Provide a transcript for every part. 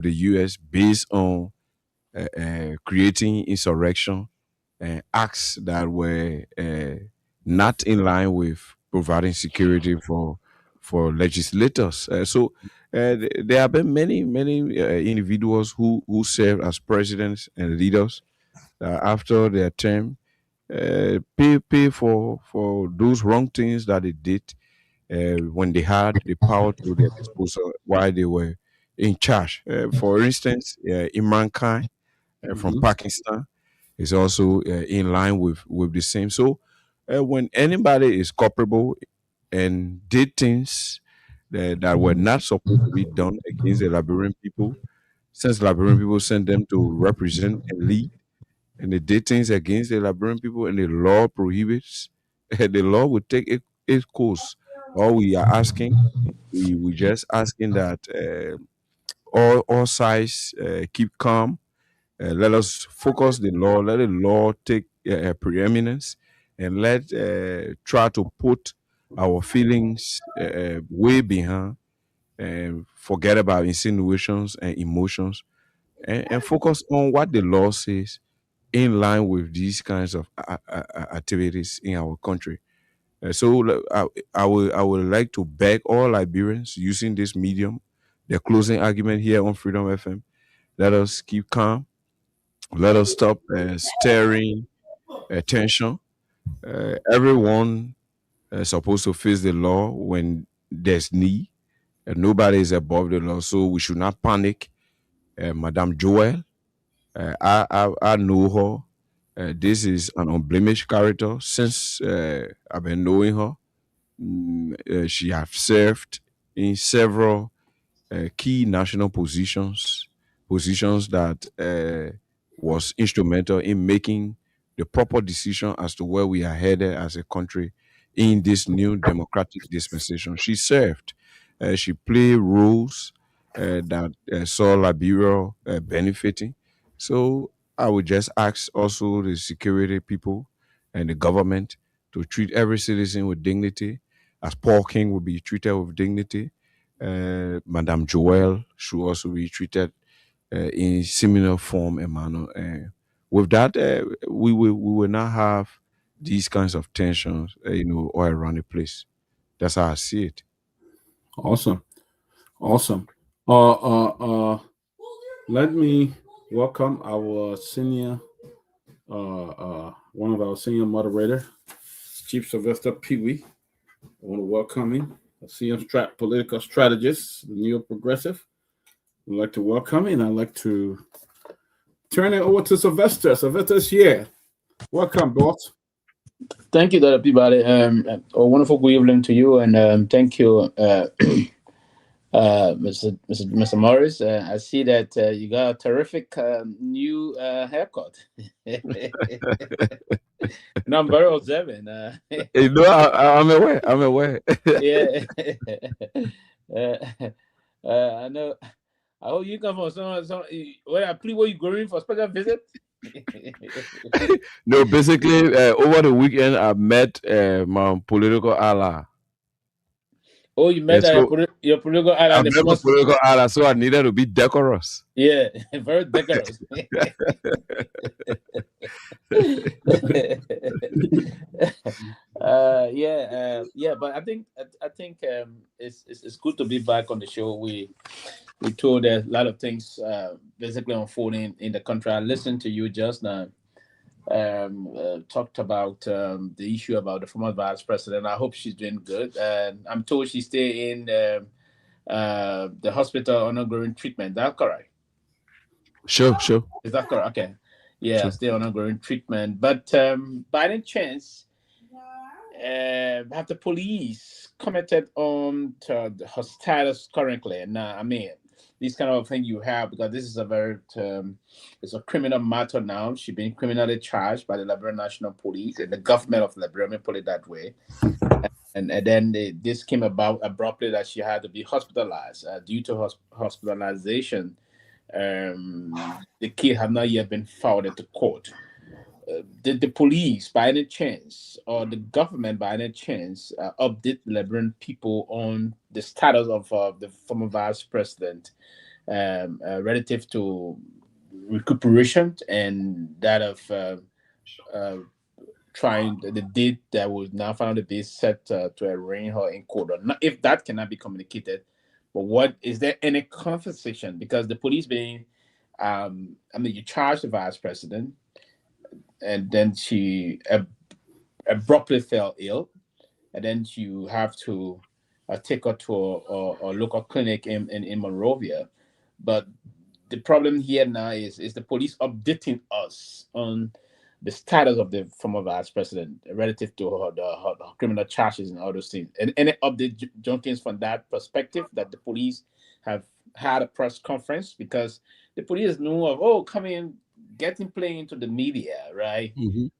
the U.S. based on creating insurrection and acts that were not in line with providing security for legislators. There have been many individuals who served as presidents and leaders after their term pay for those wrong things that they did when they had the power to their disposal while they were in charge. For instance, Imran Khan from Mhm. Pakistan is also in line with the same. So when anybody is culpable and did things that were not supposed to be done against the Liberian people, since Liberian people sent them to represent and lead, and they did things against the Liberian people, and the law prohibits, the law will take its course. All we are asking, we just asking that all sides keep calm. Let us focus the law. Let the law take preeminence, and let try to put our feelings way behind and forget about insinuations and emotions, and focus on what the law says in line with these kinds of activities in our country. I would like to beg all Liberians using this medium, the closing argument here on Freedom FM. Let us keep calm. Let us stop stirring tension. Everyone is supposed to face the law when there's need. Nobody is above the law, so we should not panic. Madame Joel, I know her. This is an unblemished character since I've been knowing her. She have served in several key national positions that was instrumental in making the proper decision as to where we are headed as a country in this new democratic dispensation. She served. She played roles that saw Liberia benefiting. So I would just ask also the security people and the government to treat every citizen with dignity, as Paul King will be treated with dignity. Madame Joel should also be treated in similar form and manner. With that, we will not have these kinds of tensions, all around the place. That's how I see it. Awesome. Awesome. Uh, uh, uh, Let me welcome our senior, one of our senior moderator, Chief Sylvester Pee Wee. I want to welcome him, a senior political strategist, the New Progressive. I'd like to welcome him, and I'd like to turn it over to Sylvester. Sylvester's here. Welcome, boss. Thank you, everybody. A wonderful good evening to you, and thank you, Mr. Morris. I see that you got a terrific new haircut. No, I'm very observant. I'm aware. I'm aware. Yeah, uh, I know. I hope you come from some. Where I please, were you going for special visit? No, basically, over the weekend, I met my political ally. Oh, you met And so your political I island, the met my famous. political ally, so I needed to be decorous. Yeah, very decorous. Yeah, but I think it's good to be back on the show. We told a lot of things basically unfolding in the country. I listened to you just now. Talked about the issue about the former vice president. I hope she's doing good. And I'm told she's still in the hospital undergoing treatment. That's correct. Sure, sure, Is that correct? Okay. Yeah, sure. still undergoing treatment. But by any chance, have the police commented on her status currently? Now, I mean, this kind of thing you have because this is a very it's a criminal matter now. She's been criminally charged by the Liberian National Police and the government of Liberia. Let me put it that way. And then this came about abruptly that she had to be hospitalized due to hospitalization. The kid had not yet been filed into court. Did the police, by any chance, or the government, by any chance, update the Liberian people on the status of the former vice president? relative to recuperation and that of uh, trying the date that was now found to be set to arraign her in court, or not, if that cannot be communicated. But what is there any conversation? Because the police being, I mean, you charge the vice president, and then she abruptly fell ill, and then you have to take her to a local clinic in Monrovia. But the problem here now is the police updating us on the status of the former vice president relative to her criminal charges and all those things. And any update, Jenkins, from that perspective, that the police have had a press conference, because the police knew of, oh, coming, getting playing into the media, right? Mhm.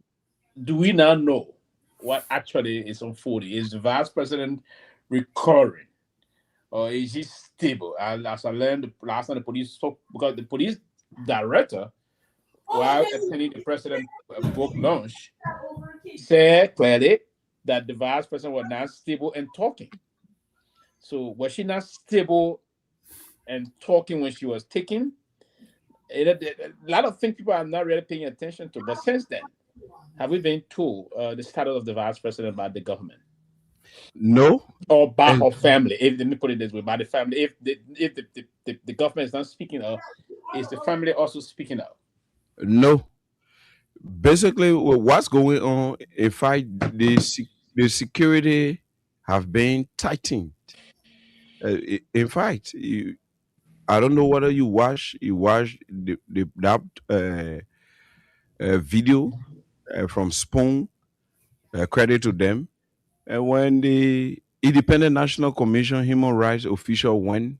Do we now know what actually is unfolding? Is the vice president recurring, or is he stable? And as I learned the last time the police spoke, because the police director, while attending the president book launch, said clearly that the vice president was not stable and talking. So was she not stable and talking when she was taken? A lot of things people are not really paying attention to. But since then, have we been told the status of the vice president by the government No, or by and her family? If let me put it this way, by the family. If the government is not speaking up, is the family also speaking up? no. Basically, what's going on? In fact, the security have been tightened. In fact, I don't know whether you watch that video from Spoon. Credit to them. And when the Independent National Commission human rights official went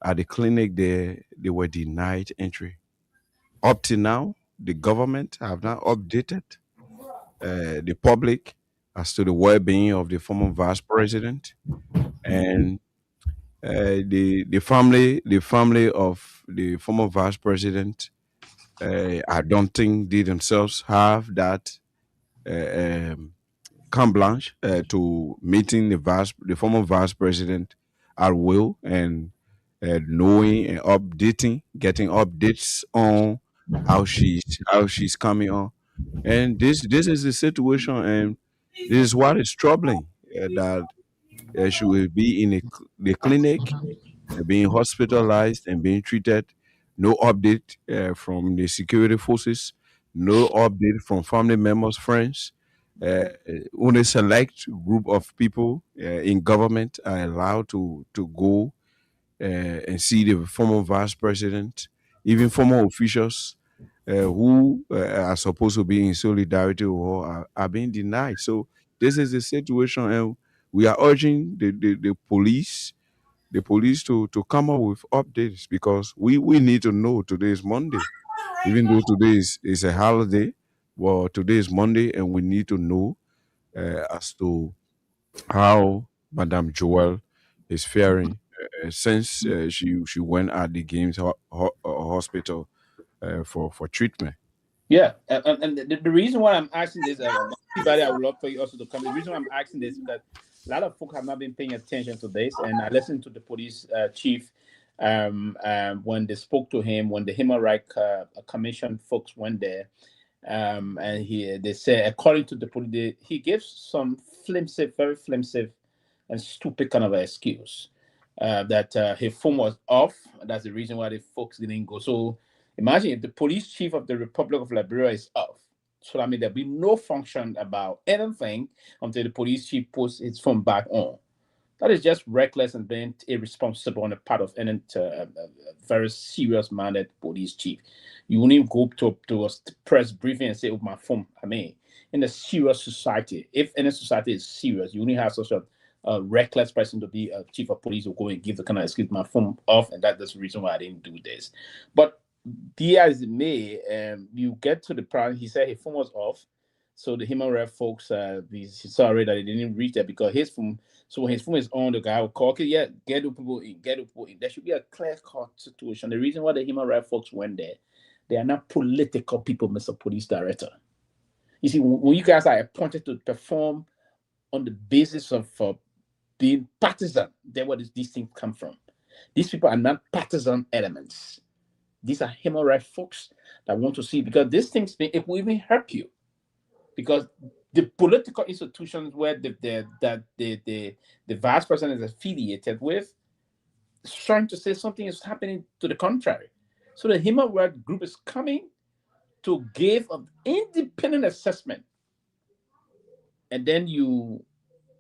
at the clinic, they were denied entry. Up to now, the government have not updated the public as to the well-being of the former vice president, and the family of the former vice president. I don't think they themselves have that carte blanche to meeting the former vice president at will, and knowing and updating, getting updates on how she's coming on. And this is the situation, and this is what is troubling, that she will be in the clinic, being hospitalized and being treated. No update from the security forces. No update from family members, friends. Only select group of people in government are allowed to go and see the former vice president, even former officials who are supposed to be in solidarity with her are being denied. So this is the situation, and we are urging the police to come up with updates, because we need to know. Today is Monday, even though today is a holiday. Well, today is Monday, and we need to know as to how Madame Joel is faring since she went at the games hospital for treatment. Yeah, and the reason why I'm asking this, everybody, I would love for you also to come. The reason why I'm asking this is because a lot of folk have not been paying attention to this, and I listened to the police chief when they spoke to him when the Human Rights Commission folks went there, and they said according to the police, he gives some flimsy, very flimsy and stupid kind of an excuse that his phone was off. That's the reason why the folks didn't go. So imagine if the police chief of the Republic of Liberia is off. So I mean, there'll be no function about anything until the police chief puts his phone back on. That is just reckless and being irresponsible on the part of any very serious-minded police chief. You wouldn't go to a press briefing and say, "Oh, my phone." I mean, in a serious society, if any society is serious, you only have such a reckless person to be a chief of police who go and give the kind of excuse, "My phone off," and that's the reason why I didn't do this. But be as it may, you get to the point. He said his phone was off, so the human rights folks, he's sorry that he didn't reach that because his phone. So when his phone is on, the guy will call, "Okay, yeah, get the people in, get the people in." There should be a clear cut situation. The reason why the human rights folks went there, they are not political people, Mr. Police Director. You see, when you guys are appointed to perform on the basis of being partisan, then where does these things come from? These people are not partisan elements. These are human rights folks that want to see, because these things it will even help you, because the political institutions where the vice president is affiliated with is trying to say something is happening to the contrary. So the human rights group is coming to give an independent assessment, and then you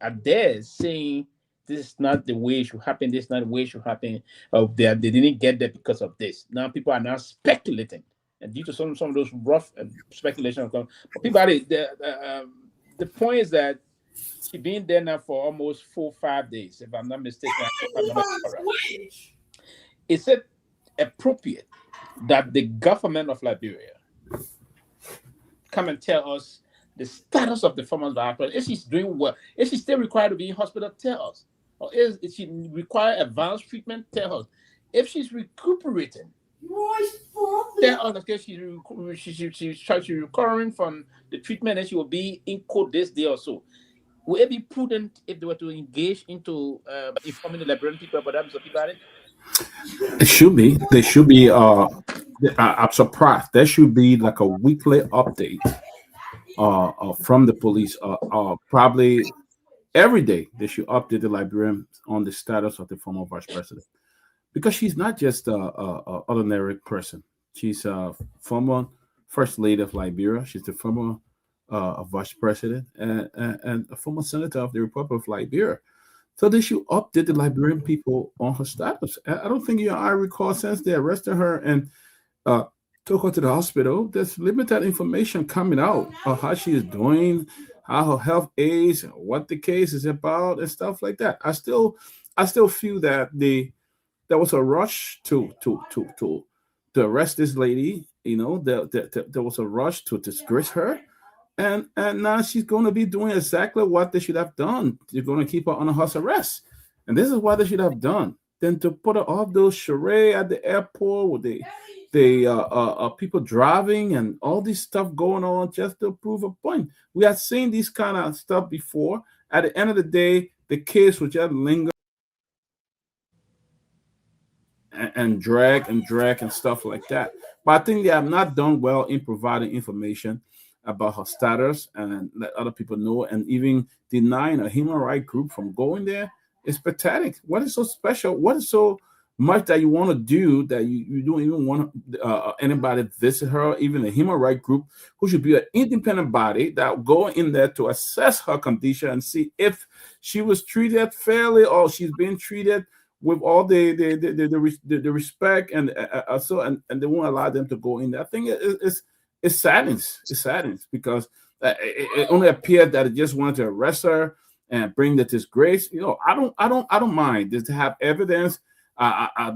are there saying this is not the way it should happen, this is not the way it should happen, or they didn't get there because of this. Now people are now speculating, and due to some of those rough speculation, but people are the point is that she's been there now for almost 4 or 5 days, if I'm not mistaken. Is it appropriate that the government of Liberia come and tell us the status of the former vice president? If she's doing well, if she's still required to be in hospital, tell us. Or if she require advanced treatment, tell us. If she's recuperating, tell us. Okay, she's recovering from the treatment, and she will be in court this day or so. Would it be prudent if they were to engage into informing the Liberian people about that? About it? It should be. There should be. I'm surprised. There should be like a weekly update from the police. Probably every day they should update the Liberian on the status of the former vice president, because she's not just a ordinary person. She's a former first lady of Liberia. She's the former vice president and a former senator of the Republic of Liberia. So they should update the Liberian people on her status. I don't think I recall since they arrested her and took her to the hospital, there's limited information coming out of how she is doing, how her health is, what the case is about, and stuff like that. I still feel that there was a rush to arrest this lady. You know, there was a rush to disgrace her. And now she's going to be doing exactly what they should have done. They're going to keep her on house arrest. And this is what they should have done. Then to put her off those charade at the airport with the people driving and all this stuff going on just to prove a point. We have seen this kind of stuff before. At the end of the day, the case will just linger and drag and stuff like that. But I think they have not done well in providing information about her status and let other people know, and even denying a human rights group from going there is pathetic. What is so special? What is so much that you want to do that you don't even want anybody to visit her, even a human rights group who should be an independent body that will go in there to assess her condition and see if she was treated fairly or she's being treated with all the respect and they won't allow them to go in there. I think it saddens. It saddens because it only appeared that it just wanted to arrest her and bring the disgrace. You know, I don't mind just to have evidence.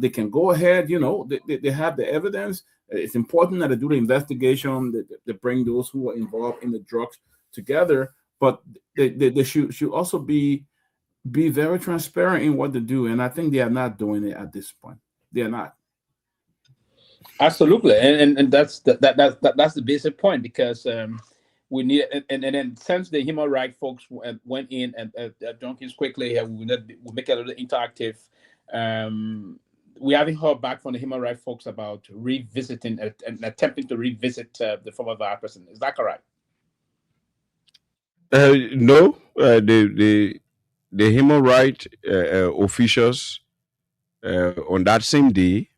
They can go ahead. You know, they have the evidence. It's important that they do the investigation. They bring those who are involved in the drugs together, but they should also be very transparent in what they do. And I think they are not doing it at this point. They are not. Absolutely, and that's the basic point, because we need, and then since the human rights folks went in and Jenkins quickly, we'll make it a little interactive. We haven't heard back from the human rights folks about revisiting and attempting to revisit the former vice president. Is that correct? No, the human rights officials on that same day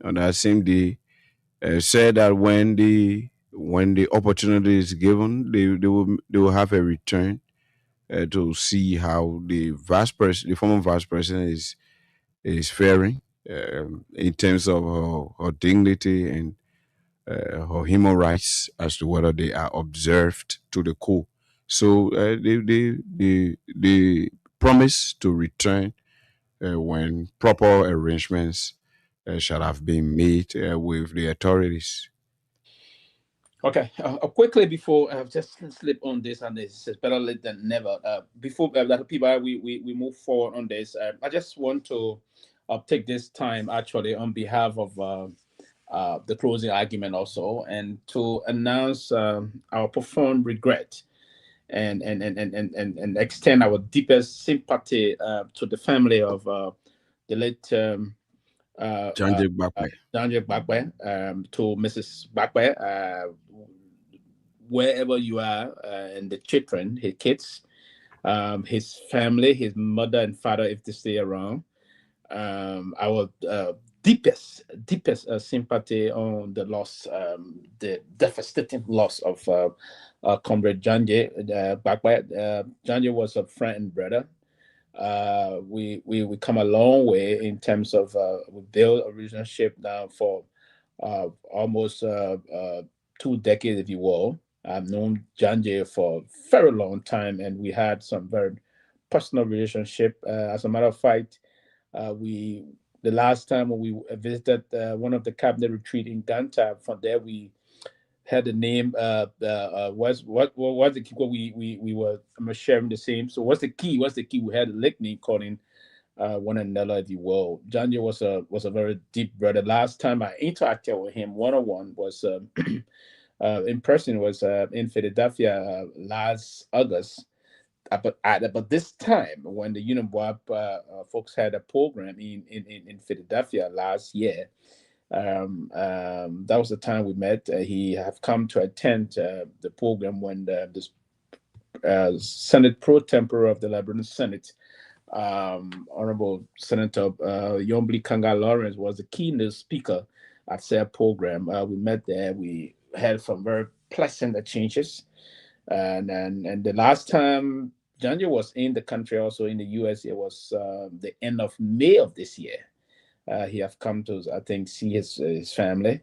said that when the opportunity is given, they will have a return to see how the former vice president is faring in terms of her dignity and her human rights, as to whether they are observed to the core. So they promise to return when proper arrangements shall have been made with the authorities. Okay, quickly before just slip on this, and this is better late than never. Before that, people, we move forward on this. I just want to take this time actually on behalf of the closing argument also, and to announce our profound regret and extend our deepest sympathy to the family of the late Janjek Bakwe. Janjek Bakwe, to Mrs. Bakwe, wherever you are, and the children, his kids, his family, his mother and father, if they stay around. Our deepest sympathy on the loss, the devastating loss of Comrade Janje Bakwe. Janje was a friend and brother. We come a long way in terms of we build a relationship now for almost 2 decades, if you will. I've known Janje for a very long time, and we had some very personal relationship. As a matter of fact, we the last time when we visited one of the cabinet retreat in Ganta, from there we had the name. What's the key? What we were sharing the same. So what's the key? What's the key? We had a nickname calling one another, if you will. Janja was a very deep brother. Last time I interacted with him one on one was in person, was in Philadelphia last August. But this time, when the UNIBWAP folks had a program in Philadelphia last year, that was the time we met. He have come to attend the program when this Senate pro tempore of the Liberian Senate, Honorable Senator Yombli Kanga Lawrence, was the keynote speaker at said program. We met there. We had some very pleasant exchanges. And the last time Janja was in the country, also in the US, it was the end of May of this year. He have come to, I think, see his family,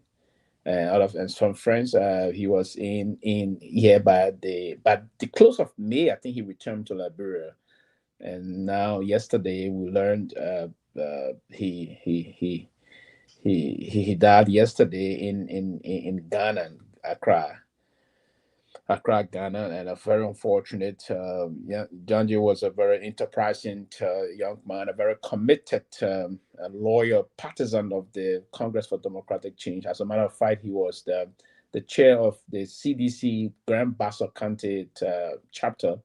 all of and some friends. He was in here by the close of May. I think he returned to Liberia, and now yesterday we learned he died yesterday in Ghana, Accra, Ghana, and a very unfortunate. Janja was a very enterprising young man, a very committed loyal partisan of the Congress for Democratic Change. As a matter of fact, he was the chair of the CDC Grand Bassa County chapter,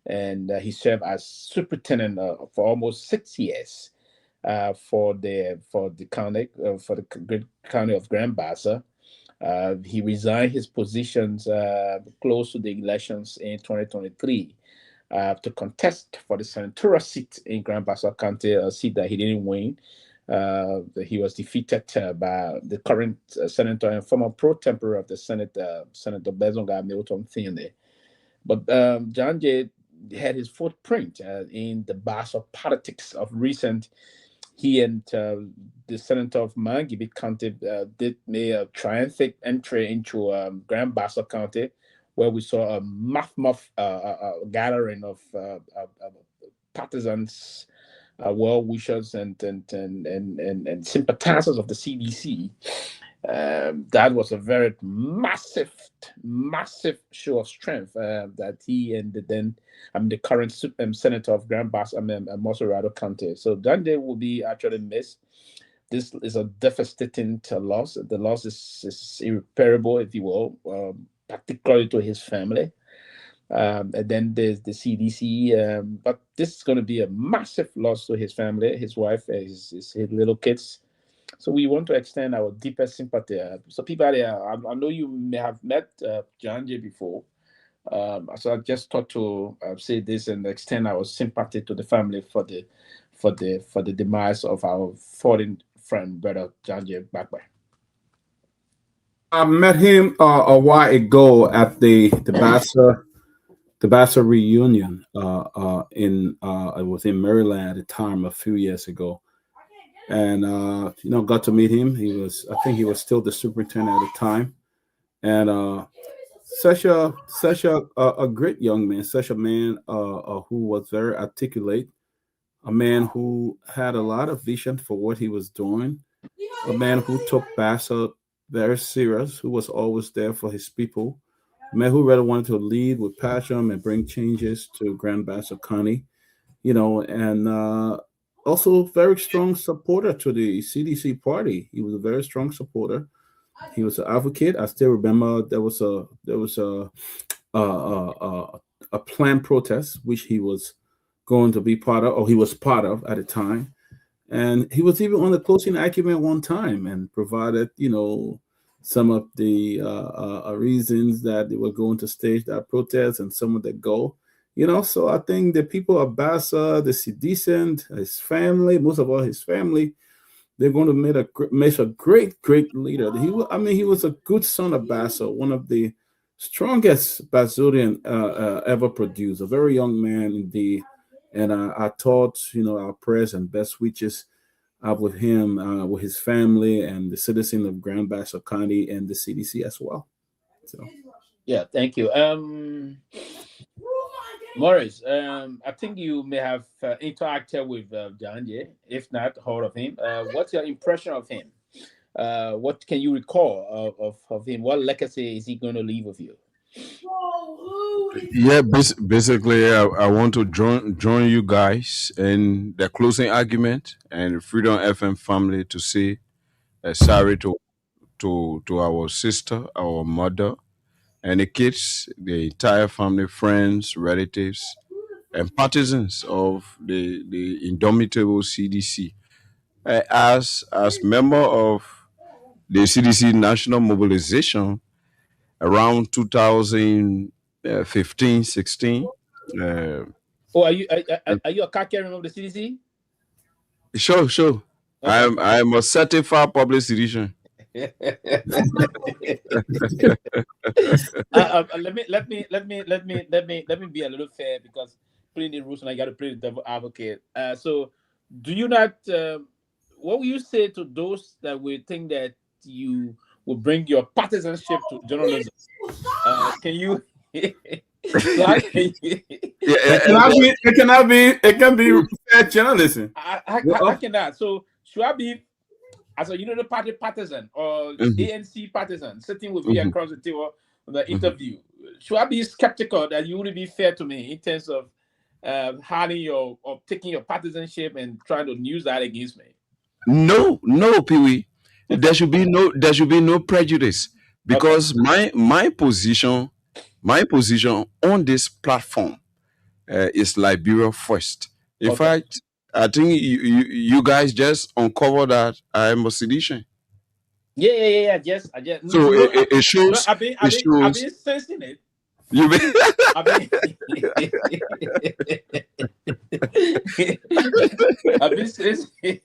and he served as superintendent for almost 6 years for the county for the great county of Grand Bassa. He resigned his positions close to the elections in 2023 to contest for the senatorial seat in Grand Bassa County, a seat that he didn't win. He was defeated by the current senator and former pro tempore of the Senate, Senator Bezonga Milton Thiene. But Janja had his footprint in the Bassa politics of recent. He and the senator of Mangibi County did make a triumphant entry into Grand Bassa County, where we saw a muff gathering of partisans, well-wishers, and sympathizers of the CDC. That was a very massive show of strength that he and the current senator of Grand Bassa, Moserado County. So Janja will be actually missed. This is a devastating loss. The loss is irreparable, if you will, particularly to his family. And then there's the CDC, but this is going to be a massive loss to his family, his wife, his little kids. So we want to extend our deepest sympathy. So people out there, I know you may have met Janja before. So I just thought to say this and extend our sympathy to the family for the demise of our fallen friend, brother Janja Bakwe. I met him a while ago at the Bassa reunion. I was in Maryland at the time a few years ago. And got to meet him. I think he was still the superintendent at the time, and such a great young man, such a man who was very articulate, a man who had a lot of vision for what he was doing, a man who took Bassa very serious, who was always there for his people, a man who really wanted to lead with passion and bring changes to Grand Bassa County, and also very strong supporter to the CDC party. He was a very strong supporter. He was an advocate. I still remember there was a planned protest which he was going to be part of, or he was part of at the time. And he was even on the closing argument one time and provided, some of the reasons that they were going to stage that protest and some of the goal. So I think the people of Bassa, the citizen, his family, most of all his family, they're going to make a great, great leader. He was a good son of Bassa, one of the strongest Basurian ever produced, a very young man indeed. And I thought, our prayers and best wishes with him, with his family, and the citizen of Grand Bassa County and the CDC as well. So, yeah, thank you. Morris, I think you may have interacted with Janje, if not heard of him. What's your impression of him? What can you recall of him? What legacy is he going to leave with you? Yeah, basically, I want to join you guys in the closing argument and Freedom FM family to say sorry to our sister, our mother, and the kids, the entire family, friends, relatives, and partisans of the indomitable CDC. As member of the CDC National Mobilization around 2015, 16. Oh, are you a car carrier of the CDC? Sure. Okay. I'm a certified public citizen. Let me be a little fair, because playing the rules and I got to play the devil advocate. So, do you not? What will you say to those that will think that you will bring your partisanship to journalism? Can you? It can be fair journalism. I cannot. So, should I be as a Unity Party partisan or ANC partisan sitting with me across the table on the interview? Should I be skeptical that you would be fair to me in terms of hiding or taking your partisanship and trying to use that against me? No, Pee-wee. There should be no prejudice, because my position on this platform is Liberia first. In fact, I think you guys just uncovered that I am a sedition. Yeah. So it shows. I've been sensing it. You mean? I've been sensing.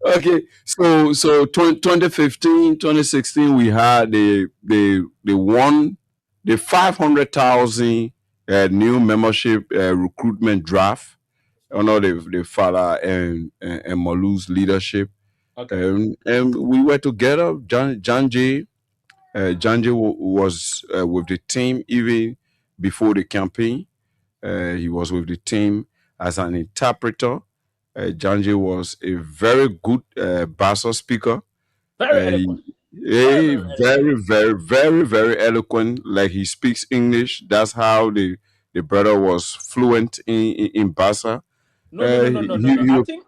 Okay, so 2015, 2016, we had the 500,000 new membership recruitment draft under the father and Malu's leadership. Okay. And we were together. Janje was with the team even before the campaign. He was with the team as an interpreter. Janje was a very good Bassa speaker. Very very eloquent. Like, he speaks English. That's how the brother was fluent in Bassa. No.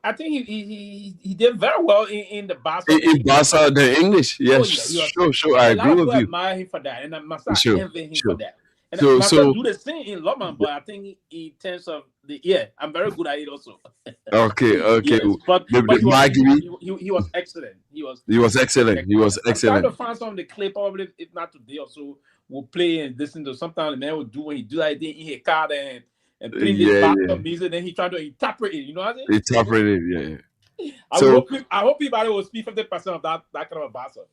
I think he did very well in the Bassa. In Bassa, the English, yes. Sure. I agree with you. I admire him for that, and I must envy him for that. And so do the same in London, but I think in terms of I'm very good at it also. Okay. Yes, but he was excellent. He was excellent. I'm trying to find some of the clip, probably if not today or so, we'll play and listen to. Sometimes the man will do when he do that thing in his car and play this background music, then he trying to interpret it. You know what I mean? Interpret it, yeah. I hope everybody will speak 50% of that kind of Bassa.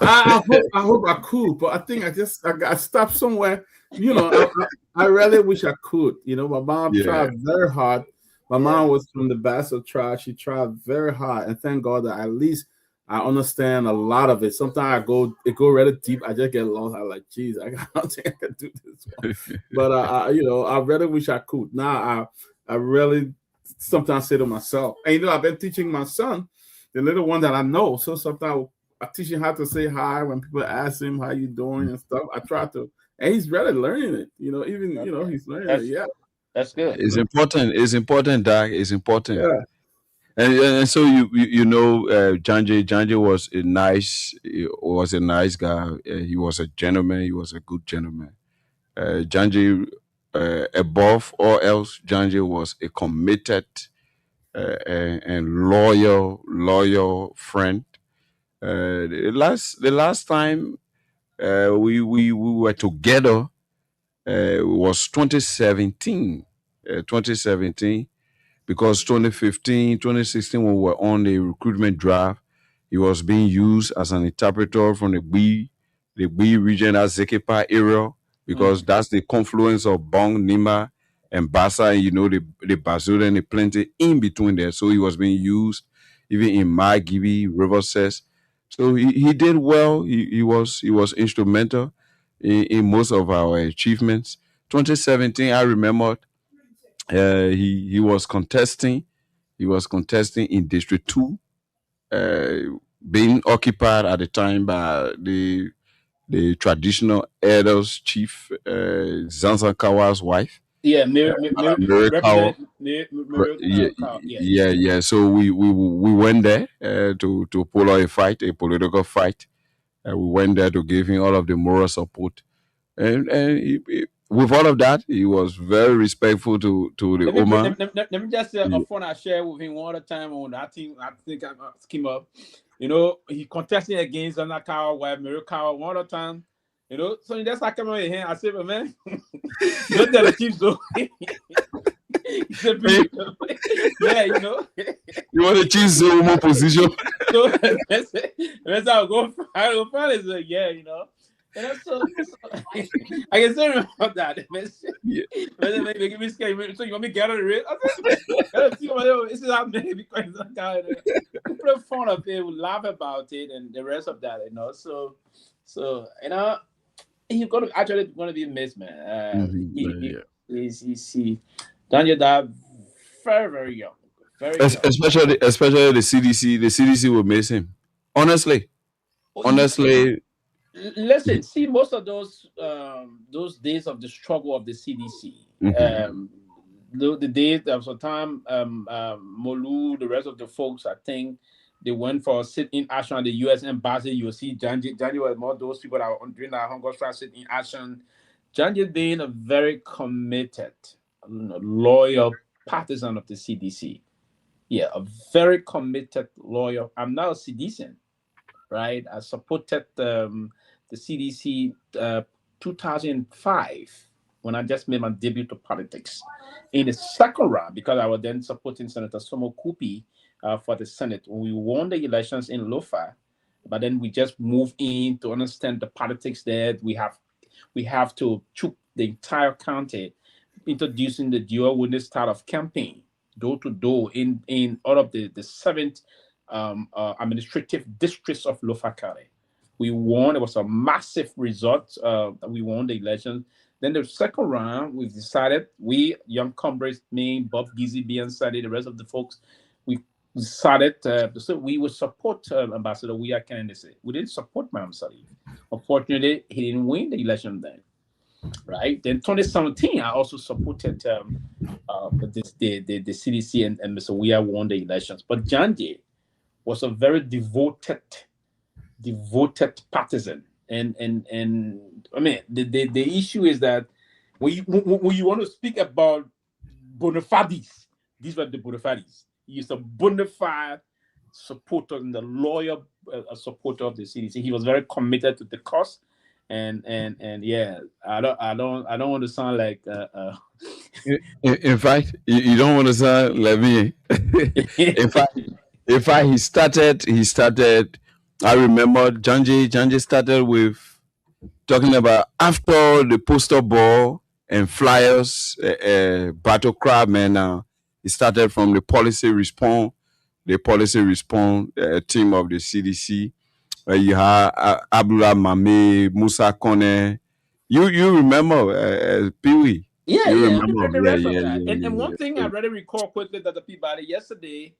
I hope I could, but I think I got stopped somewhere. I really wish I could. My mom tried very hard. My mom was from the Bassa tribe. She tried very hard, and thank God that at least I understand a lot of it. Sometimes it go really deep. I just get lost. I'm like, geez, I don't think I can do this one. But I really wish I could. Now I really sometimes say to myself, and I've been teaching my son, the little one that I know. So sometimes I teach him how to say hi when people ask him how you doing and stuff. I try to, and he's really learning it. He's learning it. Yeah, that's good. It's important. It's important, Doc. It's important. Yeah. And so Janje was a nice guy. He was a gentleman. He was a good gentleman. Janje, above all else, Janje was a committed and loyal friend. The last time we were together was 2017. 2017, because 2015, 2016, when we were on the recruitment drive, he was being used as an interpreter from the B region, as Zekepa area, because that's the confluence of Bong, Nima, and Bassa, and the Bazul and the plenty in between there. So he was being used even in Gibi, River Cess. So he did well. He was instrumental in most of our achievements. 2017, I remember he was contesting. He was contesting in District 2, uh, being occupied at the time by the traditional elders chief, Zanzan Kawa's wife, Yeah, Mary Kawa. Representative Mary Yeah, yes. yeah, yeah. So we went there to pull out a political fight. We went there to give him all of the moral support, and with all of that, he was very respectful to the Oma. Let me just say Yeah. upfront, I share with him one at a time on that team. I think I came up. He contesting against Zanakawa, where Mirakawa one at a time. So that's how I come over here. I said, but man, don't tell the chief so. He said, yeah, You want to choose the Oma position? So that's how I go find it. So, yeah, And that's so I can still remember that. Yeah. Making me scared. So you want me to get out of the ring? I said, this is how many because that guy. We put fun of it, we laugh about it, and the rest of that, So he's gonna be missed, man. Yeah. He Daniel died very, very young. Very young. Especially the CDC. The CDC will miss him. Honestly, honestly. Listen, see most of those days of the struggle of the CDC. The days there was a time Molu, the rest of the folks, I think they went for sit-in action at the U.S. Embassy. You'll see Janji was more those people that were doing that hunger strike sit-in action. Janji being a very committed, loyal partisan of the CDC. Yeah, a very committed loyal. I'm now a citizen, right? I supported the CDC 2005 when I just made my debut to politics. In the second round, because I was then supporting Senator Somo Kupi for the Senate. When we won the elections in Lofa, but then we just moved in to understand the politics there. We have to choke the entire county, introducing the dual witness style of campaign, door to door in all of the 7th administrative districts of Lofa County. We won. It was a massive result. We won the election. Then the second round, we decided, we young comrades, me, Bob Gizzy, Biansadi, the rest of the folks, we decided so we would support Ambassador Weah candidacy. We didn't support Mam Salih. Unfortunately, he didn't win the election then. Right. Then 2017, I also supported the CDC and Mr. Weah won the elections. But Janji was a very devoted partisan. And I mean, the issue is that when you want to speak about bona fides, these were the bona fides. He's a bona fide supporter and the loyal supporter of the CDC. He was very committed to the cause. And yeah, I don't want to sound like in fact, you don't want to sound like me. in fact, he started. I remember Janji started with talking about after the poster ball and flyers, battle crab, man. He started from the policy response team of the CDC. You have Abdullah Mame, Musa Kone. You remember Peewee? Yeah, You yeah, remember? the rest of Yeah, that. yeah, And yeah, one thing I yeah. really recall quickly that the people yesterday,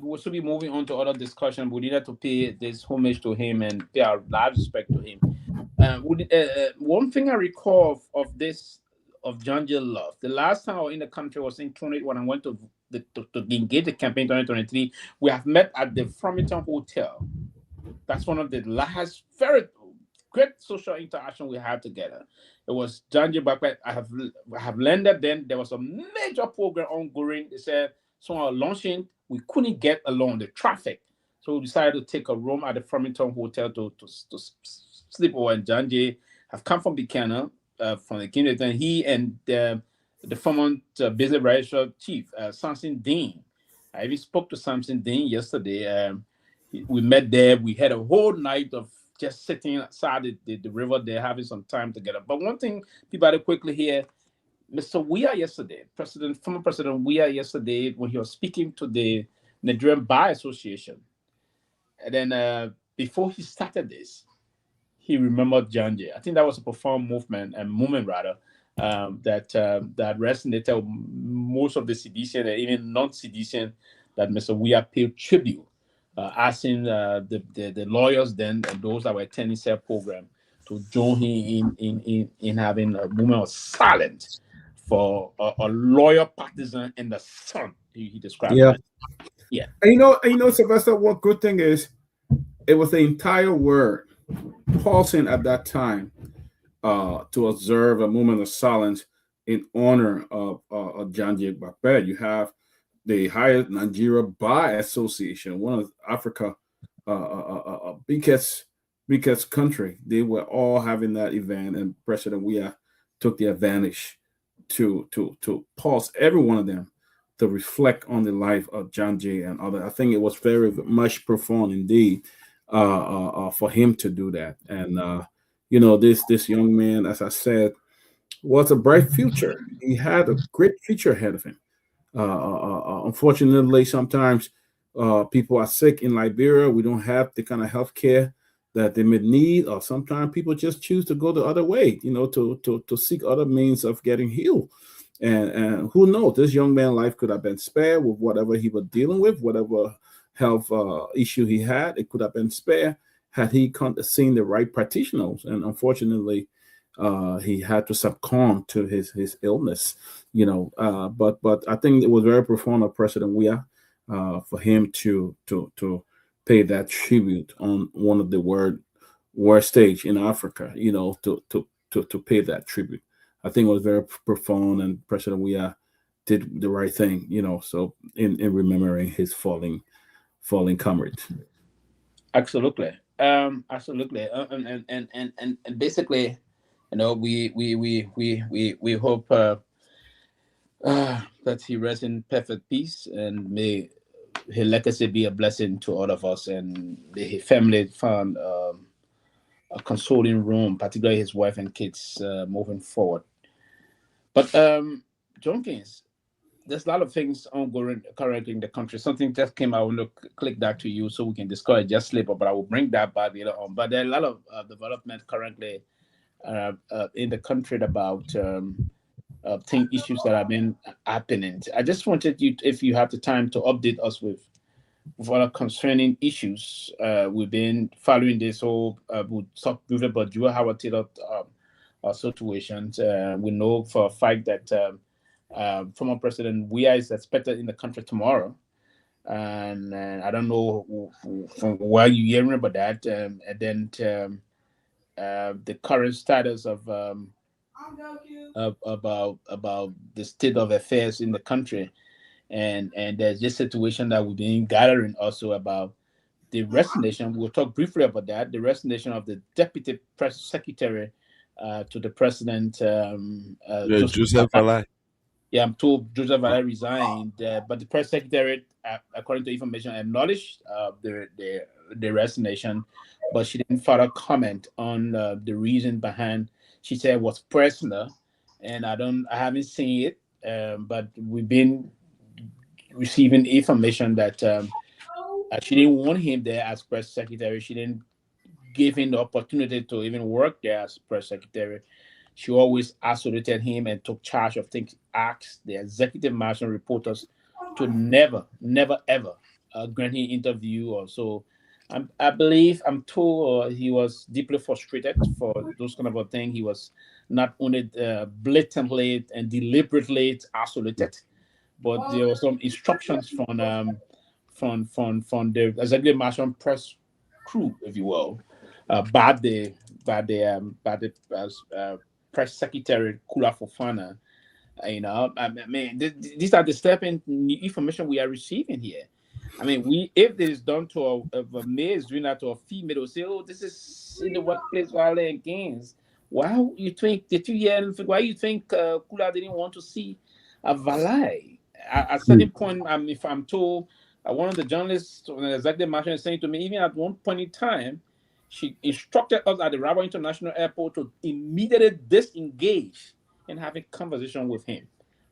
we should be moving on to other discussion. We needed to pay this homage to him and pay our large respect to him. One thing I recall of this of John Jill Love, the last time I was in the country was in 20 when I went to engage the campaign 2023. We have met at the Farmington Hotel. That's one of the last very great social interaction we had together. It was Janji Bakwe. I have landed then. There was a major program ongoing. They said So our launching, we couldn't get along the traffic. So we decided to take a room at the Farmington Hotel to sleep over. And John Jay have come from Buchanan, from the Kingdom, and he and the former business register chief, Samson Dean. I even spoke to Samson Dean yesterday. We met there. We had a whole night of just sitting outside the river there, having some time together. But one thing people had to quickly hear, Mr. Weah yesterday, former President Weah yesterday, when he was speaking to the Nigerian Bar Association, and then before he started this, he remembered John Jay. I think that was a profound movement rather, that resonated with most of the Seditian and even non-Seditian, that Mr. Weah paid tribute, asking the lawyers then and those that were attending their program to join him in having a moment of silence for a loyal partisan in the sun. He described Yeah. it. Yeah. And you know, Sylvester, what good thing is, it was the entire world pausing at that time to observe a moment of silence in honor of John Jay Bakbe. You have the highest Nigeria Bar Association, one of Africa biggest country. They were all having that event, and President Weah took the advantage to pause every one of them to reflect on the life of John Jay and others. I think it was very much profound indeed for him to do that. And you know, this young man, as I said, was a bright future. He had a great future ahead of him. Unfortunately, sometimes people are sick in Liberia. We don't have the kind of health care that they may need, or sometimes people just choose to go the other way, you know, to seek other means of getting healed. And who knows, this young man's life could have been spared with whatever he was dealing with, whatever health issue he had. It could have been spared had he seen the right practitioners. And unfortunately, he had to succumb to his illness, you know. But I think it was very profound of President Weah for him to pay that tribute on one of the world stage in Africa, you know, to pay that tribute. I think it was very profound, and President Weah did the right thing, you know. So in remembering his falling comrade. Absolutely. Absolutely. And basically, you know, we hope that he rests in perfect peace, and may his legacy be a blessing to all of us, and may his family found a consoling room, particularly his wife and kids, moving forward. But John Keynes, there's a lot of things ongoing currently in the country. Something just came out. I want to click that to you so we can discuss it just later, but I will bring that back later on. But there are a lot of development currently in the country about issues that have been happening. I just wanted you, if you have the time, to update us with other concerning issues. We've been following this whole, we'll talk briefly about Joe Howard Taylor situations. We know for a fact that former President Weah is expected in the country tomorrow. And I don't know from where you're hearing about that. And then the current status of about the state of affairs in the country, and there's this situation that we've been gathering also about the resignation. We'll talk briefly about that. The resignation of the deputy press secretary to the president, Joseph Alai. Yeah, I'm told Joseph Alai resigned, but the press secretary, according to information, acknowledged the resignation, but she didn't further comment on the reason behind. She said it was personal, and I haven't seen it, but we've been receiving information that she didn't want him there as press secretary. She didn't give him the opportunity to even work there as press secretary. She always isolated him and took charge of things, asked the executive management reporters to never, ever grant him interview or so. I believe, I'm told he was deeply frustrated for those kind of a thing. He was not only blatantly and deliberately isolated, but there were some instructions from the executive management press crew, if you will, by the press secretary Kula Fofana, I mean, these are disturbing information we are receiving here. I mean, if this is done to a male is doing that to a female, they'll say, "Oh, this is in the workplace violence against." Why you think? Did you hear anything? Why you think Kula didn't want to see a valet? At a certain point, if I'm told, one of the journalists on the executive management is saying to me, even at one point in time, she instructed us at the Rabat International Airport to immediately disengage and have a conversation with him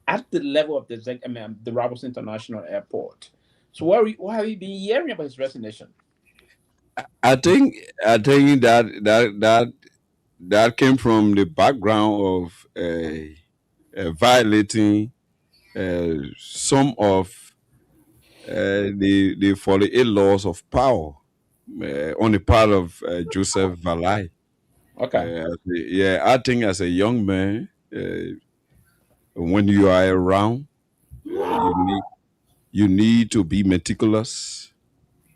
at the level of the Rabat International Airport. So what have you been hearing about his resignation? I think that came from the background of violating some of the 48 laws of power on the part of Joseph Valai. Okay. Yeah, I think as a young man, when you are around, you need to be meticulous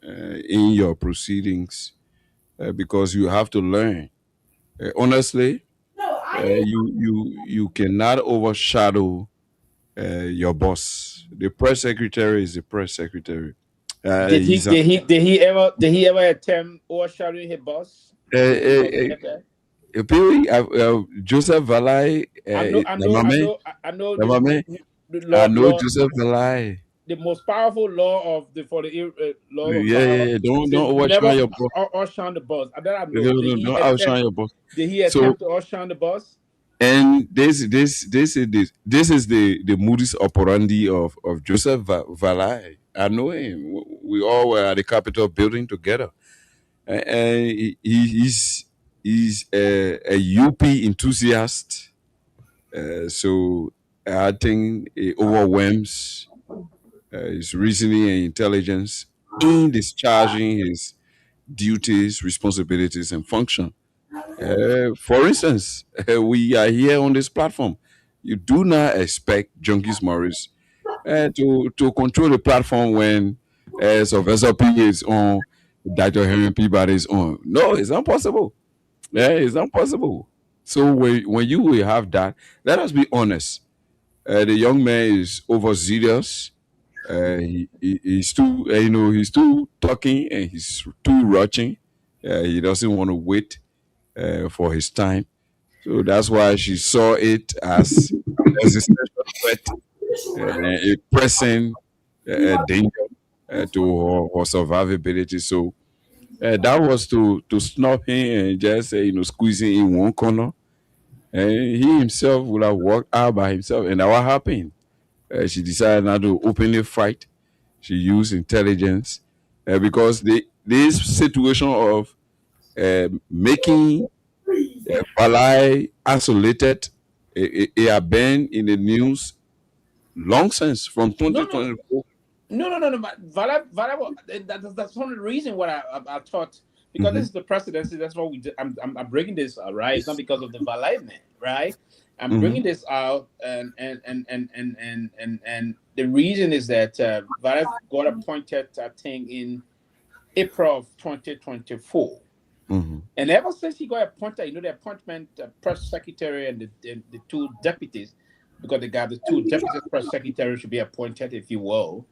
in your proceedings because you have to learn. Honestly, you cannot overshadow your boss. The press secretary is the press secretary. Did he He's a, did he did he ever did he ever attempt overshadowing his boss? uh, Did he ever uh, get that? Piri, Joseph Valai, I know Namame, the I law, know Joseph Valai. the most powerful law of the for the law of Yeah, yeah, power yeah. Don't says never overshine your boss. outshine the boss. And then I No, know. no, no, don't outshine your boss. Did he So, attempt to outshine the boss? and this is the modus operandi of Joseph Valai. I know him. We all were at the Capitol building together, and he's a UP enthusiast. So I think it overwhelms his reasoning and intelligence in discharging his duties, responsibilities, and function. For instance, we are here on this platform. You do not expect Junkies Morris to control the platform when Sylvester P is on, Dr. Henry Peabody is on. No, it's not possible. Yeah, it's not possible. So when you will have that, let us be honest. The young man is overzealous. He's too, he's too talking and he's too rushing. He doesn't want to wait for his time. So that's why she saw it as an existential threat, a pressing danger to her survivability. So that was to snub him and just squeeze him in one corner. And he himself would have walked out by himself. And that what happened. She decided not to openly fight. She used intelligence because this situation of making Balai isolated, it had been in the news long since from No, no, 2024. no. But that's one of the reason what I thought, because this Mhm, is the presidency. That's what we did. I'm bringing this out, right. It's not because of the violation, right. I'm mhm, bringing this out, and the reason is that Valev got appointed, I think, in April of 2024. mhm, And ever since he got appointed, the appointment, press secretary and the two deputies, because they got the two deputy press secretaries should be appointed, if you will.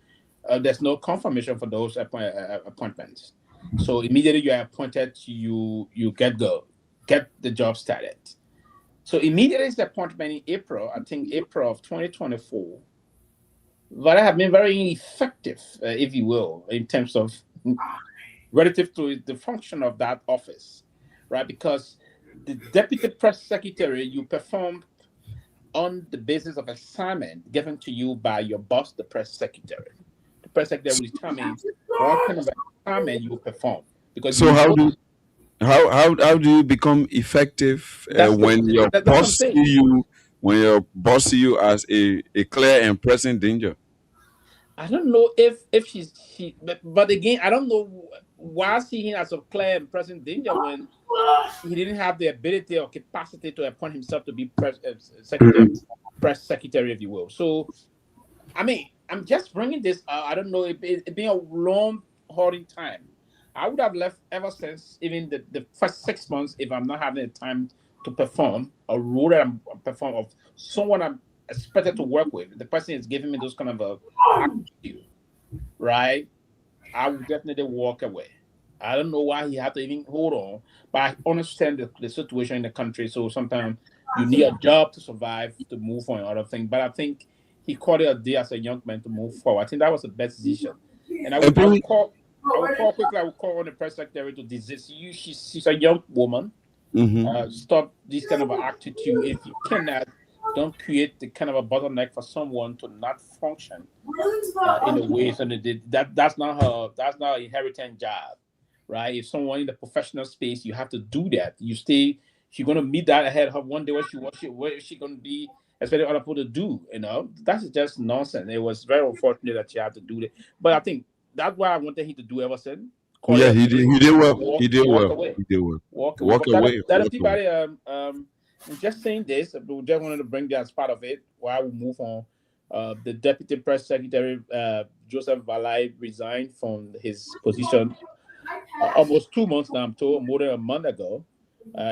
There's no confirmation for those appointments. So immediately you are appointed, you get the job started. So immediately his appointment in April, I think April of 2024, but I have been very effective, if you will, in terms of relative to the function of that office, right? Because the deputy press secretary, you perform on the basis of assignment given to you by your boss, the press secretary. The press secretary will determine what kind of assignment you will perform because So you how know do how do you become effective when your that's what I'm boss see saying. you see you as a clear and present danger? I don't know if but again, I don't know why see him as a clear and present danger when he didn't have the ability or capacity to appoint himself to be secretary, press secretary, if you will. So, I mean, I'm just bringing this. I don't know. It been a long, holding time. I would have left ever since even the first 6 months if I'm not having the time to perform a role that I'm perform of someone I'm expected to work with, the person is giving me those kind of a attitude, right? I would definitely walk away. I don't know why he had to even hold on, but I understand the situation in the country. So sometimes you need a job to survive, to move on and other things. But I think he called it a day as a young man to move forward. I think that was the best decision. And And I would call quickly. I would call on the press secretary to desist. She's a young woman. mhm. Stop this kind of attitude. If you cannot, don't create the kind of a bottleneck for someone to not function in a way. So that's not her. That's not an inheriting job, right? If someone in the professional space, you have to do that. You stay. She's gonna meet that ahead of her one day. What is she gonna be expecting other people to do? You know, that's just nonsense. It was very unfortunate that she had to do that. But I think that's what I wanted him to do ever since. Call Yeah, it a he did. day, He did well. walk, He did walk well. away, He did well. walk away. Walk But away. that Walk away. everybody I'm just saying this. We just wanted to bring that as part of it. While we move on, the deputy press secretary Joseph Valai resigned from his position almost 2 months now. I'm told more than a month ago.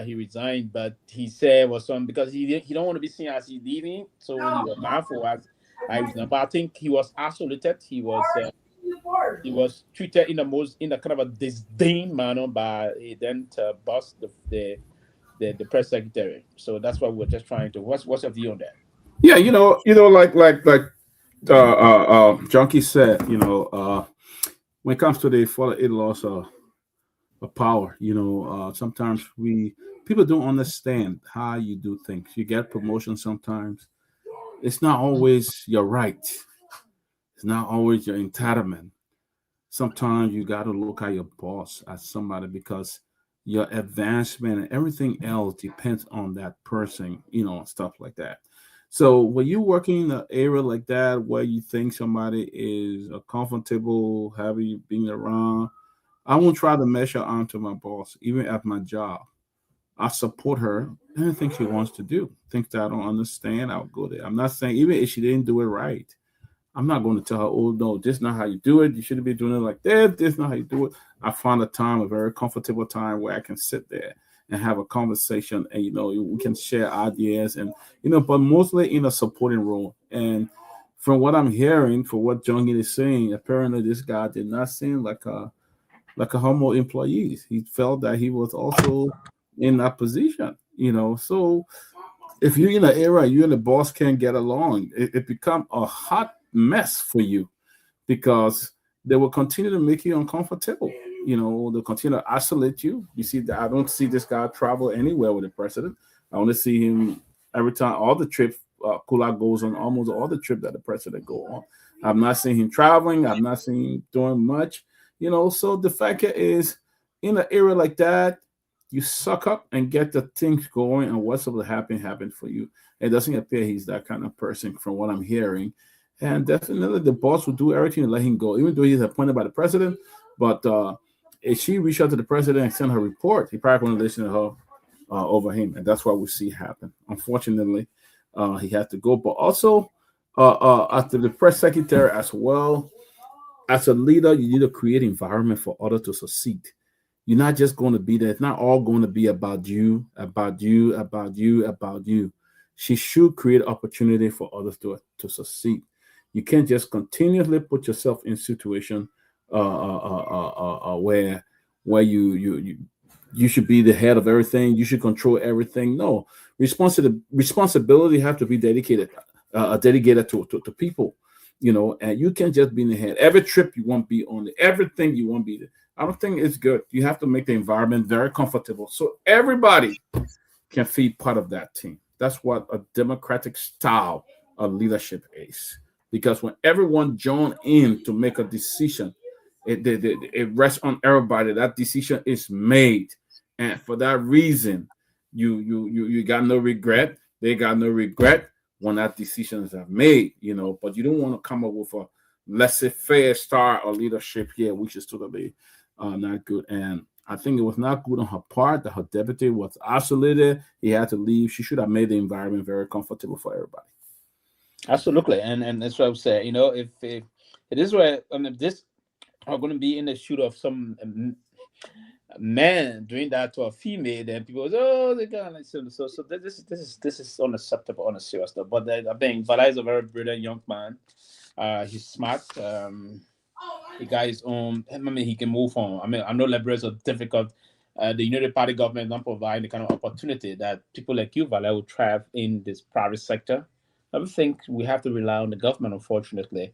He resigned, but he said was some because he don't want to be seen as he's leaving, so he was mindful as I resigned. But I think he was isolated. He was treated in a kind of a disdain manner by a then boss the press secretary. So that's what we're just trying to. What's your view on that? Yeah, Junkie said, when it comes to the full it loss of power, sometimes people don't understand how you do things. You get promotion sometimes. It's not always your right. It's not always your entitlement. Sometimes you got to look at your boss as somebody because your advancement and everything else depends on that person, stuff like that. So when you're working in an area like that where you think somebody is comfortable having you being around, I won't try to measure onto my boss, even at my job. I support her. Anything she wants to do, things that I don't understand, I'll go there. I'm not saying even if she didn't do it right, I'm not going to tell her, oh no, this is not how you do it. You shouldn't be doing it like that. This is not how you do it. I find a time, a very comfortable time where I can sit there and have a conversation and we can share ideas and but mostly in a supporting role. And from what I'm hearing, for what Jungi is saying, apparently this guy did not seem like a homo employee. He felt that he was also in that position, So if you're in an era you and the boss can't get along, it become a hot mess for you because they will continue to make you uncomfortable. They'll continue to isolate you. You see, I don't see this guy travel anywhere with the president. I only see him every time all the trips Kulak goes on, almost all the trips that the president go on. I've not seen him traveling. I've not seen him doing much. So the fact is, in an area like that, you suck up and get the things going, and what's supposed to happen for you. It doesn't appear he's that kind of person, from what I'm hearing. And definitely, the boss will do everything to let him go, even though he's appointed by the president. But if she reached out to the president and sent her report, he probably won't listen to her over him, and that's what we see happen. Unfortunately, he had to go. But also, after the press secretary as well, as a leader, you need to create environment for others to succeed. You're not just going to be there. It's not all going to be about you, about you, about you, about you. She should create opportunity for others to succeed. You can't just continuously put yourself in situation where you should be the head of everything. You should control everything. No, responsibility have to be dedicated to people. And you can't just be in the head. Every trip you won't be on it. Everything you won't be there. I don't think it's good. You have to make the environment very comfortable so everybody can feel part of that team. That's what a democratic style of leadership is. Because when everyone join in to make a decision, it rests on everybody. That decision is made, and for that reason, you got no regret. They got no regret when that decisions are made. But you don't want to come up with a laissez-faire style of leadership here, which is totally not good. And I think it was not good on her part that her deputy was isolated. He had to leave. She should have made the environment very comfortable for everybody. Absolutely, and that's what I would say. If it is where if this are going to be in the shoot of some man doing that to a female, then people go, oh, they got like so this is unacceptable on a serious note. But I think Vala is a very brilliant young man. He's smart. He got his own. I mean, he can move on. I mean, I know liberals are difficult. The United Party government don't provide the kind of opportunity that people like you, Vala, will thrive in this private sector. I don't think we have to rely on the government, unfortunately.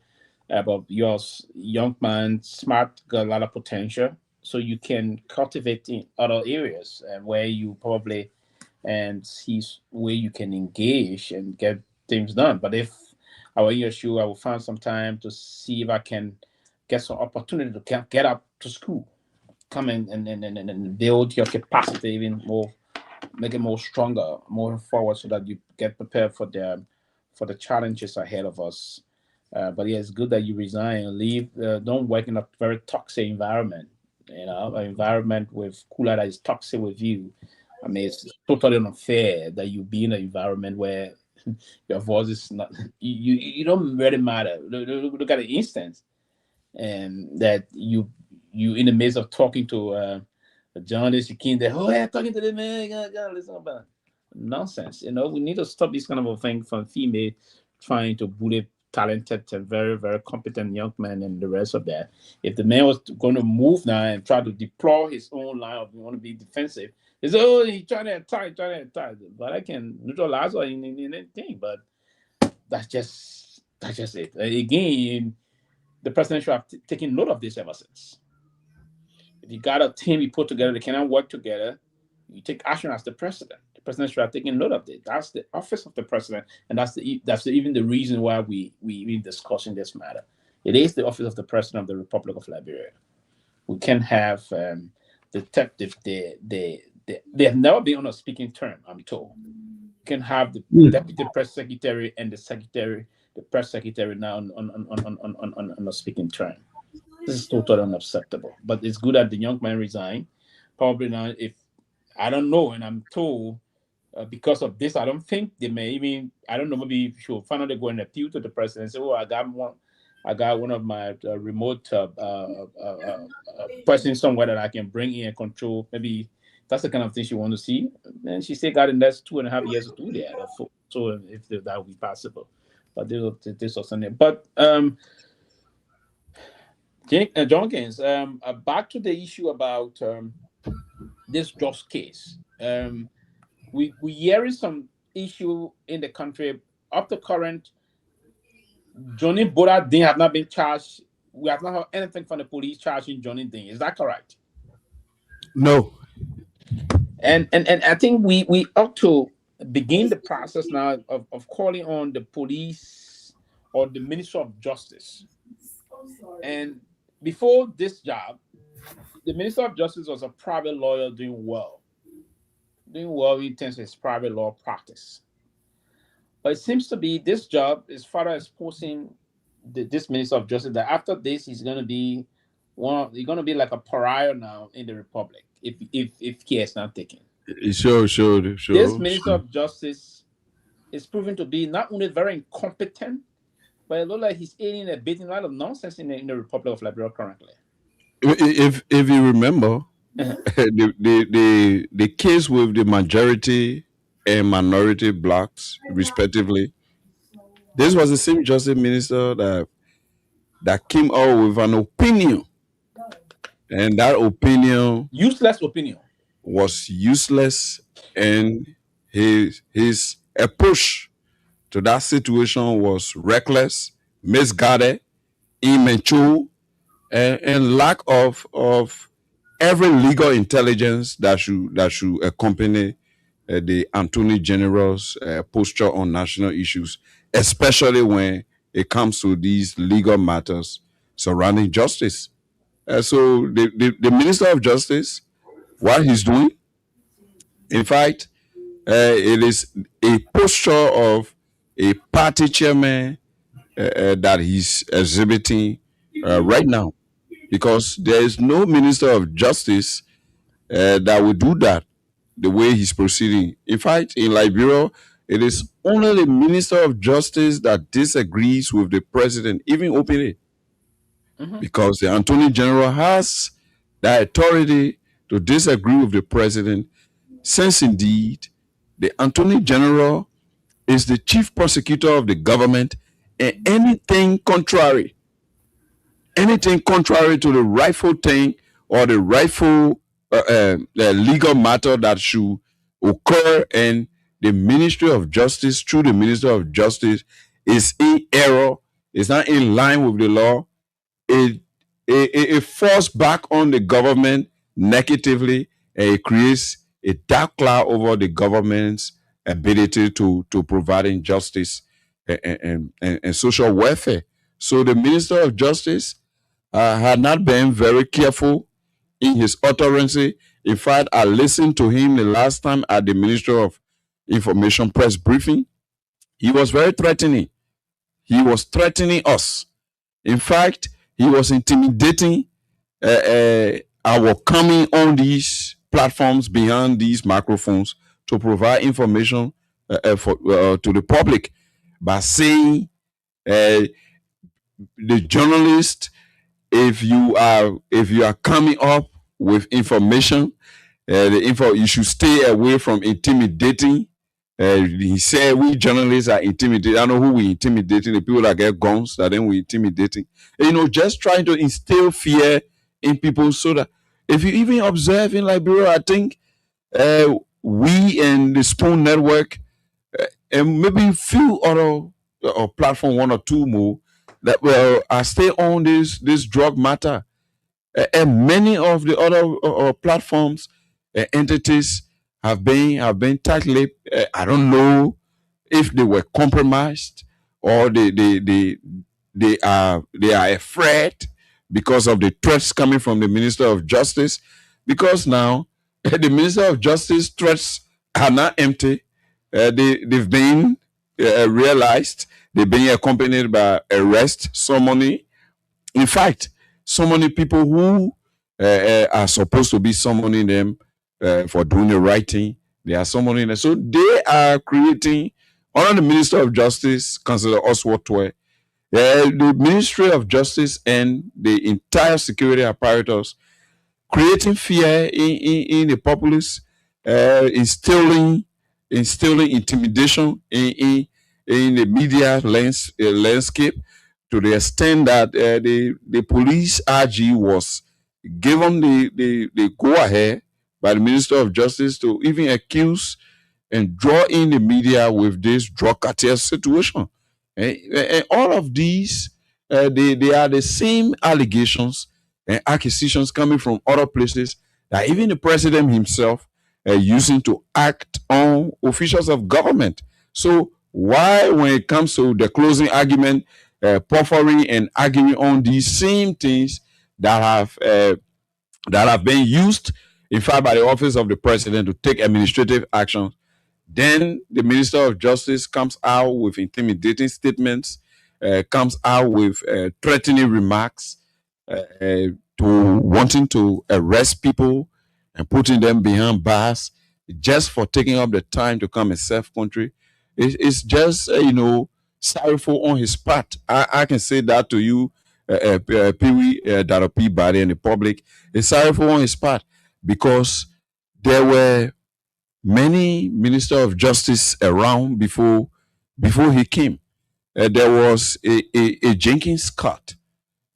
But you're young man, smart, got a lot of potential, so you can cultivate in other areas and where you probably and see where you can engage and get things done. But if I were in your shoe, I will find some time to see if I can get some opportunity to get up to school, come in and build your capacity even more, make it more stronger, more forward, so that you get prepared for the challenges ahead of us. But yeah, it's good that you resign and leave. Don't work in a very toxic environment. You know, an environment with cooler that is toxic with you. I mean, it's totally unfair that you be in an environment where your voice is not. You don't really matter. Look at the instance, and that you in the midst of talking to a journalist, you can't there. Oh, yeah, talking to the man. You gotta listen about nonsense. You know, we need to stop this kind of a thing from female trying to bully talented and very, very competent young men and the rest of that. If the man was going to move now and try to deploy his own line of want to be defensive, it's oh he's trying to attack. But I can neutralize or in anything. But that's just it. Again, the president should have taken note of this ever since. If you got a team you put together, they cannot work together, you take action as the president. The president should have taken note of it. That's the office of the president, and even the reason why we even discussing this matter. It is the office of the president of the Republic of Liberia. We can have they have never been on a speaking term. I'm told. We can have the deputy press secretary and the press secretary now on a speaking term. This is totally unacceptable. But it's good that the young man resigned. Probably now, if I don't know, and I'm told because of this, I don't think they may even. I don't know. Maybe she'll finally go and appeal to the president and say, "Oh, I got one of my remote person somewhere that I can bring in and control." Maybe that's the kind of thing she wants to see. And she still got the next 2.5 years to do that. So if that would be possible, but this was something. But Jenkins, back to the issue about this Just case. We hearing some issue in the country up to current. Johnny Boda Dean have not been charged. We have not heard anything from the police charging Johnny Dean. Is that correct? No. And I think we ought to begin the process now of calling on the police or the Minister of Justice. And before this job, the Minister of Justice was a private lawyer doing well in terms of his private law practice. But it seems to be this job is further exposing this Minister of Justice that after this he's going to be like a pariah now in the Republic if care is not taken. Sure. This Minister of Justice is proven to be not only very incompetent, but it looks like he's aiding and abetting a lot of nonsense in the Republic of Liberia currently. If you remember, the case with the majority and minority blacks, respectively, this was the same justice minister that came out with an opinion, and that opinion, useless opinion, was useless, and his approach to that situation was reckless, misguided, immature, and lack of every legal intelligence that should accompany the Attorney General's posture on national issues, especially when it comes to these legal matters surrounding justice. So the Minister of Justice, what he's doing, in fact, it is a posture of a party chairman that he's exhibiting right now, because there is no Minister of Justice that will do that the way he's proceeding. In fact, in Liberia, it is only the Minister of Justice that disagrees with the president, even openly, because the Attorney General has the authority to disagree with the president, since indeed the Attorney General is the chief prosecutor of the government, and anything contrary to the rightful thing or the rightful legal matter that should occur in the Ministry of Justice through the Minister of Justice is in error, is not in line with the law. It falls back on the government negatively, and it creates a dark cloud over the government's ability to provide justice and social welfare. So the Minister of Justice had not been very careful in his utterance. In fact, I listened to him the last time at the Minister of Information press briefing. He was very threatening. He was threatening us. In fact, he was intimidating our coming on these platforms behind these microphones to provide information to the public by saying the journalist, if you are coming up with information, you should stay away from intimidating. He said we journalists are intimidated. I know who we intimidating, the people that get guns, that then we intimidating. Just trying to instill fear in people so that if you even observe in Liberia, I think we and the Spoon Network and maybe a few other platform, one or two more, that are still on this drug matter. And many of the other platforms, entities have been tightly. I don't know if they were compromised or they are afraid because of the threats coming from the Minister of Justice. Because now the Minister of Justice threats are not empty. They've been realized. They've been accompanied by arrest, summoning. In fact, so many people who are supposed to be summoning them for doing the right thing, they are summoning them. So they are creating, under the Minister of Justice, Councillor Oswald Tuwe, the Ministry of Justice and the entire security apparatus, creating fear in the populace, instilling intimidation in the media landscape, to the extent that the police RG was given the go-ahead by the Minister of Justice to even accuse and draw in the media with this drug cartel situation. And all of these, they are the same allegations and accusations coming from other places that even the president himself using to act on officials of government. So why, when it comes to the closing argument, puffering and arguing on these same things that have been used, in fact, by the office of the president to take administrative action, then the Minister of Justice comes out with intimidating statements, comes out with threatening remarks, to wanting to arrest people and putting them behind bars just for taking up the time to come and serve country. It's just, sorrowful on his part. I can say that to you, Pee-wee, Dr. Peabody, and the public. It's sorrowful on his part because there were many Minister of Justice around before he came. There was a Jenkins Scott.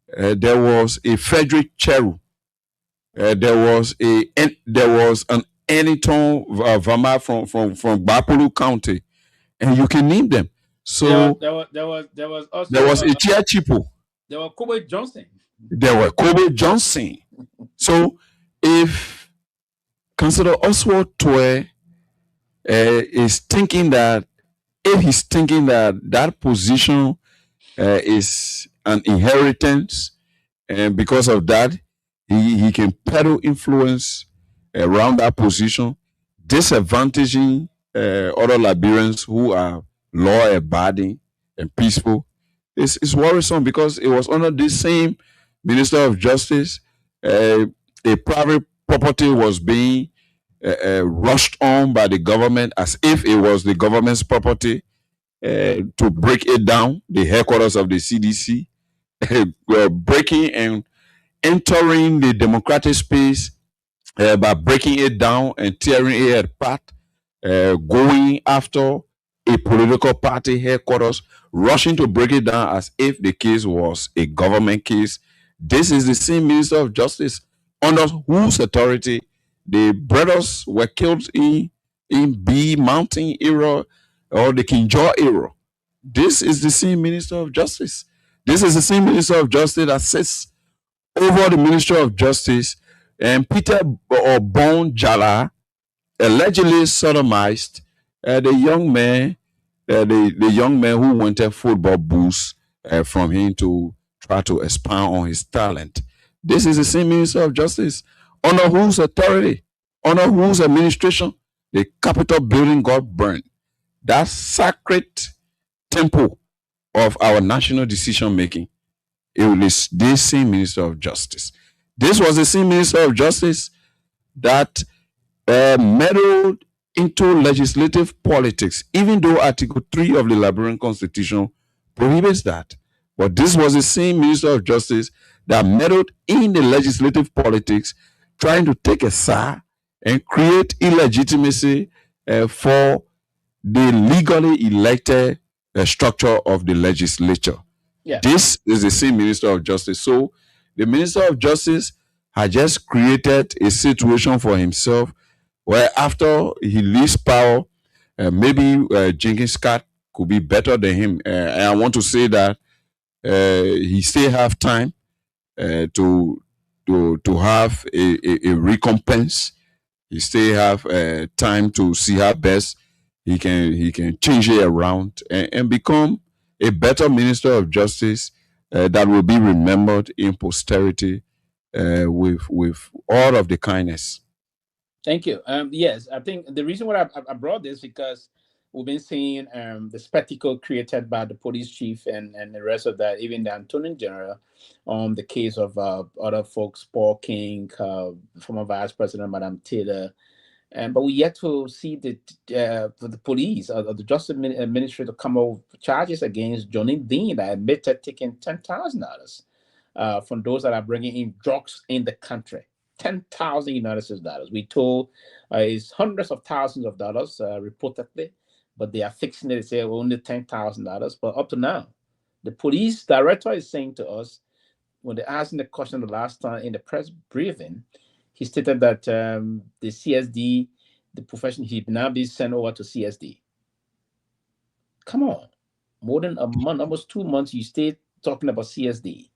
There was a Frederick Cheru. There was an Eniton Vama from Bapulu County, and you can name them. So there was also there was Ichia Chipo. There was Kobe Johnson. There were Kobe Johnson. So if Councillor Oswald Tuwe is thinking that, if he's thinking that position is an inheritance, and because of that he can peddle influence around that position, disadvantaging other Liberians who are law-abiding and peaceful, is worrisome, because it was under this same Minister of Justice a private property was being rushed on by the government as if it was the government's property, to break it down, the headquarters of the CDC, breaking and entering the democratic space by breaking it down and tearing it apart, going after a political party headquarters, rushing to break it down as if the case was a government case. This is the same Minister of Justice under whose authority the brothers were killed in B Mountain era or the King Jaw era. This is the same Minister of Justice. This is the same Minister of Justice that sits over the Ministry of Justice, and Peter Obon Jala allegedly sodomized the young man, the young man who wanted football boosts from him to try to expound on his talent. This is the same Minister of Justice under whose authority, under whose administration, the Capitol building got burned. That sacred temple of our national decision making. It was this same Minister of Justice. This was the same Minister of Justice that meddled into legislative politics, even though Article 3 of the Liberian Constitution prohibits that. But this was the same Minister of Justice that meddled in the legislative politics, trying to take a side and create illegitimacy for the legally elected structure of the legislature. Yeah. This is the same Minister of Justice. So the Minister of Justice had just created a situation for himself where after he leaves power, maybe Jenkins Scott could be better than him. And I want to say that he still have time to have a recompense. He still have time to see how best he can change it around and become a better Minister of Justice that will be remembered in posterity with all of the kindness. Thank you. Yes, I think the reason why I brought this because we've been seeing the spectacle created by the police chief and the rest of that, even the Attorney General, on the case of other folks, Paul King, former Vice President Madam Taylor, but we yet to see the police or the Justice Administrator come up with charges against Johnny Dean that admitted taking $10,000 from those that are bringing in drugs in the country. 10,000 United States dollars. We told it's hundreds of thousands of dollars reportedly, but they are fixing it. They say only $10,000. But up to now, the police director is saying to us, when they asked him the question the last time in the press briefing, he stated that the CSD, the profession, he now be sent over to CSD. Come on, more than a month, almost 2 months, you stay talking about CSD.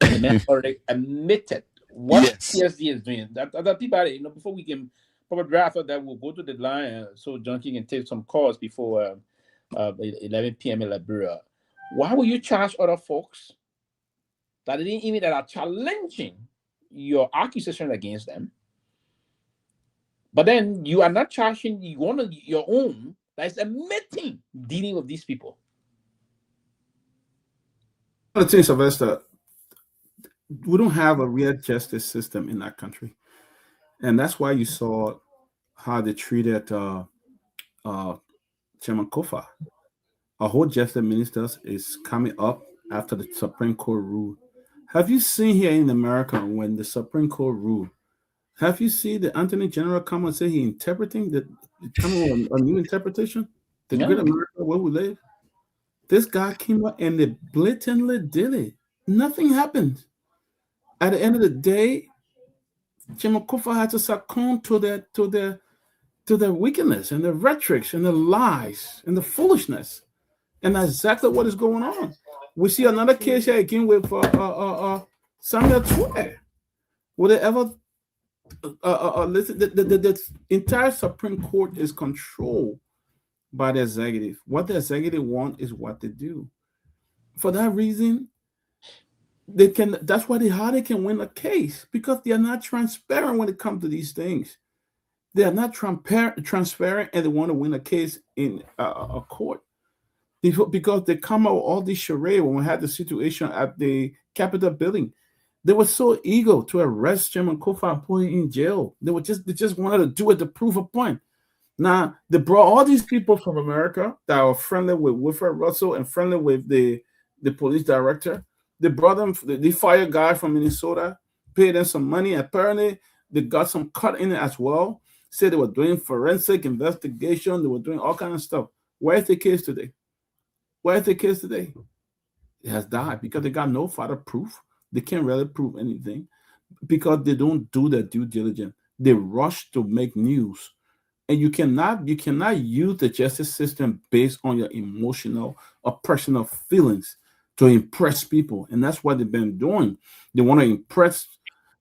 And then already admitted what CSD is doing. That other people, before we can probably draft that, we'll go to the line so Junkie can take some calls before 11 p.m. in Liberia. Why will you charge other folks that are challenging your accusation against them, but then you are not charging one of your own that is admitting dealing with these people? One of the things, Sylvester, we don't have a real justice system in that country, and that's why you saw how they treated Chairman Kofa. Our whole justice ministers is coming up after the Supreme Court rule. Have you seen here in America when the Supreme Court ruled? Have you seen the Attorney General come and say he interpreting coming a new interpretation? The great America where we live. This guy came out and they blatantly did it. Nothing happened. At the end of the day, Chairman Kofa had to succumb to their wickedness and the rhetoric and the lies and the foolishness. And that's exactly what is going on. We see another case here again with Samuel Twe. Would they ever listen? The entire Supreme Court is controlled by the executive. What the executive want is what they do. For that reason, they can. That's why they can win a case, because they are not transparent when it comes to these things. They are not transparent, and they want to win a case in a court. Because they come out with all this charade. When we had the situation at the Capitol building, they were so eager to arrest Chairman Kofa and put him in jail. They just wanted to do it to prove a point. Now they brought all these people from America that are friendly with Wilfred Russell and friendly with the police director. They brought them. They fired a guy from Minnesota, paid them some money. Apparently, They got some cut in it as well. Said they were doing forensic investigation. They were doing all kind of stuff. Where is the case today? Where is the case today? It has died because they got no further proof. They can't really prove anything because they don't do their due diligence. They rush to make news. And you cannot use the justice system based on your emotional or personal feelings to impress people. And that's what they've been doing. They want to impress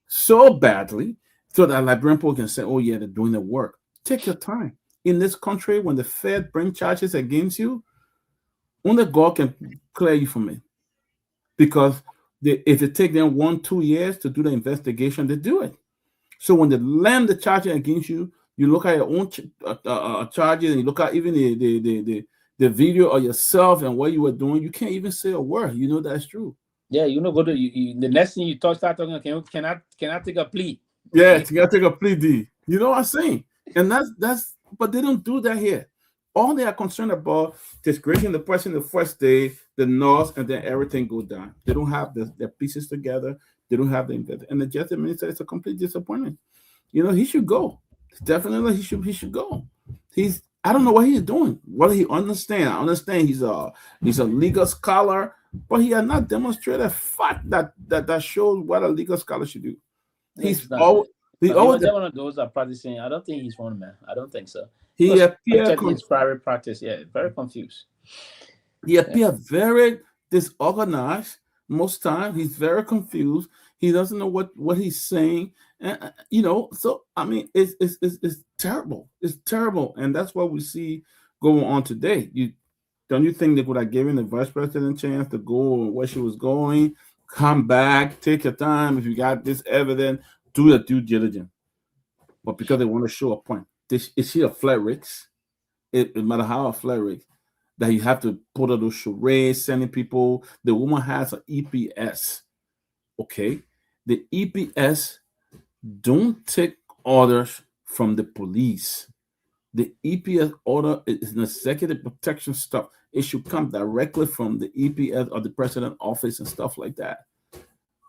so badly so that Liberian people can say, oh yeah, they're doing the work. Take your time. In this country, when the Fed bring charges against you, only God can clear you from it. Because if it takes them 1-2 years to do the investigation, they do it. So when they land the charges against you, you look at your own charges, and you look at even the video of yourself and what you were doing. You can't even say a word. You know that's true. Yeah, go to the next thing you start talking. Cannot take a plea. Yeah, you gotta take a plea deed. You know what I'm saying? And that's but they don't do that here. All they are concerned about is creating the person the first day, the nurse, and then everything go down. They don't have their pieces together. They don't have the investment. And the justice minister is a complete disappointment. You know, he should go. Definitely he should go. I don't know what he's doing. What he understand. I understand he's a legal scholar, but he has not demonstrated a fact that shows what a legal scholar should do. He's always one of those are practicing. I don't think he's one, man. I don't think so. He appeared his private practice. Yeah, very confused. He appeared very disorganized. Most time he's very confused. He doesn't know what he's saying, and so I mean, it's terrible. It's terrible, and that's what we see going on today. Don't you think they would have given the vice president a chance to go where she was going, come back, take your time? If you got this evidence, do your due diligence. But because they want to show a point, is she a flat risk? It matter how a flat risk that you have to put out those charades, sending people. The woman has an EPS. Okay, the EPS don't take orders from the police. The EPS order is an executive protection stuff. It should come directly from the EPS or the president's office and stuff like that.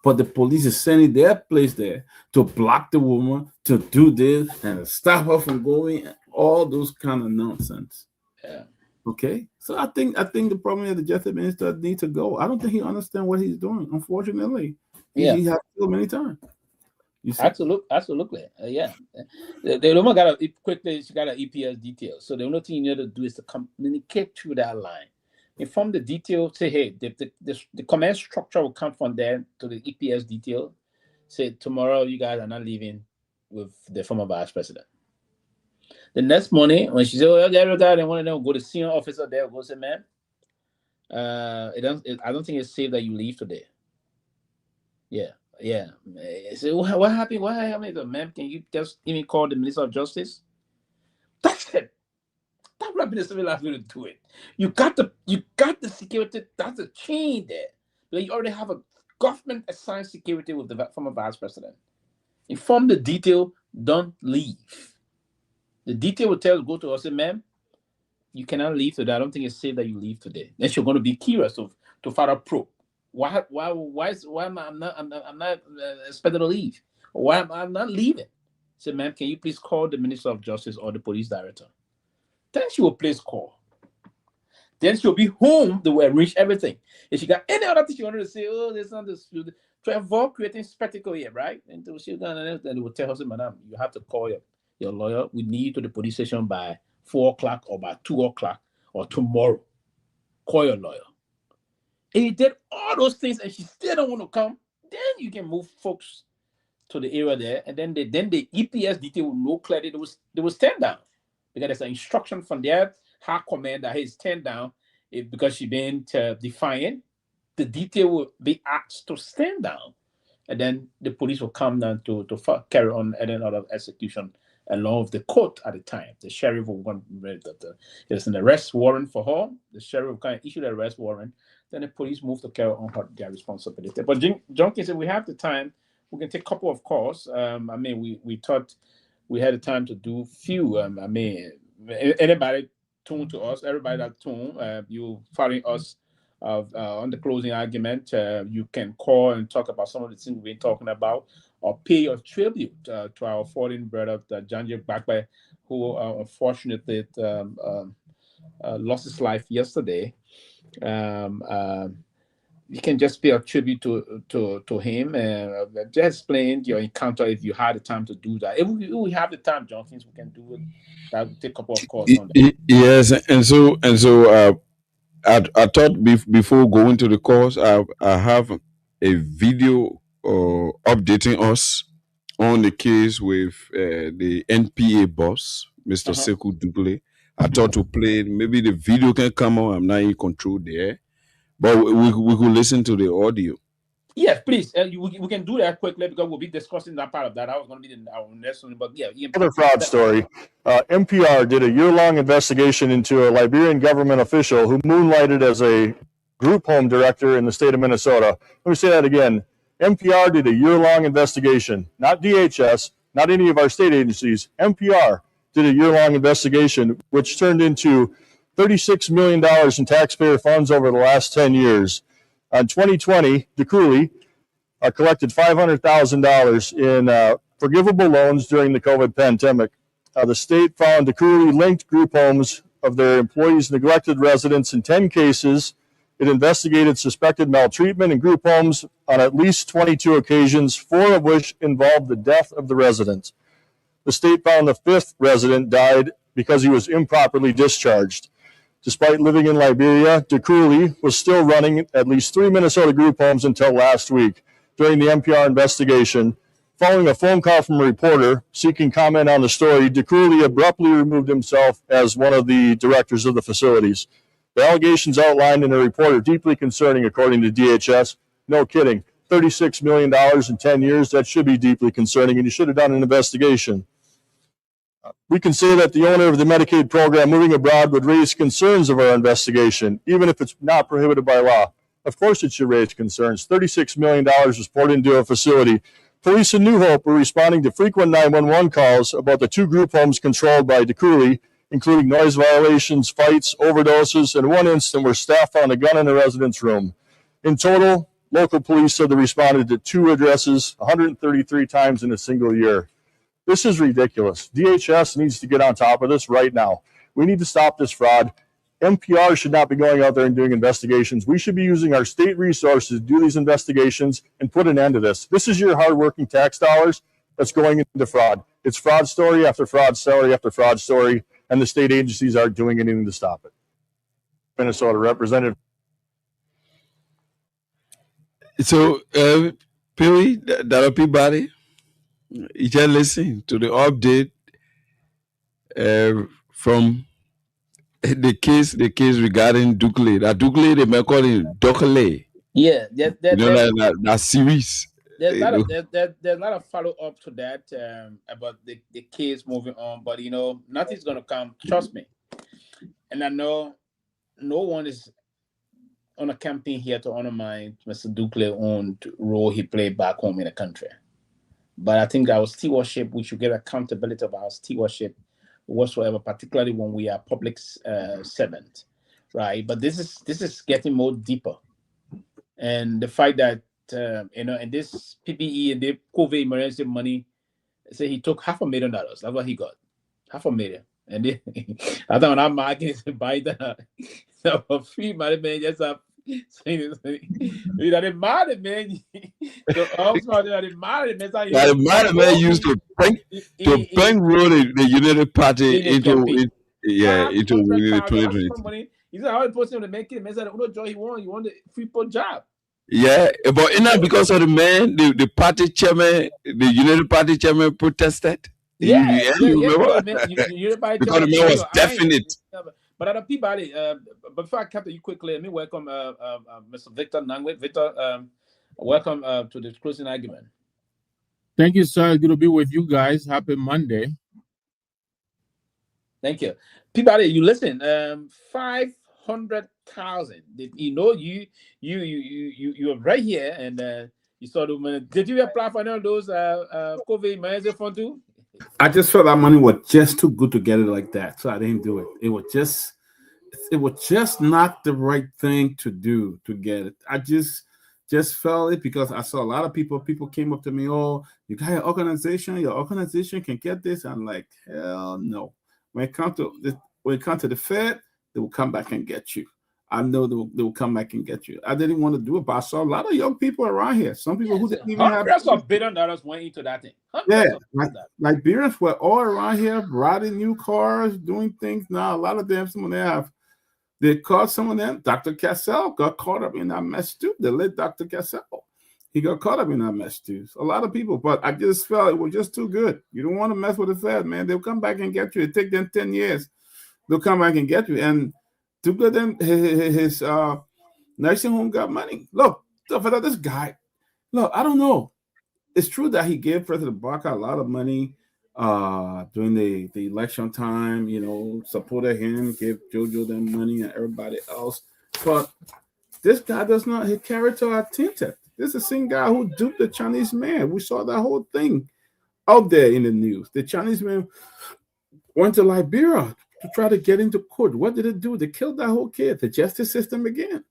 But the police is sending their place there to block the woman, to do this and stop her from going, all those kind of nonsense. Yeah. Okay. So I think the problem is the justice minister needs to go. I don't think he understands what he's doing, unfortunately. He has so many times. Absolutely. Yeah. The woman got she got an EPS detail. So the only thing you need to do is to communicate through that line. Inform the detail, say, hey, the command structure will come from there to the EPS detail. Say, tomorrow you guys are not leaving with the former vice president. The next morning, when she said, oh, and one of them will go to senior officer there, will go say, man, I don't think it's safe that you leave today. Yeah. So what happened? What happened? Ma'am, can you just even call the Minister of Justice? That's it. That would have been the civil last way to do it. You got the security. That's a chain there. But you already have a government assigned security with the former vice president. Inform the detail. Don't leave. The detail will tell you, go to us, say, ma'am, you cannot leave today. I don't think it's safe that you leave today. Then she's going to be curious to further probe. Why am I not expected to leave? Why am I not leaving? Say, ma'am, can you please call the Minister of Justice or the police director? Then she will place call. Then she'll be home. They will arrange everything. If she got any other thing she wanted to say, oh, there's not this, to avoid creating spectacle here, right? And she'll then they will tell her, say, madam, you have to call your lawyer. We need you to the police station by 4 o'clock or by 2 o'clock or tomorrow. Call your lawyer. And you did all those things and she still don't want to come, then you can move folks to the area there, and then the EPS detail will know clearly they will stand down. Because there's an instruction from their high command that he's stand down because she been defiant. The detail will be asked to stand down. And then the police will come down to carry on any other execution along with the court at the time. The sheriff will want there's an arrest warrant for her. The sheriff will kind of issue the arrest warrant. Then the police move to carry on their responsibility. But Junkie said we have the time. We can take a couple of calls. We thought we had the time to do few. Anybody tune to us, everybody that tune, you following us on the closing argument, you can call and talk about some of the things we've been talking about. or pay your tribute to our fallen brother, John J. Bakwe, who unfortunately lost his life yesterday. You can just pay a tribute to him and just explain your encounter if you had the time to do that. If we have the time, Jenkins, we can do it. That will take a couple of calls on that. Yes, and so I thought before going to the course, I have a video updating us on the case with the NPA boss, Mr. Sekou Doucouré. I thought to play, maybe the video can come on. I'm not in control there, but we could listen to the audio. Yes, please. We can do that quickly because we'll be discussing that part of that. I was going to be our next one, but yeah. Another fraud story. NPR did a year-long investigation into a Liberian government official who moonlighted as a group home director in the state of Minnesota. Let me say that again. NPR did a year-long investigation, not DHS, not any of our state agencies. NPR did a year-long investigation, which turned into $36 million in taxpayer funds over the last 10 years. In 2020, Doucouré collected $500,000 in forgivable loans during the COVID pandemic. The state found Doucouré linked group homes of their employees' neglected residents in 10 cases. It investigated suspected maltreatment in group homes on at least 22 occasions, 4 of which involved the death of the resident. The state found the 5th resident died because he was improperly discharged. Despite living in Liberia, Doucouré was still running at least 3 Minnesota group homes until last week. During the NPR investigation, following a phone call from a reporter seeking comment on the story, Doucouré abruptly removed himself as one of the directors of the facilities. The allegations outlined in the report are deeply concerning, according to DHS. No kidding. $36 million in 10 years, that should be deeply concerning, and you should have done an investigation. We can say that the owner of the Medicaid program moving abroad would raise concerns of our investigation, even if it's not prohibited by law. Of course it should raise concerns. $36 million was poured into a facility. Police in New Hope were responding to frequent 911 calls about the 2 group homes controlled by Doucouré, including noise violations, fights, overdoses, and one incident where staff found a gun in a resident's room. In total, local police said they responded to 2 addresses 133 times in a single year. This is ridiculous. DHS needs to get on top of this right now. We need to stop this fraud. NPR should not be going out there and doing investigations. We should be using our state resources to do these investigations and put an end to this. This is your hardworking tax dollars that's going into fraud. It's fraud story after fraud story after fraud story, and the state agencies aren't doing anything to stop it. Minnesota Representative. So, Billy, that'll be body. You just listen to the update from the case regarding Doucouré. That Doucouré, they may call him Doucouré. Yeah, that series. There's a lot of follow up to that about the case moving on, but nothing's gonna come. Trust me, and I know no one is on a campaign here to undermine Mr. Doucouré owned role he played back home in the country. But I think our stewardship, we should get accountability of our stewardship whatsoever, particularly when we are public servant, right? But this is getting more deeper, and the fact that and this PPE and the COVID emergency money, say he took $500,000. That's what he got, $500,000, and then I thought I'm marking to buy that. So for free money, man, just up. You know, mad man. The man used to bankroll the United Party into winning the 2020. He's how the person to make it. Man said, "No joy, he won the free port job." Yeah, but it's not because of the man, the party chairman, the United Party chairman protested. Yeah, remember? Because the man was definite. But other people, before I capture you quickly, let me welcome Mr. Victor Nangwe. Victor, welcome to the closing argument. Thank you, sir. Good to be with you guys. Happy Monday. Thank you. People, you listen. 500,000. You know, you're right here, and you saw the. Did you apply for any of those COVID emergency fund too? I just felt that money was just too good to get it like that, so I didn't do it. It was just not the right thing to do to get it. just felt it because I saw a lot of people came up to me, oh, you got your organization can get this. I'm like, hell no. When it comes to the Fed, they will come back and get you. I know they will come back and get you. I didn't want to do it, but I saw a lot of young people around here. Some people who didn't even have hundreds of $1 billion went into that thing. Liberians were all around here riding new cars, doing things. Now a lot of them, some of them they caught some of them. Dr. Cassell got caught up in that mess too. The late Dr. Cassell, he got caught up in that mess too. So a lot of people, but I just felt it was just too good. You don't want to mess with the Fed, man. They'll come back and get you. It take them 10 years. They'll come back and get you. And to good them, his nursing home got money. Look, for this guy, look, I don't know. It's true that he gave President Barker a lot of money during the election time, supported him, gave Jojo them money and everybody else. But this guy does not, his character are tinted. This is the same guy who duped the Chinese man. We saw that whole thing out there in the news. The Chinese man went to Liberia to try to get into court. What did it do? They killed that whole kid, the justice system again.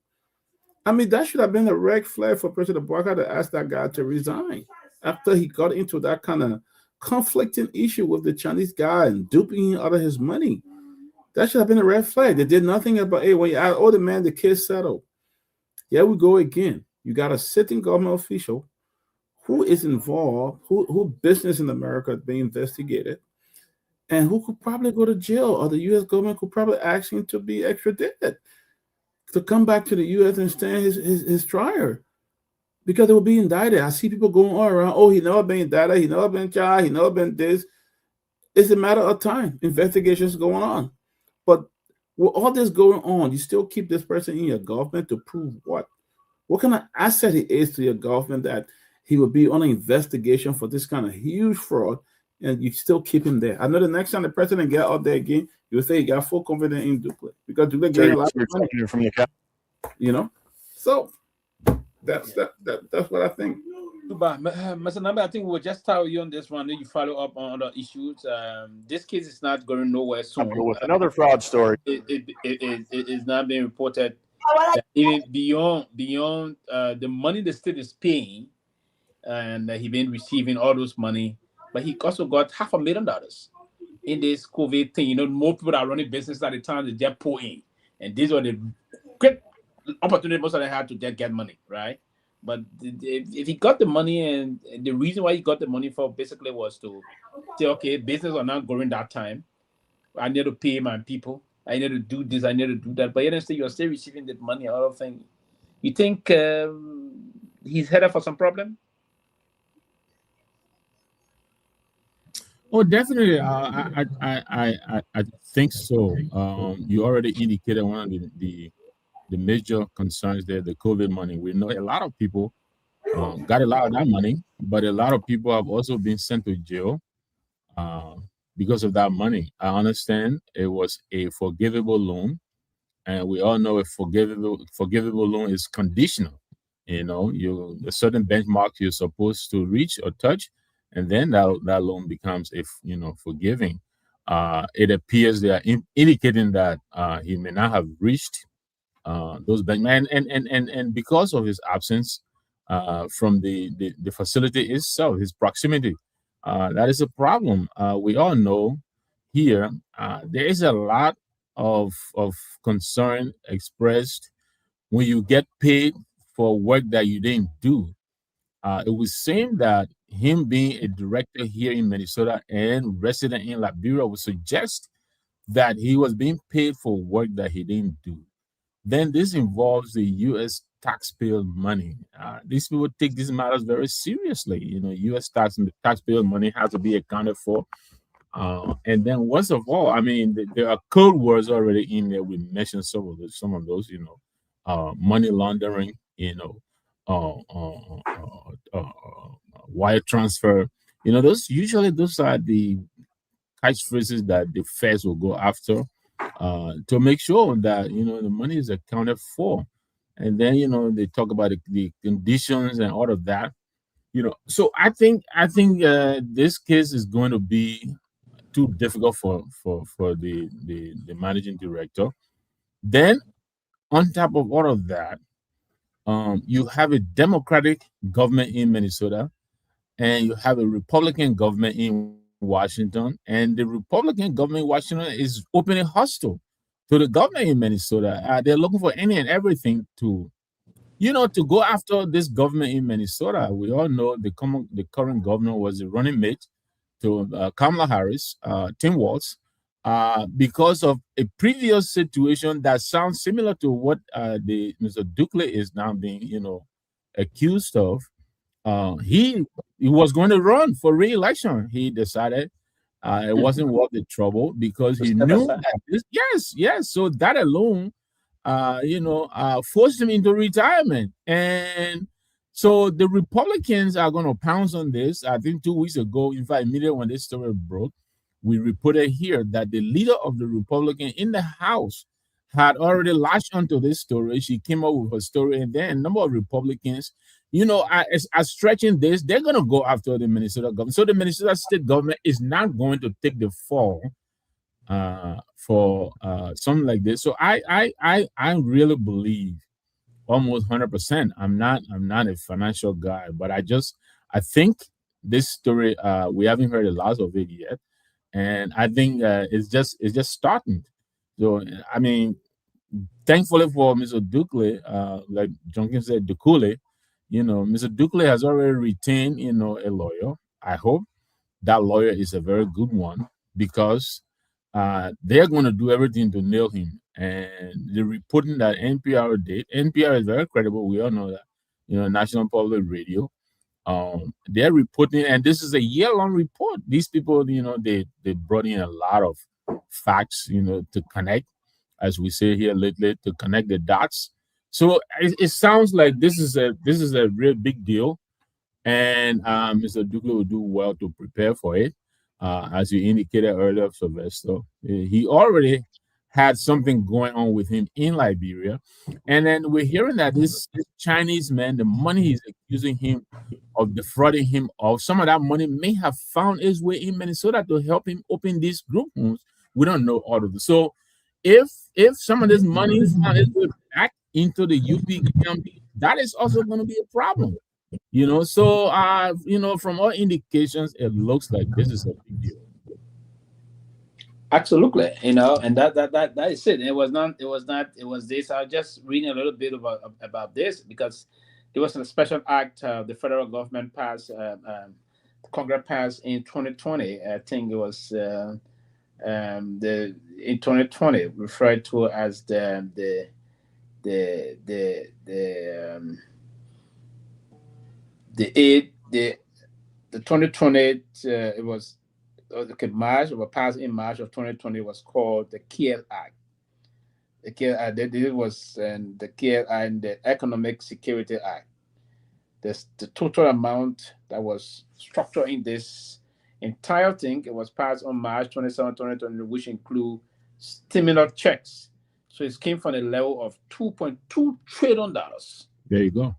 I mean, that should have been a red flag for President Barker to ask that guy to resign after he got into that kind of conflicting issue with the Chinese guy and duping him out of his money. That should have been a red flag. They did nothing about it. When you owe the man, the case settled. Here we go again. You got a sitting government official who is involved, who business in America is being investigated, and who could probably go to jail, or the U.S. government could probably ask him to be extradited to come back to the U.S. and stand his trial, because they will be indicted. I see people going all around, oh, he never been indicted, he never been charged, he never been this. It's a matter of time. Investigations going on. But with all this going on, you still keep this person in your government to prove what? What kind of asset he is to your government that he will be on an investigation for this kind of huge fraud, and you still keep him there? I know the next time the president get out there again, you'll say he got full confidence in Duque, because Duque getting a lot of money from the cap. So that's what I think. But Mr. Number, I think we'll just tell you on this one. Then you follow up on other issues. This case is not going nowhere soon. With another fraud story. It is not being reported that even beyond the money the state is paying, and he been receiving all those money, but he also got $500,000 in this COVID thing. More people are running business at the time that they're pouring, and these are the great opportunity most of them had to get money, right? But if he got the money, and the reason why he got the money for basically was to say, okay, business are not going that time. I need to pay my people. I need to do this. I need to do that. But yet you're still receiving that money, a lot of things. You think he's headed for some problem? Oh, definitely. I think so. You already indicated one of the major concerns there, the COVID money. We know a lot of people got a lot of that money, but a lot of people have also been sent to jail because of that money. I understand it was a forgivable loan, and we all know a forgivable loan is conditional. A certain benchmark you're supposed to reach or touch, and then that loan becomes forgiving. It appears they are indicating that he may not have reached those benchmarks, and because of his absence from the facility itself, his proximity, that is a problem. We all know here there is a lot of concern expressed when you get paid for work that you didn't do. It would seem that him being a director here in Minnesota and resident in Liberia would suggest that he was being paid for work that he didn't do. Then this involves the U.S. taxpayer money. These people take these matters very seriously. U.S. taxpayer money has to be accounted for. And then, worst of all, I mean, there are code words already in there. We mentioned some of those. Money laundering. Wire transfer. Those are the catchphrases that the feds will go after. To make sure that the money is accounted for, and then they talk about the conditions and all of that. So I think this case is going to be too difficult for the managing director. Then on top of all of that, you have a Democratic government in Minnesota, and you have a Republican government in Washington, and the Republican government in Washington is openly hostile to the government in Minnesota. They're looking for any and everything to, to go after this government in Minnesota. We all know the current governor was a running mate to Kamala Harris, Tim Walz, because of a previous situation that sounds similar to what the Mr. Dukley is now being, accused of. He was going to run for re-election. He decided it wasn't worth the trouble because he knew that yes. So that alone, forced him into retirement. And so the Republicans are going to pounce on this. I think 2 weeks ago, in fact, immediately when this story broke, we reported here that the leader of the Republican in the House had already latched onto this story. She came up with her story, and then a number of Republicans, are stretching this. They're going to go after the Minnesota government. So the Minnesota state government is not going to take the fall for something like this. So I really believe almost 100%. I'm not a financial guy, but I think this story, we haven't heard a lot of it yet, and I think it's just starting. So I mean, thankfully for Mr. Dukley, like Junkin said, Dukule, Mr. Dukley has already retained, a lawyer. I hope that lawyer is a very good one because they're going to do everything to nail him. And the reporting that NPR did, NPR is very credible. We all know that, National Public Radio. They're reporting, and this is a year-long report. These people, they brought in a lot of facts, to connect, as we say here lately, to connect the dots. So it sounds like this is a real big deal, and Mr. Dukley will do well to prepare for it. As you indicated earlier, Sylvester, he already had something going on with him in Liberia, and then we're hearing that this Chinese man, the money he's accusing him of defrauding him of, some of that money may have found its way in Minnesota to help him open these group homes. We don't know all of it. So if some of this money found its way back into the UP, that is also going to be a problem. So from all indications, it looks like this is a big deal. Absolutely, and that is it. It was this. I was just reading a little bit about this because there was a special act the federal government passed, Congress passed in 2020. I think it was in 2020 referred to as the 2020. It was. March, or passed in March of 2020, was called the CARES Act. The CARES Act, this was the CARES Act and the Economic Security Act. The total amount that was structured in this entire thing, it was passed on March 27, 2020, which include stimulus checks. So it came from a level of $2.2 trillion. There you go.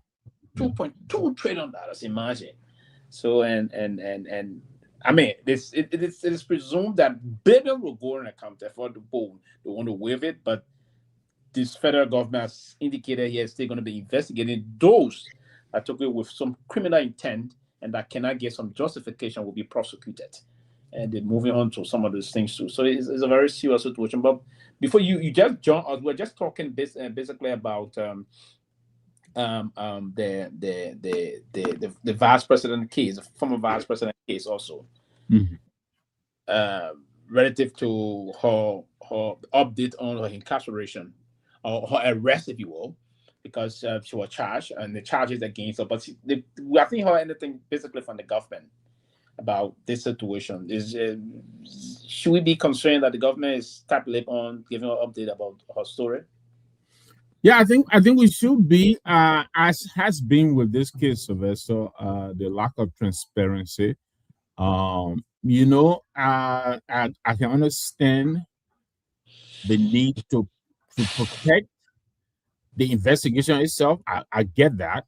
$2.2 trillion, imagine. So and I mean, it is presumed that billion will go on account for the board. They want to waive it, but this federal government has indicated here they're going to be investigating those that took it with some criminal intent and that cannot get some justification will be prosecuted. And they're moving on to some of those things too. So it's a very serious situation. But before you just join us, we're just talking basically about the vice president case, the former vice president case also, relative to her update on her incarceration or her arrest, if you will, because she was charged and the charges against her. But I think her anything basically from the government about this situation is. Should we be concerned that the government is tapping on giving her update about her story? Yeah, I think we should be, as has been with this case, Sylvester, the lack of transparency. I can understand the need to protect the investigation itself. I get that,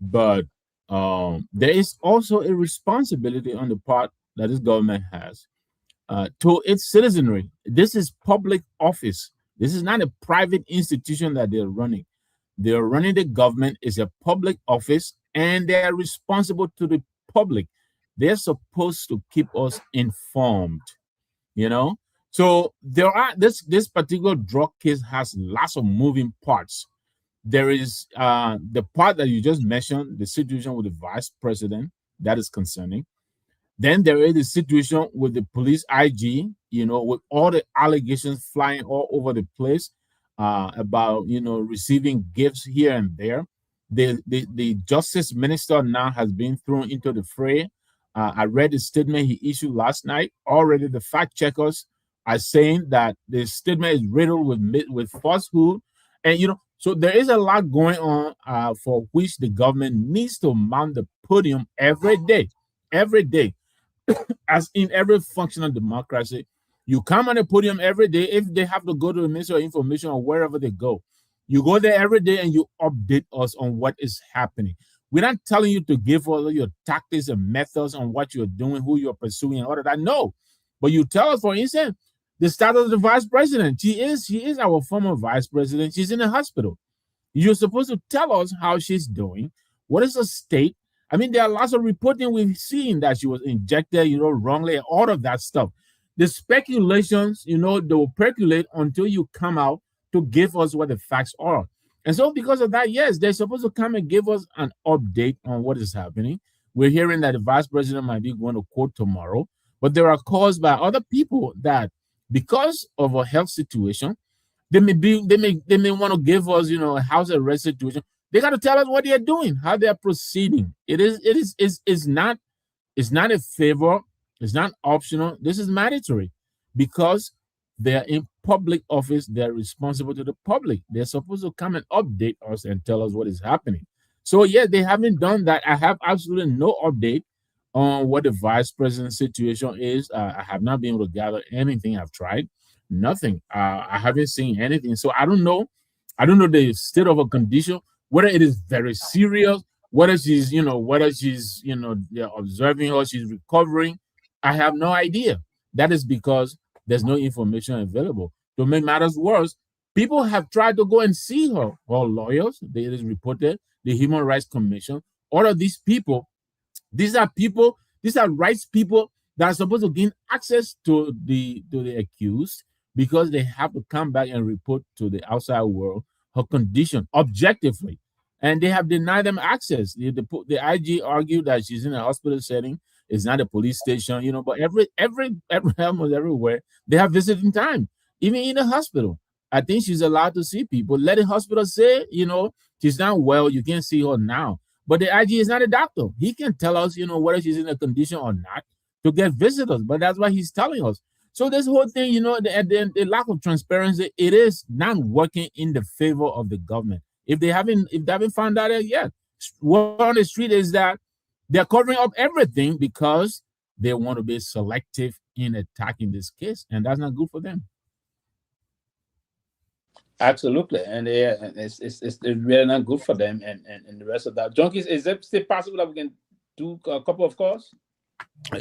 but there is also a responsibility on the part that this government has to its citizenry. This is public office. This is not a private institution that they're running. They're running the government. It's a public office, and they are responsible to the public. They're supposed to keep us informed, you know. So there are this particular drug case has lots of moving parts. There is the part that you just mentioned, the situation with the vice president, that is concerning. Then there is the situation with the police IG, you know, with all the allegations flying all over the place about, you know, receiving gifts here and there. The justice minister now has been thrown into the fray. I read the statement he issued last night. Already the fact checkers are saying that the statement is riddled with falsehood. And, you know, so there is a lot going on for which the government needs to mount the podium every day. Every day, as in every functional democracy, you come on the podium every day. If they have to go to the Ministry of Information or wherever they go, you go there every day and you update us on what is happening. We're not telling you to give all your tactics and methods on what you're doing, who you're pursuing, and all of that. No, but you tell us, for instance, the status of the vice president. She is our former vice president. She's in the hospital. You're supposed to tell us how she's doing. What is the state? I mean, there are lots of reporting we've seen that she was injected, you know, wrongly, and all of that stuff. The speculations, you know, they will percolate until you come out to give us what the facts are. And so because of that, yes, they're supposed to come and give us an update on what is happening. We're hearing that the vice president might be going to court tomorrow, but there are calls by other people that because of a health situation, they may want to give us, you know, a house arrest situation. They got to tell us what they're doing, how they're proceeding. It's not a favor. It's not optional. This is mandatory because they're in public office. They're responsible to the public. They're supposed to come and update us and tell us what is happening. So yeah, they haven't done that. I have absolutely no update on what the vice president situation is. I have not been able to gather anything. I've tried nothing. I haven't seen anything. So I don't know the state of a condition, whether it is very serious, whether she's they're observing her, she's recovering. I have no idea. That is because there's no information available. To make matters worse, people have tried to go and see her. All lawyers, it is reported, the Human Rights Commission, all of these people, these are rights people that are supposed to gain access to the accused because they have to come back and report to the outside world her condition objectively. And they have denied them access. The IG argued that she's in a hospital setting. It's not a police station, you know, but almost everywhere, they have visiting time, even in the hospital. I think she's allowed to see people. Let the hospital say, you know, she's not well, you can't see her now. But the IG is not a doctor. He can tell us, you know, whether she's in a condition or not to get visitors. But that's what he's telling us. So this whole thing, you know, the lack of transparency, it is not working in the favor of the government. If they haven't found that out yet, word on the street is that they're covering up everything because they want to be selective in attacking this case, and that's not good for them. Absolutely, and it's really not good for them and the rest of that. Junkies, is it still possible that we can do a couple of calls?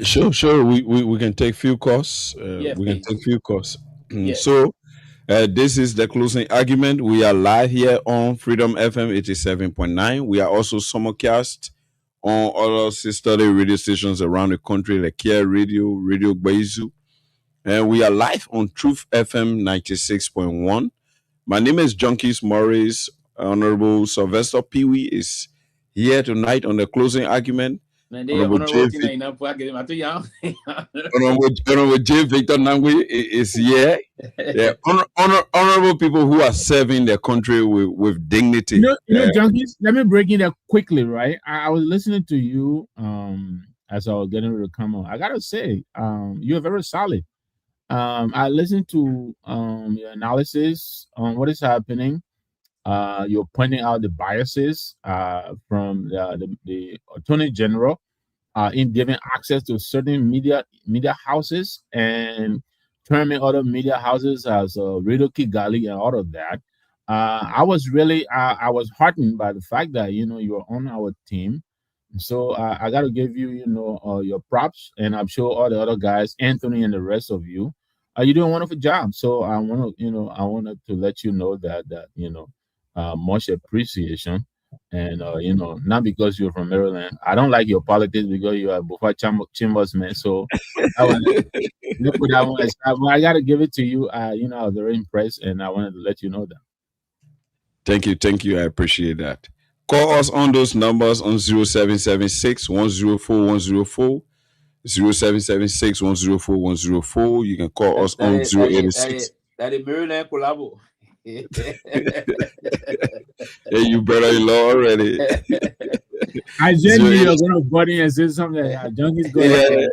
Sure. We can take few calls. Yeah, We can please. take few calls. Yeah. So this is the closing argument. We are live here on Freedom FM 87.9. We are also simulcast on other sister radio stations around the country, like Care Radio, Radio Baizu. And we are live on Truth FM 96.1. My name is Junkies Morris. Honorable Sylvester Peewee is here tonight on the closing argument. Honorable J. Honorable J. Victor Nangwe is here. Yeah, honorable people who are serving their country with dignity. You know, Junkies, let me break it up quickly, right? I was listening to you as I was getting ready to come on. I gotta say, you're very solid. I listened to your analysis on what is happening. You're pointing out the biases from the Attorney General in giving access to certain media houses and terming other media houses as Radio Kigali and all of that. I was really I was heartened by the fact that, you know, you're on our team. So I got to give you, you know, your props, and I'm sure all the other guys, Anthony and the rest of you, you're doing a wonderful job. So I wanted to let you know that you know much appreciation. And not because you're from Maryland. I don't like your politics because you are before Chambers man. So I want to put that one aside. But I gotta give it to you. I was very impressed, and I wanted to let you know that. Thank you. I appreciate that. Call us on those numbers on 0776 104 104, 0776 104 104. You can call us on 086. That is Maryland collabo. Hey, you brother-in-law already. I genuinely you're gonna body and say something. Junkies going. Yeah.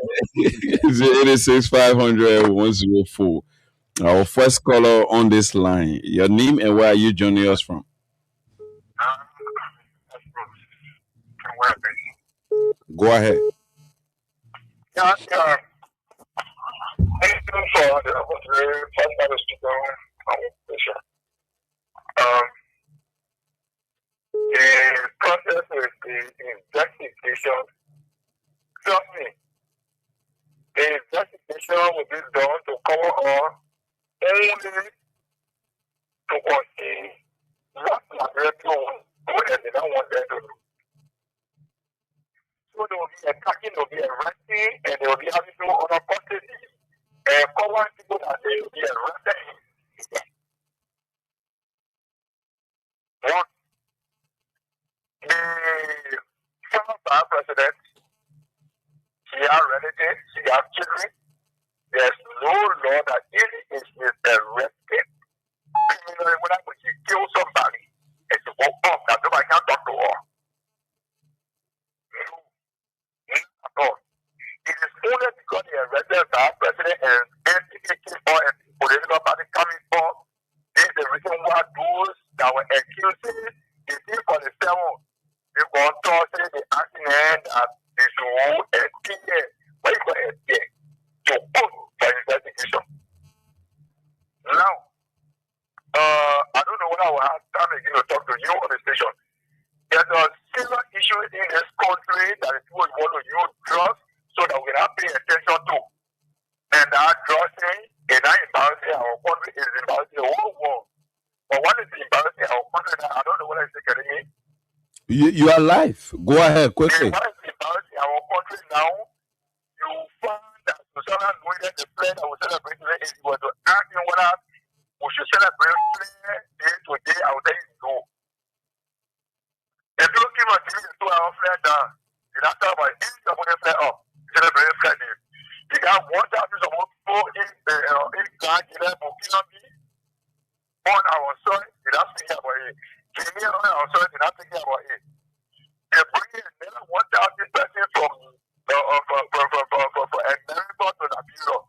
086 500 104. Our first caller on this line. Your name and where are you joining us from? Go ahead. Yeah, thank you for the opportunity first time to speak on conversation. The process with the investigation, trust me, the investigation will be done to cover all only to conceal what Madrid told and they don't want them to do. So they will be attacking, they will be arresting, and they will be having no other custody and covering people that they will be arrested. One, the former vice president, she has relatives, she has children. There's no law that if she is arrested, criminally, when she kills somebody, and she go up, that nobody can talk to her. No, not at all. It is only because the arrested vice president and NPK or a political party coming up, this is the reason why those that were accusing the thing for the seven, they go on to say the accident at the show and PA, what you call it, to put for investigation. Now, I don't know when I will have time again to talk to you on the station. There's a serious issue in this country that the people want to use drugs so that we can pay attention to. And that drugs thing is not embarrassing our country, it is embarrassing the whole world. But what is embarrassing our country now? I don't know what I'm saying. You are live. Go ahead quickly. What is embarrassing our country now? You find that Susanna Louis, the plan that we celebrate today, if you were to ask me whether we should celebrate day to day, I would tell you no. If you give us 2 hours flat down, you have to have an inch of the flat up. Celebrate flat day. You got 1,000 of people in God, you have Burkina on our soil, you have to think about it. Kenya on our soil, you have to think about it. They bring in another 1,000 persons from America to Nigeria.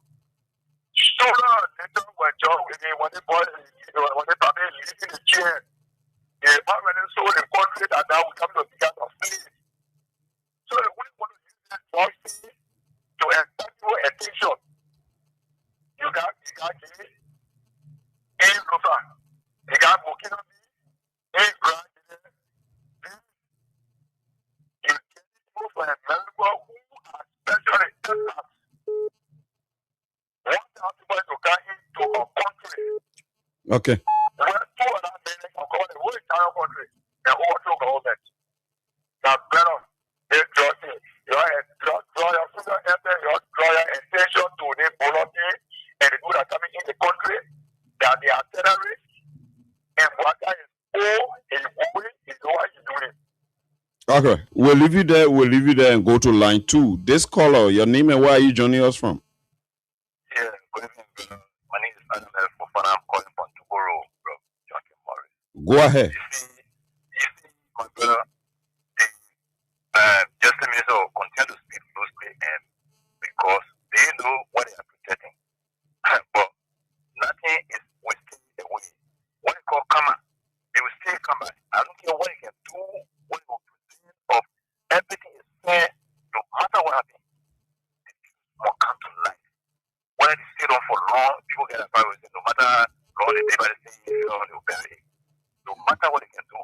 Sooner or later, when John Wayne, when they bought when they started leading the chair, they already sold the country that now we come to become a slave. So they only want to use that policy to attract your attention. You got Guinea, in Rufa, you got Burkina Faso, in Grand Guinea. You get people from America who are especially experts. 1,000 people to come into a country. Okay. Where 200 million can cover the whole entire country and overthrow government. Now, better, they trust me. You draw your finger after you draw your attention to the volunteer and the people that are coming in the country that they are terrorists and what that is moving, you know what you're doing. Okay. We'll leave you there. We'll leave you there and go to line 2. This caller, your name and where are you joining us from? Yeah, good evening, brother. My name is Adam L. Fofana. I'm calling from Tuboro, bro. Joaquin Morris. Go ahead. You see, my brother, just let me continue to speak closely and because they know what they are protecting. But nothing is wasting away. What they call karma, they will still come back. I don't care what you can do, what you present of everything is fair, no matter what happens. The truth will come to light. When they stay on for long, people get a virus. No matter how long they day by the same, they will bury it. No matter what they can do,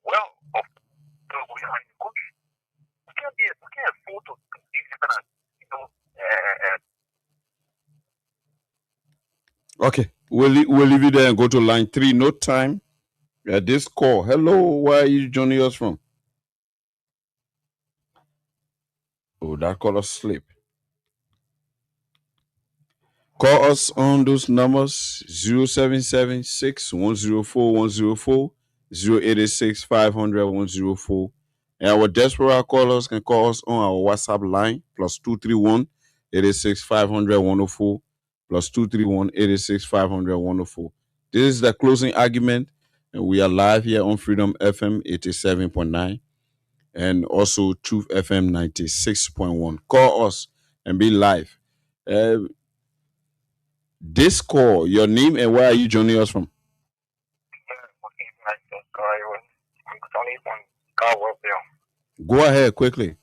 well, of we are in the country. We can't afford to these different, Okay. we'll leave you there and go to line 3. No time at this call. Hello, where are you joining us from? Oh, that call us slip. Call us on those numbers 0776-104-104, 0886-500-104. And our diaspora callers can call us on our WhatsApp line +231 886-500-104, +231 886-500-104. This is the closing argument, and we are live here on Freedom FM 87.9 and also Truth FM 96.1. Call us and be live. This call, your name and where are you joining us from? Go ahead quickly.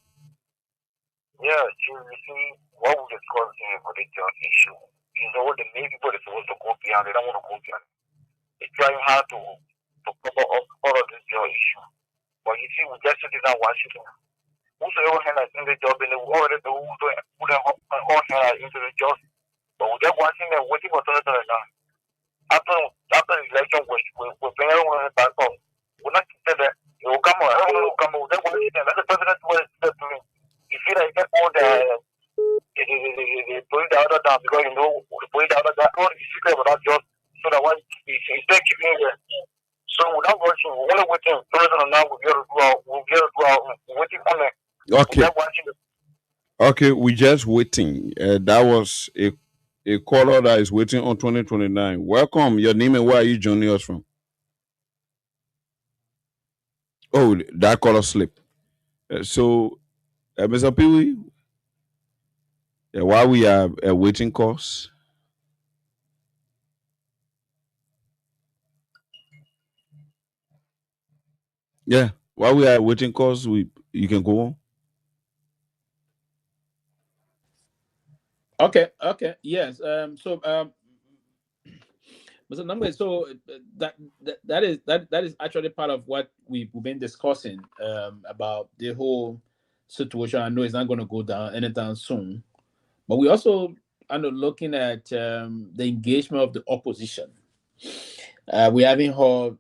Yeah, you see, what we discussed here for the judge issue, you know what the main people are supposed to go beyond, they don't want to go beyond. They're trying hard to cover up all of this judge issue. But you see, we just sit down Washington. Whosoever hand us in the job, and they already do who they all hand us into the job. But we just watching them waiting for something now. After the election, we're bringing everyone back up. We're not saying that it will come out. Everyone will come out. That's what the president was doing. You feel like that all the putting the other down because you know putting the other down. All the secret without just so that one instead keeping it. So without watching, we're only waiting. President now we'll get to do our waiting on it. Okay. Okay, we just waiting. That was a caller that is waiting on 2029. Welcome. Your name and where are you joining us from? Oh, that caller slipped. So, Mr. Pee-wee, while we are waiting calls. Yeah, while we are waiting calls, you can go on. Okay. Yes. Mr. Number, so that is actually part of what we've been discussing about the whole situation. I know it's not going to go down anytime soon, but we also are looking at the engagement of the opposition. We haven't heard.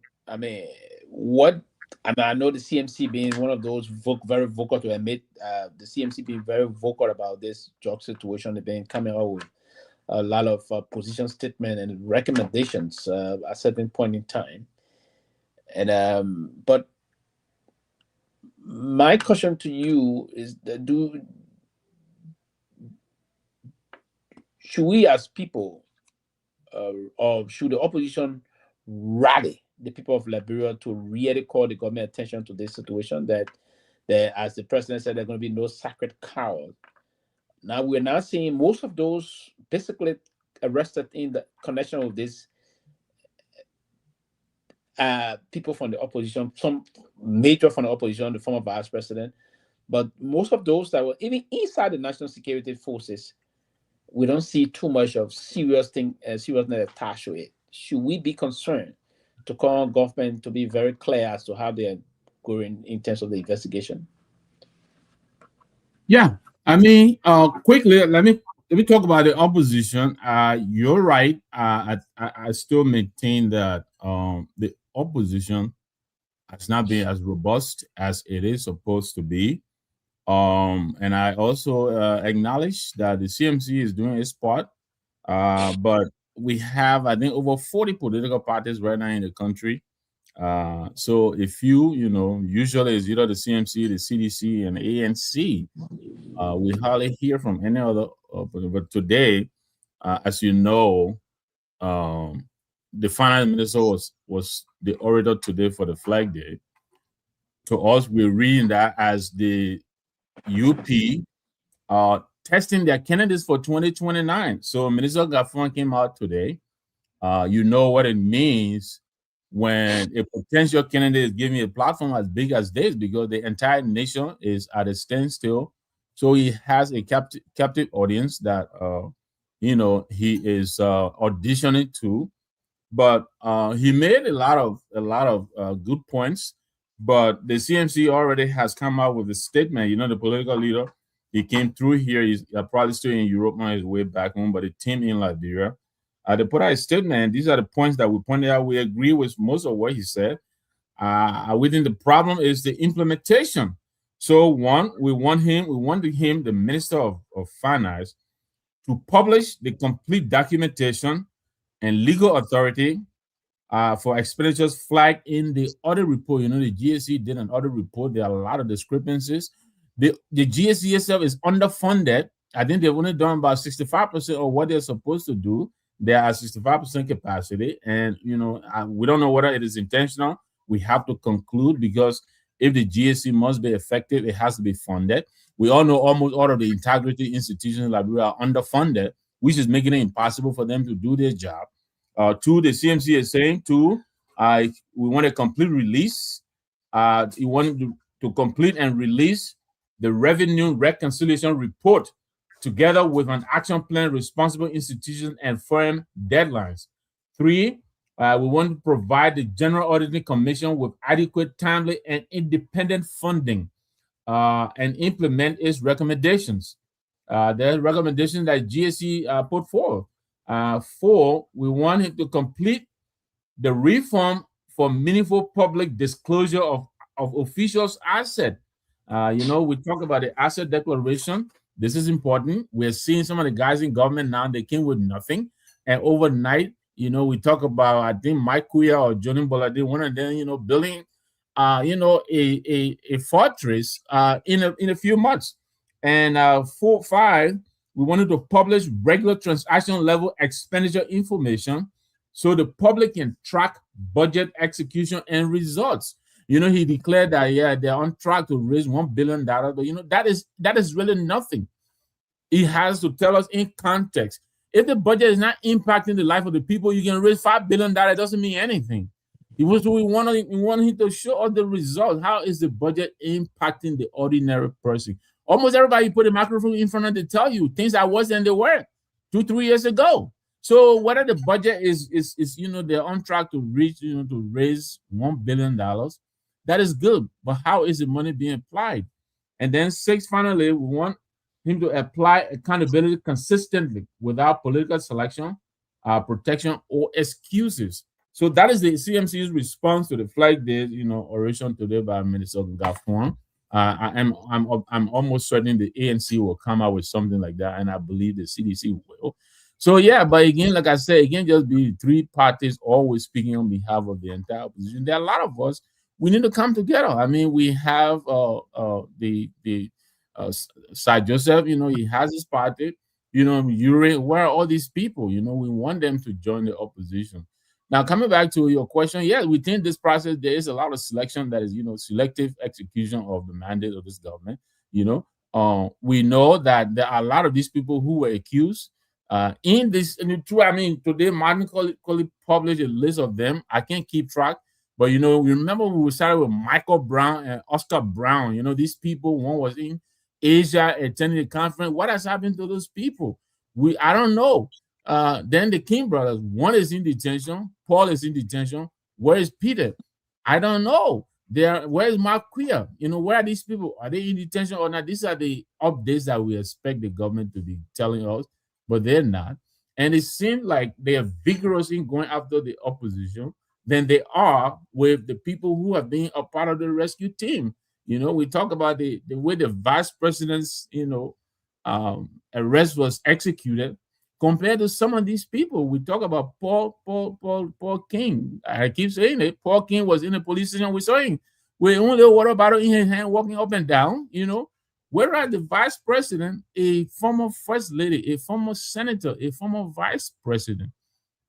I know the CMC being one of those very vocal to admit the CMC being very vocal about this job situation. They've been coming out with a lot of position statement and recommendations at a certain point in time. And but my question to you is: should we as people, or should the opposition rally the people of Liberia to really call the government attention to this situation? That as the president said, there's going to be no sacred cows. Now we're now seeing most of those basically arrested in the connection with this people from the opposition, some major from the opposition, the former vice president, but most of those that were even inside the national security forces, we don't see too much of seriousness attached to it. Should we be concerned to call on government to be very clear as to how they're going in terms of the investigation? Yeah. I mean, quickly, let me talk about the opposition. You're right. I still maintain that the opposition has not been as robust as it is supposed to be. And I also acknowledge that the CMC is doing its part. But we have, I think, over 40 political parties right now in the country. So if usually it's either the CMC, the CDC, and ANC. We hardly hear from any other. But today, as you know, the finance minister was the orator today for the Flag Day. To us, we're reading that as the UP testing their candidates for 2029. So Minister Gaffron came out today. You know what it means when a potential candidate is giving a platform as big as this, because the entire nation is at a standstill. So he has a captive audience that he is auditioning to. But he made a lot of good points. But the CMC already has come out with a statement. The political leader, he came through here. He's probably still in Europe on his way back home, but the team in Liberia They put out a statement. These are the points that we pointed out. We agree with most of what he said. We think the problem is the implementation. So one, we want him, the Minister of Finance, to publish the complete documentation and legal authority for expenditures flagged in the audit report. You know, the GSE did an audit report. There are a lot of discrepancies. The GSE itself is underfunded. I think they've only done about 65% of what they're supposed to do. They are 65% capacity. And, you know, we don't know whether it is intentional. We have to conclude, because if the GSE must be effective, it has to be funded. We all know almost all of the integrity institutions like we are underfunded, which is making it impossible for them to do their job. Two, the CMC is saying, we want a complete release. We want to complete and release the revenue reconciliation report together with an action plan, responsible institutions, and firm deadlines. Three, we want to provide the General Auditing Commission with adequate, timely, and independent funding and implement its recommendations. The recommendations that GSE put forward. Four, we want him to complete the reform for meaningful public disclosure of officials' asset. You know, we talk about the asset declaration. This is important. We're seeing some of the guys in government now, they came with nothing. And overnight, you know, we talk about, I think Mike Kuya or Johnny Bolade, one of them, you know, building, you know, a fortress in a few months. And 4, 5, we wanted to publish regular transaction level expenditure information so the public can track budget execution and results. You know, he declared that, yeah, they're on track to raise $1 billion, but, you know, that is really nothing. He has to tell us in context. If the budget is not impacting the life of the people, you can raise $5 billion. It doesn't mean anything. We want him to show us the results. How is the budget impacting the ordinary person? Almost everybody put a microphone in front of them to tell you things that was than they were 2-3 years ago. So whether the budget is you know, they're on track to reach, you know, to raise $1 billion, that is good. But how is the money being applied? And then 6, finally, we want him to apply accountability consistently without political selection, protection, or excuses. So that is the CMC's response to the Flag Day, you know, oration today by Minister Gaffron. I'm almost certain the ANC will come out with something like that, and I believe the CDC will. So yeah, but again, like I said, it can't just be 3 parties always speaking on behalf of the entire opposition. There are a lot of us. We need to come together. I mean, we have Sir Joseph, you know, he has his party. You know, where are all these people? You know, we want them to join the opposition. Now, coming back to your question, yes, within this process, there is a lot of selection that is, you know, selective execution of the mandate of this government. You know, we know that there are a lot of these people who were accused in this. And true, I mean, today Martin Colley published a list of them. I can't keep track. But, you know, remember we started with Michael Brown and Oscar Brown. You know, these people, one was in Asia attending the conference. What has happened to those people? I don't know. Then the King brothers, one is in detention. Paul is in detention. Where is Peter? I don't know. Where is Mark Queer? You know, where are these people? Are they in detention or not? These are the updates that we expect the government to be telling us, but they're not. And it seems like they are vigorous in going after the opposition than they are with the people who have been a part of the rescue team. You know, we talk about the way the vice president's, you know, arrest was executed compared to some of these people. We talk about Paul King. I keep saying it. Paul King was in the police station. We saw him with only a water bottle in his hand, walking up and down, you know. Whereas the vice president, a former first lady, a former senator, a former vice president,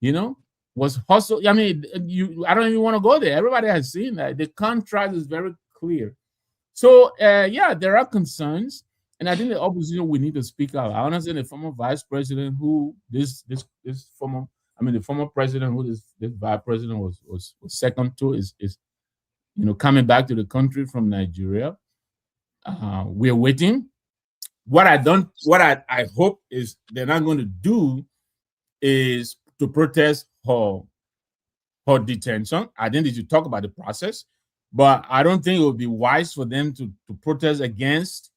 you know, was hustled. I mean, I don't even want to go there. Everybody has seen that. The contrast is very clear. So, yeah, there are concerns. And I think the opposition, we need to speak out. I understand the former vice president who the former president who this vice president was second to is you know, coming back to the country from Nigeria. We're waiting. What I hope is they're not going to do is to protest her detention. I think they should talk about the process, but I don't think it would be wise for them to protest against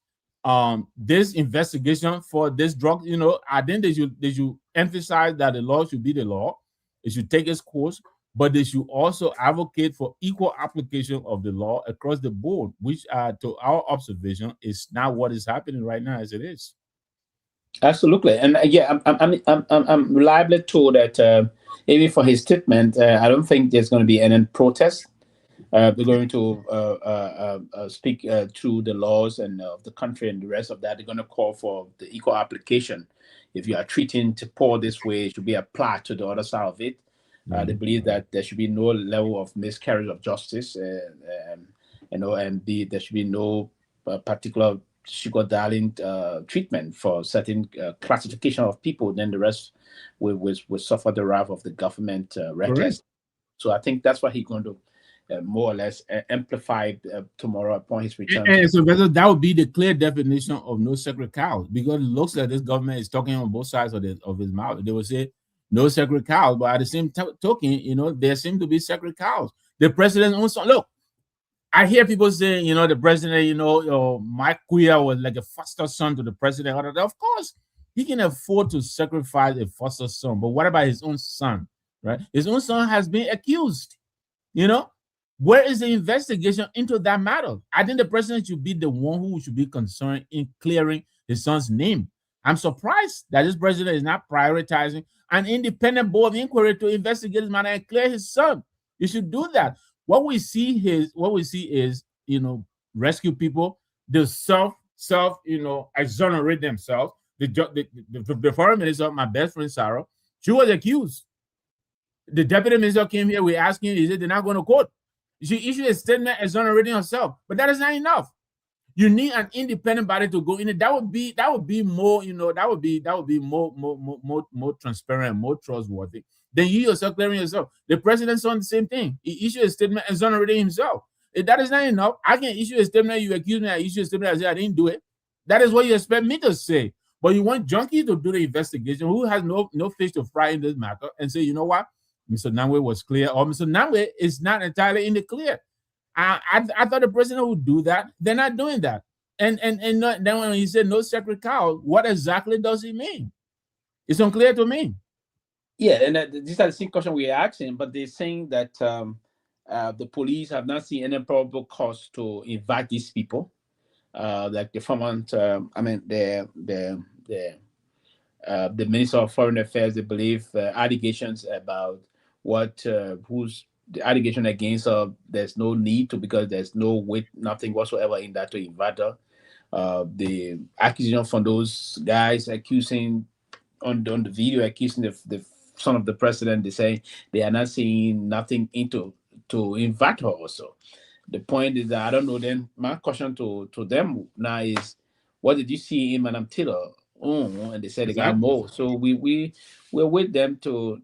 this investigation for this drug. You know, I think they should emphasize that the law should be the law. It should take its course, but they should also advocate for equal application of the law across the board, which, to our observation, is not what is happening right now as it is. Absolutely, and I'm reliably told that even for his statement, I don't think there's going to be any protest. They're going to speak through the laws and of the country and the rest of that. They're going to call for the equal application. If you are treating the poor this way, it should be applied to the other side of it. They believe that there should be no level of miscarriage of justice, and there should be no particular sugar darling treatment for certain classification of people. Then the rest will suffer the wrath of the government reckless. So I think that's what he's going to more or less amplify tomorrow upon his return. And so that would be the clear definition of no sacred cows, because it looks like this government is talking on both sides of his mouth. They will say no sacred cows, but at the same token, there seem to be sacred cows. The president also, look, I hear people saying, the president, Mike Quia was like a foster son to the president. Of course, he can afford to sacrifice a foster son, but what about his own son, right? His own son has been accused, Where is the investigation into that matter? I think the president should be the one who should be concerned in clearing his son's name. I'm surprised that this president is not prioritizing an independent board of inquiry to investigate this matter and clear his son. You should do that. What we see is, rescue people, they exonerate themselves. The foreign minister, my best friend Sarah, she was accused. The deputy minister came here, we asked him, he said they're not going to court. She issued a statement exonerating herself, but that is not enough. You need an independent body to go in it. That would be more, that would be more transparent, more trustworthy. Then you yourself clearing yourself. The president's on the same thing. He issued a statement exonerating himself. If that is not enough, I can issue a statement. You accuse me, I issue a statement. I say I didn't do it. That is what you expect me to say. But you want Junkie to do the investigation, who has no fish to fry in this matter, and say, you know what, Mr. Nangwe was clear, or Mr. Nangwe is not entirely in the clear. I thought the president would do that. They're not doing that. And then when he said no sacred cow, what exactly does he mean? It's unclear to me. Yeah, and this is the same question we're asking, but they're saying that the police have not seen any probable cause to invite these people. Like the former, the Minister of Foreign Affairs, they believe allegations about who's the allegation against her, there's no need to, because there's nothing whatsoever in that to invite her. The accusation from those guys accusing on the video, accusing the son of the president, they say they are not seeing nothing to invite her also. The point is that I don't know. Then my question to them now is, what did you see in Madam Taylor? And they said they got more. So we're with them to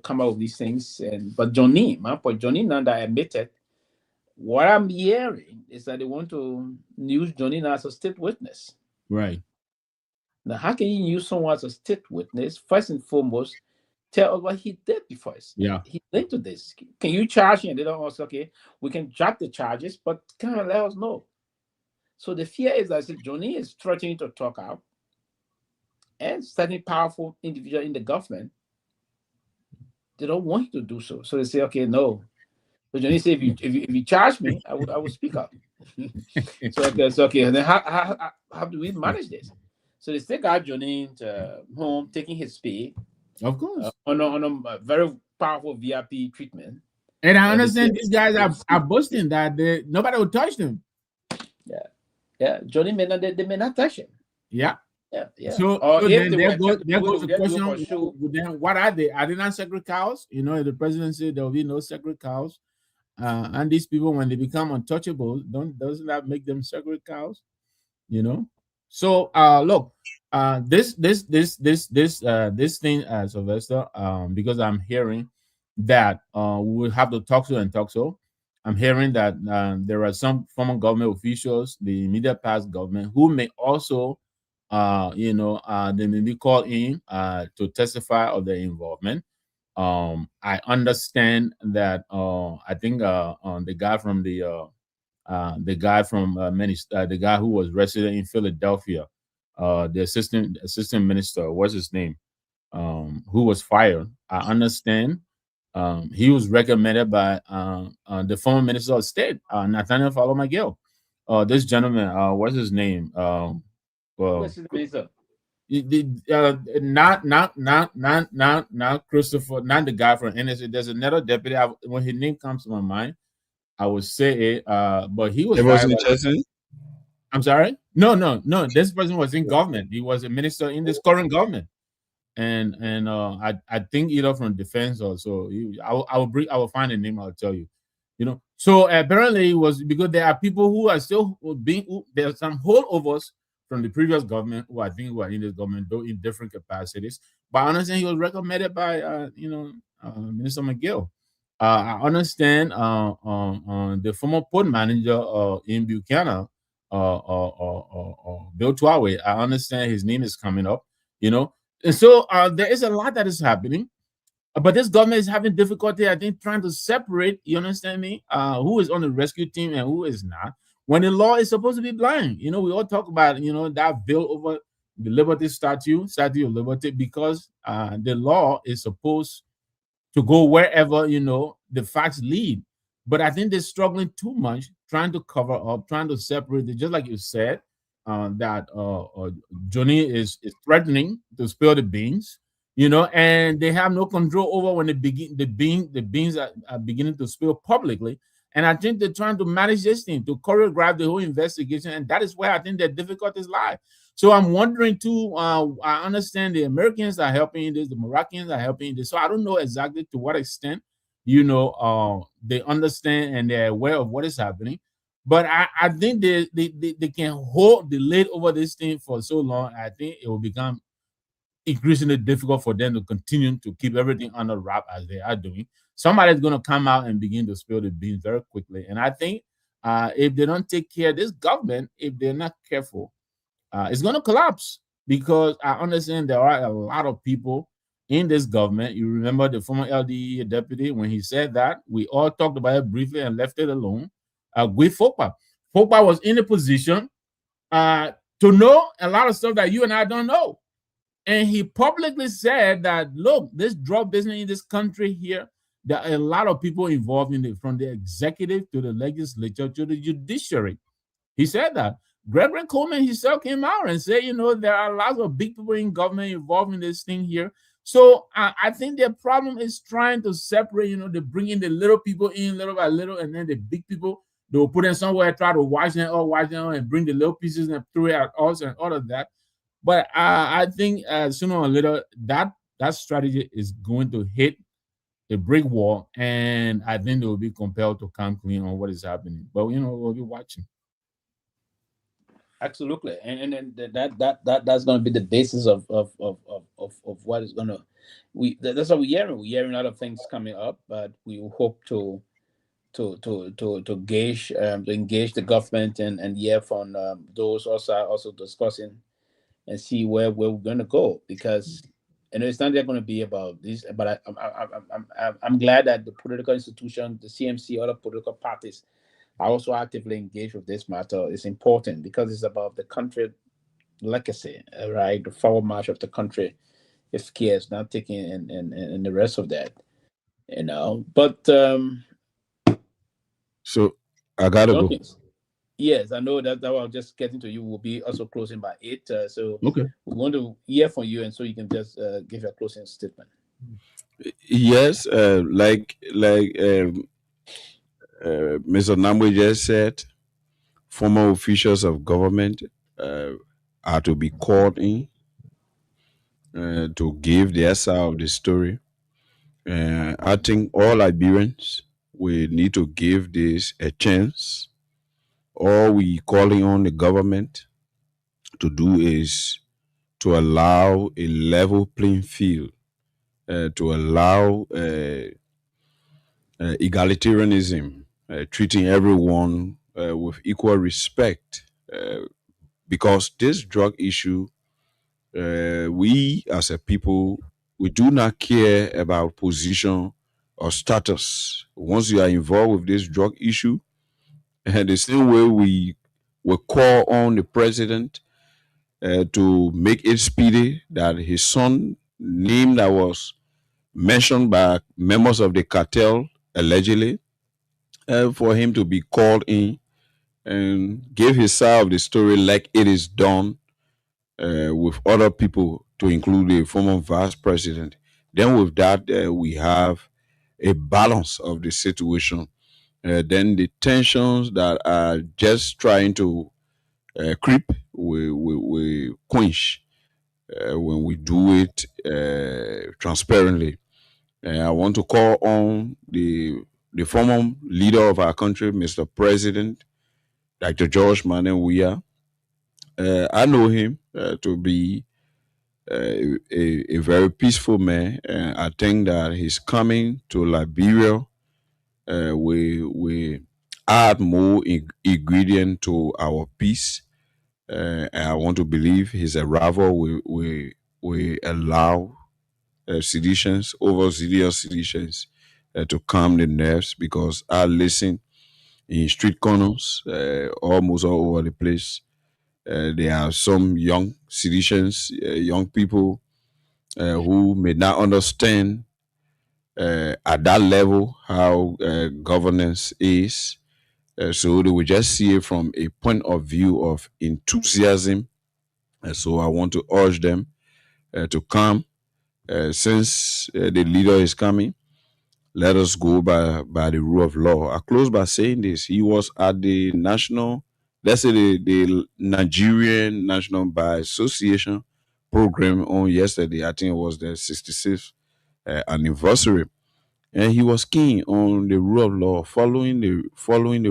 come up with these things. But Johnny Nanda admitted, what I'm hearing is that they want to use Johnny Nanda as a state witness. Right. Now, how can you use someone as a state witness? First and foremost, tell us what he did before. Yeah. He linked to this. Can you charge him? They don't also, okay, we can drop the charges, but kind of let us know. So the fear is that Johnny is threatening to talk out, and certain powerful individual in the government, they don't want you to do so. So they say, okay, no. So Johnny said, if you charge me, I will speak up. So okay. And then how do we manage this? So they take out Johnny home, taking his pay. Of course. On a very powerful VIP treatment. And I understand these guys are boasting that nobody will touch them. Yeah. Johnny they may not touch him. Yeah. Yeah. So then there goes the question. Then what are they? Are they not sacred cows? If the president said there will be no sacred cows, and these people, when they become untouchable, doesn't that make them sacred cows? So look, this thing, Sylvester, because I'm hearing that we'll have to talk so. I'm hearing that there are some former government officials, the immediate past government, who may also, they may be called in to testify of their involvement. I understand that I think the guy who was resident in Philadelphia, the assistant minister, what's his name? who was fired. I understand he was recommended by the former Minister of State, Nathaniel Falo McGill. This gentleman, what's his name? Well, What's his minister? Not Christopher, not the guy from NSA. There's another deputy. When his name comes to my mind, I would say it. But he was. It wasn't interesting. I'm sorry. No. This person was in government. He was a minister in this current government, and I think either from defense or so. I will find a name. I'll tell you. So apparently it was because there are people who are still being. There are some holdovers from the previous government who I think were in this government, though in different capacities. But I understand he was recommended by Minister McGill. I understand the former port manager in Buchanan, Bill Twawe. I understand his name is coming up, and so there is a lot that is happening. But this government is having difficulty, I think, trying to separate, you understand me, who is on the rescue team and who is not. When the law is supposed to be blind, we all talk about, that bill over the Liberty Statue of Liberty, because the law is supposed to go wherever, the facts lead. But I think they're struggling too much, trying to cover up, trying to separate it, just like you said, that Johnny is threatening to spill the beans. And they have no control over when the beans are beginning to spill publicly. And I think they're trying to manage this thing, to choreograph the whole investigation. And that is where I think their difficulties lie. So I'm wondering too, I understand the Americans are helping in this, the Moroccans are helping in this. So I don't know exactly to what extent, they understand and they're aware of what is happening. But I think they can hold the lid over this thing for so long. I think it will become increasingly difficult for them to continue to keep everything under wrap as they are doing. Somebody's going to come out and begin to spill the beans very quickly. And I think if they don't take care of this government, if they're not careful, it's going to collapse, because I understand there are a lot of people in this government. You remember the former LDE deputy, when he said that, we all talked about it briefly and left it alone. Guy Fokpa. Fokpa was in a position to know a lot of stuff that you and I don't know. And he publicly said that, look, this drug business in this country here, there are a lot of people involved in it, from the executive to the legislature to the judiciary. He said that. Gregory Coleman himself came out and said, there are lots of big people in government involved in this thing here. So I think their problem is trying to separate, they bring in the little people in little by little, and then the big people, they will put them somewhere, try to watch them and bring the little pieces and throw it at us and all of that. But I think sooner or later that strategy is going to hit a brick wall, and I think they will be compelled to come clean on what is happening. But we'll be watching. Absolutely, and that's going to be the basis of what is going to. That's what we're hearing. We're hearing a lot of things coming up, but we hope to engage the government and hear from those also discussing and see where we're going to go, because it's not going to be about this. But I'm glad that the political institution, the CMC, other political parties are also actively engaged with this matter. It's important because it's about the country legacy, right? The forward march of the country, if care is not taken and the rest of that, But so I gotta go. Yes, I know that I was just getting to you. Will be also closing by 8. So okay, we want to hear from you, and so you can just give your closing statement. Yes, like Mr. Namwe just said, former officials of government are to be called in to give their side of the story. I think all Liberians, we need to give this a chance. All we calling on the government to do is to allow a level playing field, to allow egalitarianism, treating everyone with equal respect, because this drug issue, we as a people, we do not care about position or status. Once you are involved with this drug issue, and the same way we will call on the president to make it speedy that his son name that was mentioned by members of the cartel, allegedly, for him to be called in and give his side of the story like it is done with other people, to include the former vice president. Then, with that, we have a balance of the situation. Then the tensions that are just trying to creep, we quench when we do it transparently. I want to call on the former leader of our country, Mr. President, Dr. George Manuel Weah. I know him to be a very peaceful man. I think that his coming to Liberia we add more ingredient to our peace. And I want to believe his arrival will allow seditions, over serious seditions, to calm the nerves, because I listen in street corners almost all over the place. There are some young seditions, young people who may not understand at that level how governance is. So they will just see it from a point of view of enthusiasm. So I want to urge them to come. Since the leader is coming, let us go by the rule of law. I close by saying this. He was at the national, let's say the Nigerian National Bar Association program on yesterday. I think it was the 66th anniversary. And he was keen on the rule of law, following the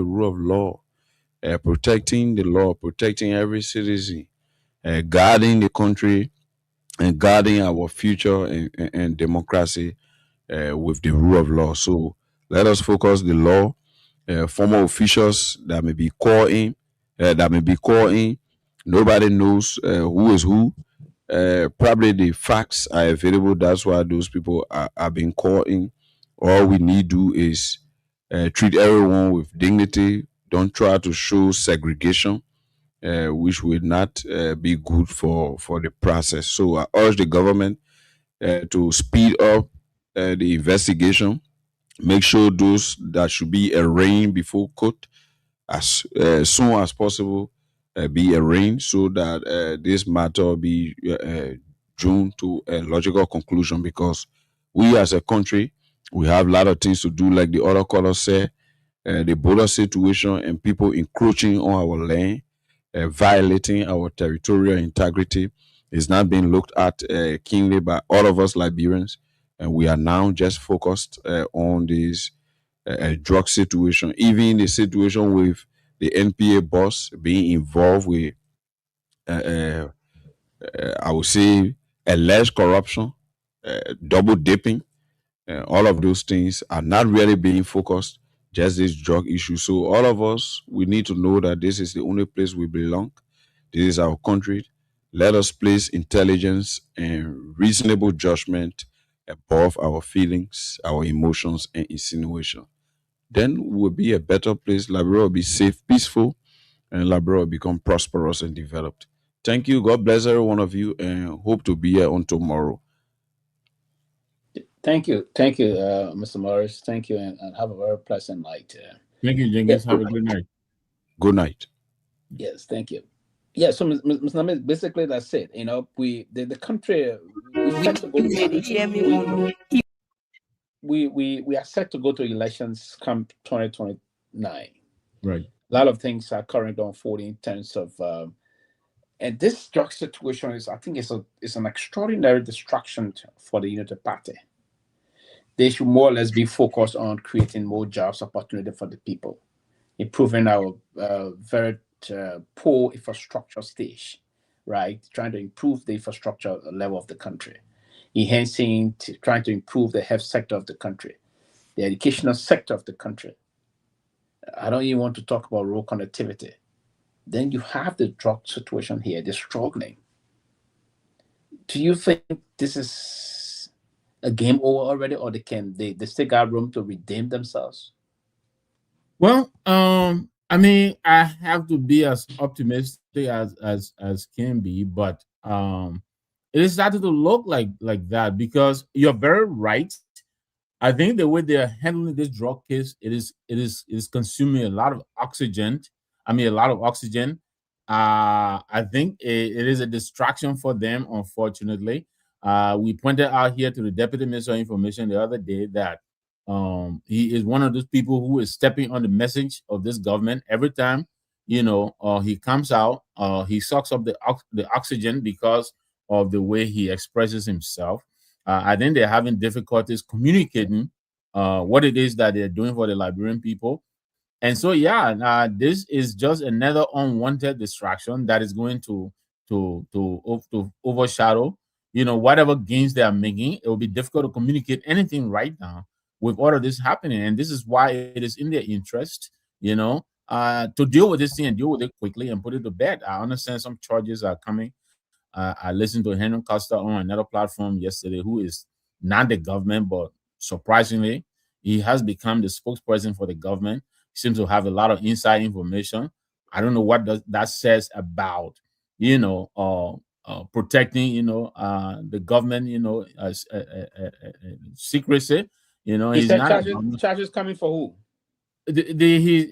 rule of law, protecting the law, protecting every citizen, guarding the country, and guarding our future and democracy with the rule of law. So let us focus the law. Former officials that may be called in, nobody knows who is who. Probably the facts are available. That's why those people are being called in. All we need to do is treat everyone with dignity. Don't try to show segregation, which will not be good for the process. So I urge the government to speed up the investigation. Make sure those that should be arraigned before court as soon as possible be arraigned, so that this matter be drawn to a logical conclusion. Because we as a country, we have a lot of things to do, like the other caller said, the border situation and people encroaching on our land, violating our territorial integrity, is not being looked at keenly by all of us Liberians. And we are now just focused on this drug situation, even the situation with the NPA boss being involved with, I would say, alleged corruption, double dipping. All of those things are not really being focused, just this drug issue. So all of us, we need to know that this is the only place we belong. This is our country. Let us place intelligence and reasonable judgment above our feelings, our emotions, and insinuation. Then we'll be a better place. Liberia will be safe, peaceful, and Liberia will become prosperous and developed. Thank you. God bless every one of you, and hope to be here on tomorrow. Thank you, Mr. Morris. Thank you, and have a very pleasant night. Thank you, Jenkins. Have a good night. Good night. Yes, thank you. Yeah, so Mr. Namit, basically that's it. You know, the country we are set to go to elections come 2029. Right. A lot of things are currently unfolding in terms of and this drug situation is, I think, it's an extraordinary distraction for the Unity Party. They should more or less be focused on creating more jobs opportunity for the people, improving our very poor infrastructure stage, right? Trying to improve the infrastructure level of the country, trying to improve the health sector of the country, the educational sector of the country. I don't even want to talk about rural connectivity. Then you have the drug situation here. They're struggling. Do you think this is a game over already, or they still got room to redeem themselves? Well, I mean, I have to be as optimistic as can be, but It is starting to look like that, because you're very right. I think the way they are handling this drug case, it is consuming a lot of oxygen. I mean, a lot of oxygen. I think it is a distraction for them, unfortunately. We pointed out here to the Deputy Minister of Information the other day that he is one of those people who is stepping on the message of this government every time. He comes out, he sucks up the oxygen because of the way he expresses himself. I think they're having difficulties communicating what it is that they're doing for the Liberian people. And so, yeah, this is just another unwanted distraction that is going to overshadow, whatever gains they are making. It will be difficult to communicate anything right now with all of this happening, and this is why it is in their interest, to deal with this thing and deal with it quickly and put it to bed. I understand some charges are coming. I listened to Henry Costa on another platform yesterday, who is not the government, but surprisingly, he has become the spokesperson for the government. He seems to have a lot of inside information. I don't know what that says about, protecting, the government, secrecy. He He's said not. charges coming for who?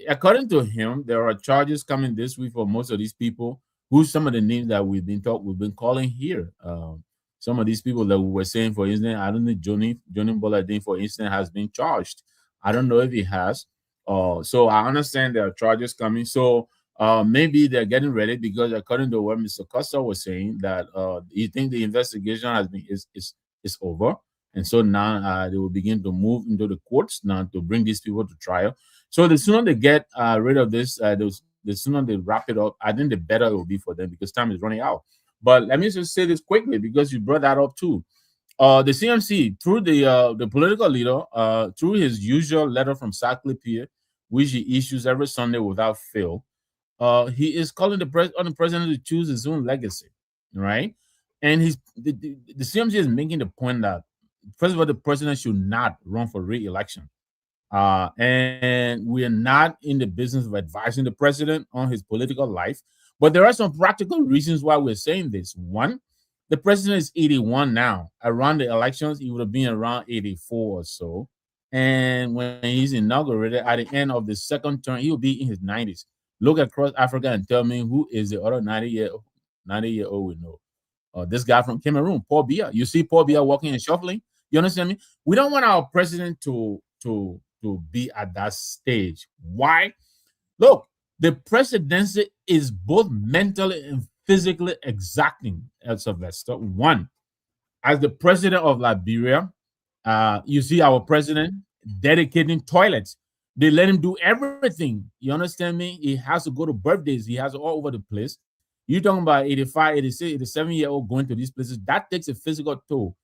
According to him, there are charges coming this week for most of these people. Who's some of the names that we've been calling here? Some of these people that we were saying, for instance, I don't know, Johnny Bolladin, for instance, has been charged. I don't know if he has. So I understand there are charges coming. So maybe they're getting ready, because according to what Mr. Costa was saying, that he think the investigation is over, and so now they will begin to move into the courts now to bring these people to trial. So the sooner they get rid of this, the sooner they wrap it up, I think the better it will be for them, because time is running out. But let me just say this quickly, because you brought that up too. The CMC, through the political leader, through his usual letter from Sackley Pier, which he issues every Sunday without fail, he is calling on the president to choose his own legacy, right? And the CMC is making the point that, first of all, the president should not run for re-election. And we are not in the business of advising the president on his political life. But there are some practical reasons why we're saying this. One, the president is 81 now. Around the elections, he would have been around 84 or so. And when he's inaugurated at the end of the second term, he'll be in his 90s. Look across Africa and tell me who is the other 90-year-old we know. This guy from Cameroon, Paul Biya. You see Paul Biya walking and shuffling? You understand me? We don't want our president to be at that stage. Why? Look, the presidency is both mentally and physically exacting, El Sylvester. One, as the president of Liberia, you see our president dedicating toilets. They let him do everything. You understand me? He has to go to birthdays. He has all over the place. You're talking about 85, 86, 87-year-old going to these places. That takes a physical toll.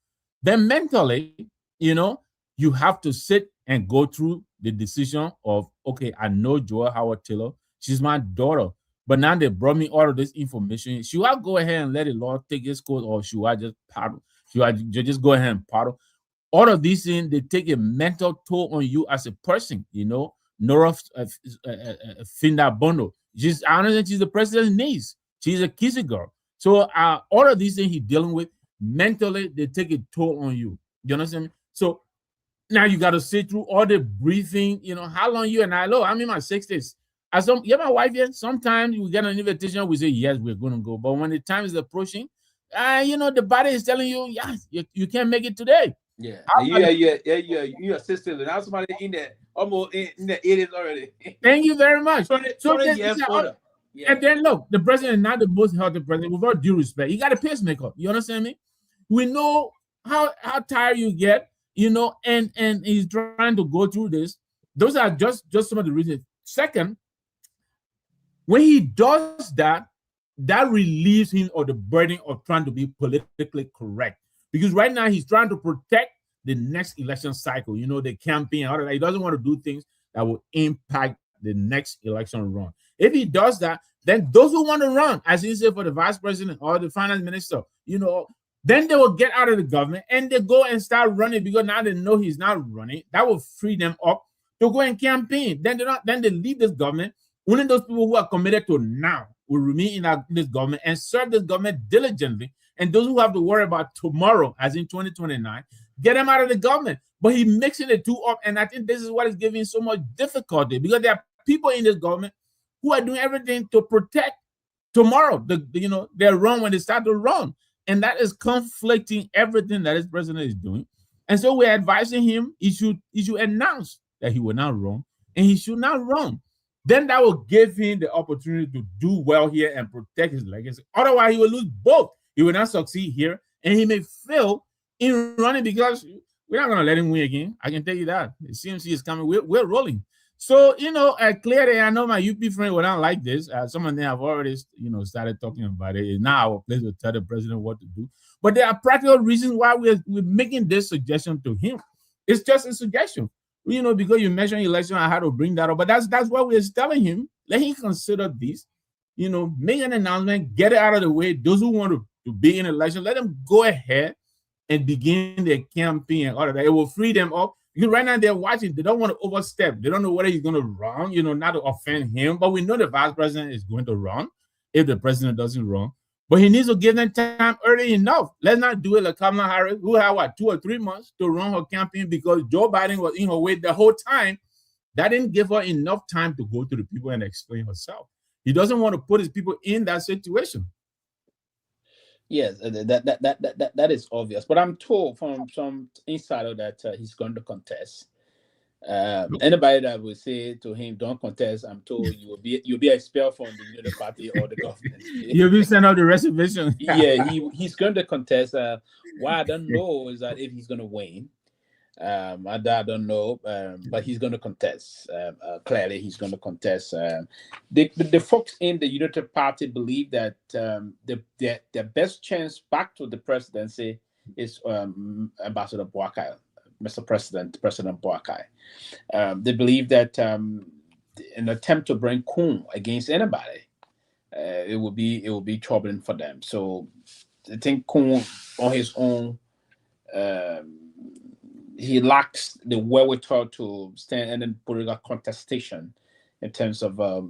Then mentally, you have to sit and go through the decision of, okay, I know Joel Howard Taylor. She's my daughter. But now they brought me all of this information. Should I go ahead and let the law take its course, or should I just paddle? Should I just go ahead and paddle? All of these things, they take a mental toll on you as a person, Nora Finda Bondo. I understand she's the president's niece. She's a kissy girl. So all of these things he's dealing with, mentally, they take a toll on you. You understand me? So now you got to sit through all the briefing. How long you and I, look, I'm in my 60s. You're my wife yet? Sometimes we get an invitation, we say, yes, we're going to go. But when the time is approaching, the body is telling you, yes, you can't make it today. Yeah. You're sister. Now somebody in there, almost in the 80s already. Thank you very much. 20 years older. Yeah. And then look, the president is not the most healthy president. With all due respect, he got a pacemaker. You understand me? We know how tired you get, and he's trying to go through this. Those are just some of the reasons. Second, when he does that, that relieves him of the burden of trying to be politically correct. Because right now he's trying to protect the next election cycle, the campaign. All that. He doesn't want to do things that will impact the next election run. If he does that, then those who want to run, as he said, for the vice president or the finance minister, then they will get out of the government and they go and start running, because now they know he's not running. That will free them up to go and campaign. Then they leave this government. Only those people who are committed to now will remain in this government and serve this government diligently. And those who have to worry about tomorrow, as in 2029, get them out of the government. But he's mixing the two up, and I think this is what is giving so much difficulty, because there are people in this government who are doing everything to protect tomorrow. They're wrong when they start to run, and that is conflicting everything that this president is doing. And so we're advising him he should announce that he will not run, and he should not run. Then that will give him the opportunity to do well here and protect his legacy. Otherwise, he will lose both. He will not succeed here, and he may fail in running, because we're not going to let him win again. I can tell you that. The CMC is coming. We're rolling. So, clearly, I know my UP friend will not like this. Some of them have already, started talking about it. It's not our place to tell the president what to do. But there are practical reasons why we're making this suggestion to him. It's just a suggestion. Because you mentioned election, I had to bring that up. But that's what we're telling him. Let him consider this. Make an announcement, get it out of the way. Those who want to be in election, let them go ahead and begin their campaign and all of that. It will free them up. Because right now they're watching. They don't want to overstep. They don't know whether he's going to run, not to offend him. But we know the vice president is going to run if the president doesn't run. But he needs to give them time early enough. Let's not do it like Kamala Harris, who had 2 or 3 months to run her campaign because Joe Biden was in her way the whole time. That didn't give her enough time to go to the people and explain herself. He doesn't want to put his people in that situation. Yes, that is obvious. But I'm told from some insider that he's going to contest. Anybody that will say to him, "Don't contest," I'm told you'll be expelled from the Unity Party or the government. You'll be sent out the reservation. Yeah, he's going to contest. What I don't know is that if he's going to win. I don't know, but he's going to contest. Clearly, he's going to contest. The folks in the Unity Party believe that their best chance back to the presidency is Ambassador Boakai, President Boakai. They believe that an attempt to bring Kun against anybody, it will be troubling for them. So I think Kun on his own. He lacks the wherewithal to stand in political contestation in terms of a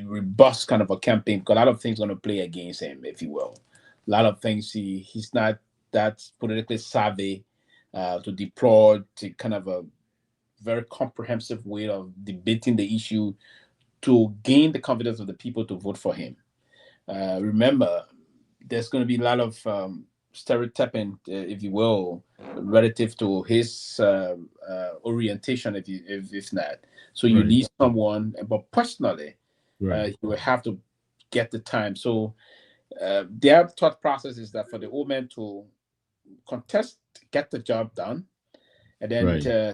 robust kind of a campaign, because a lot of things going to play against him, if you will. A lot of things he's not that politically savvy to deploy to kind of a very comprehensive way of debating the issue to gain the confidence of the people to vote for him. Remember, there's going to be a lot of stereotyping, if you will, relative to his orientation, if not. So you need someone, but personally, you will have to get the time. So their thought process is that for the old man to contest, get the job done, and then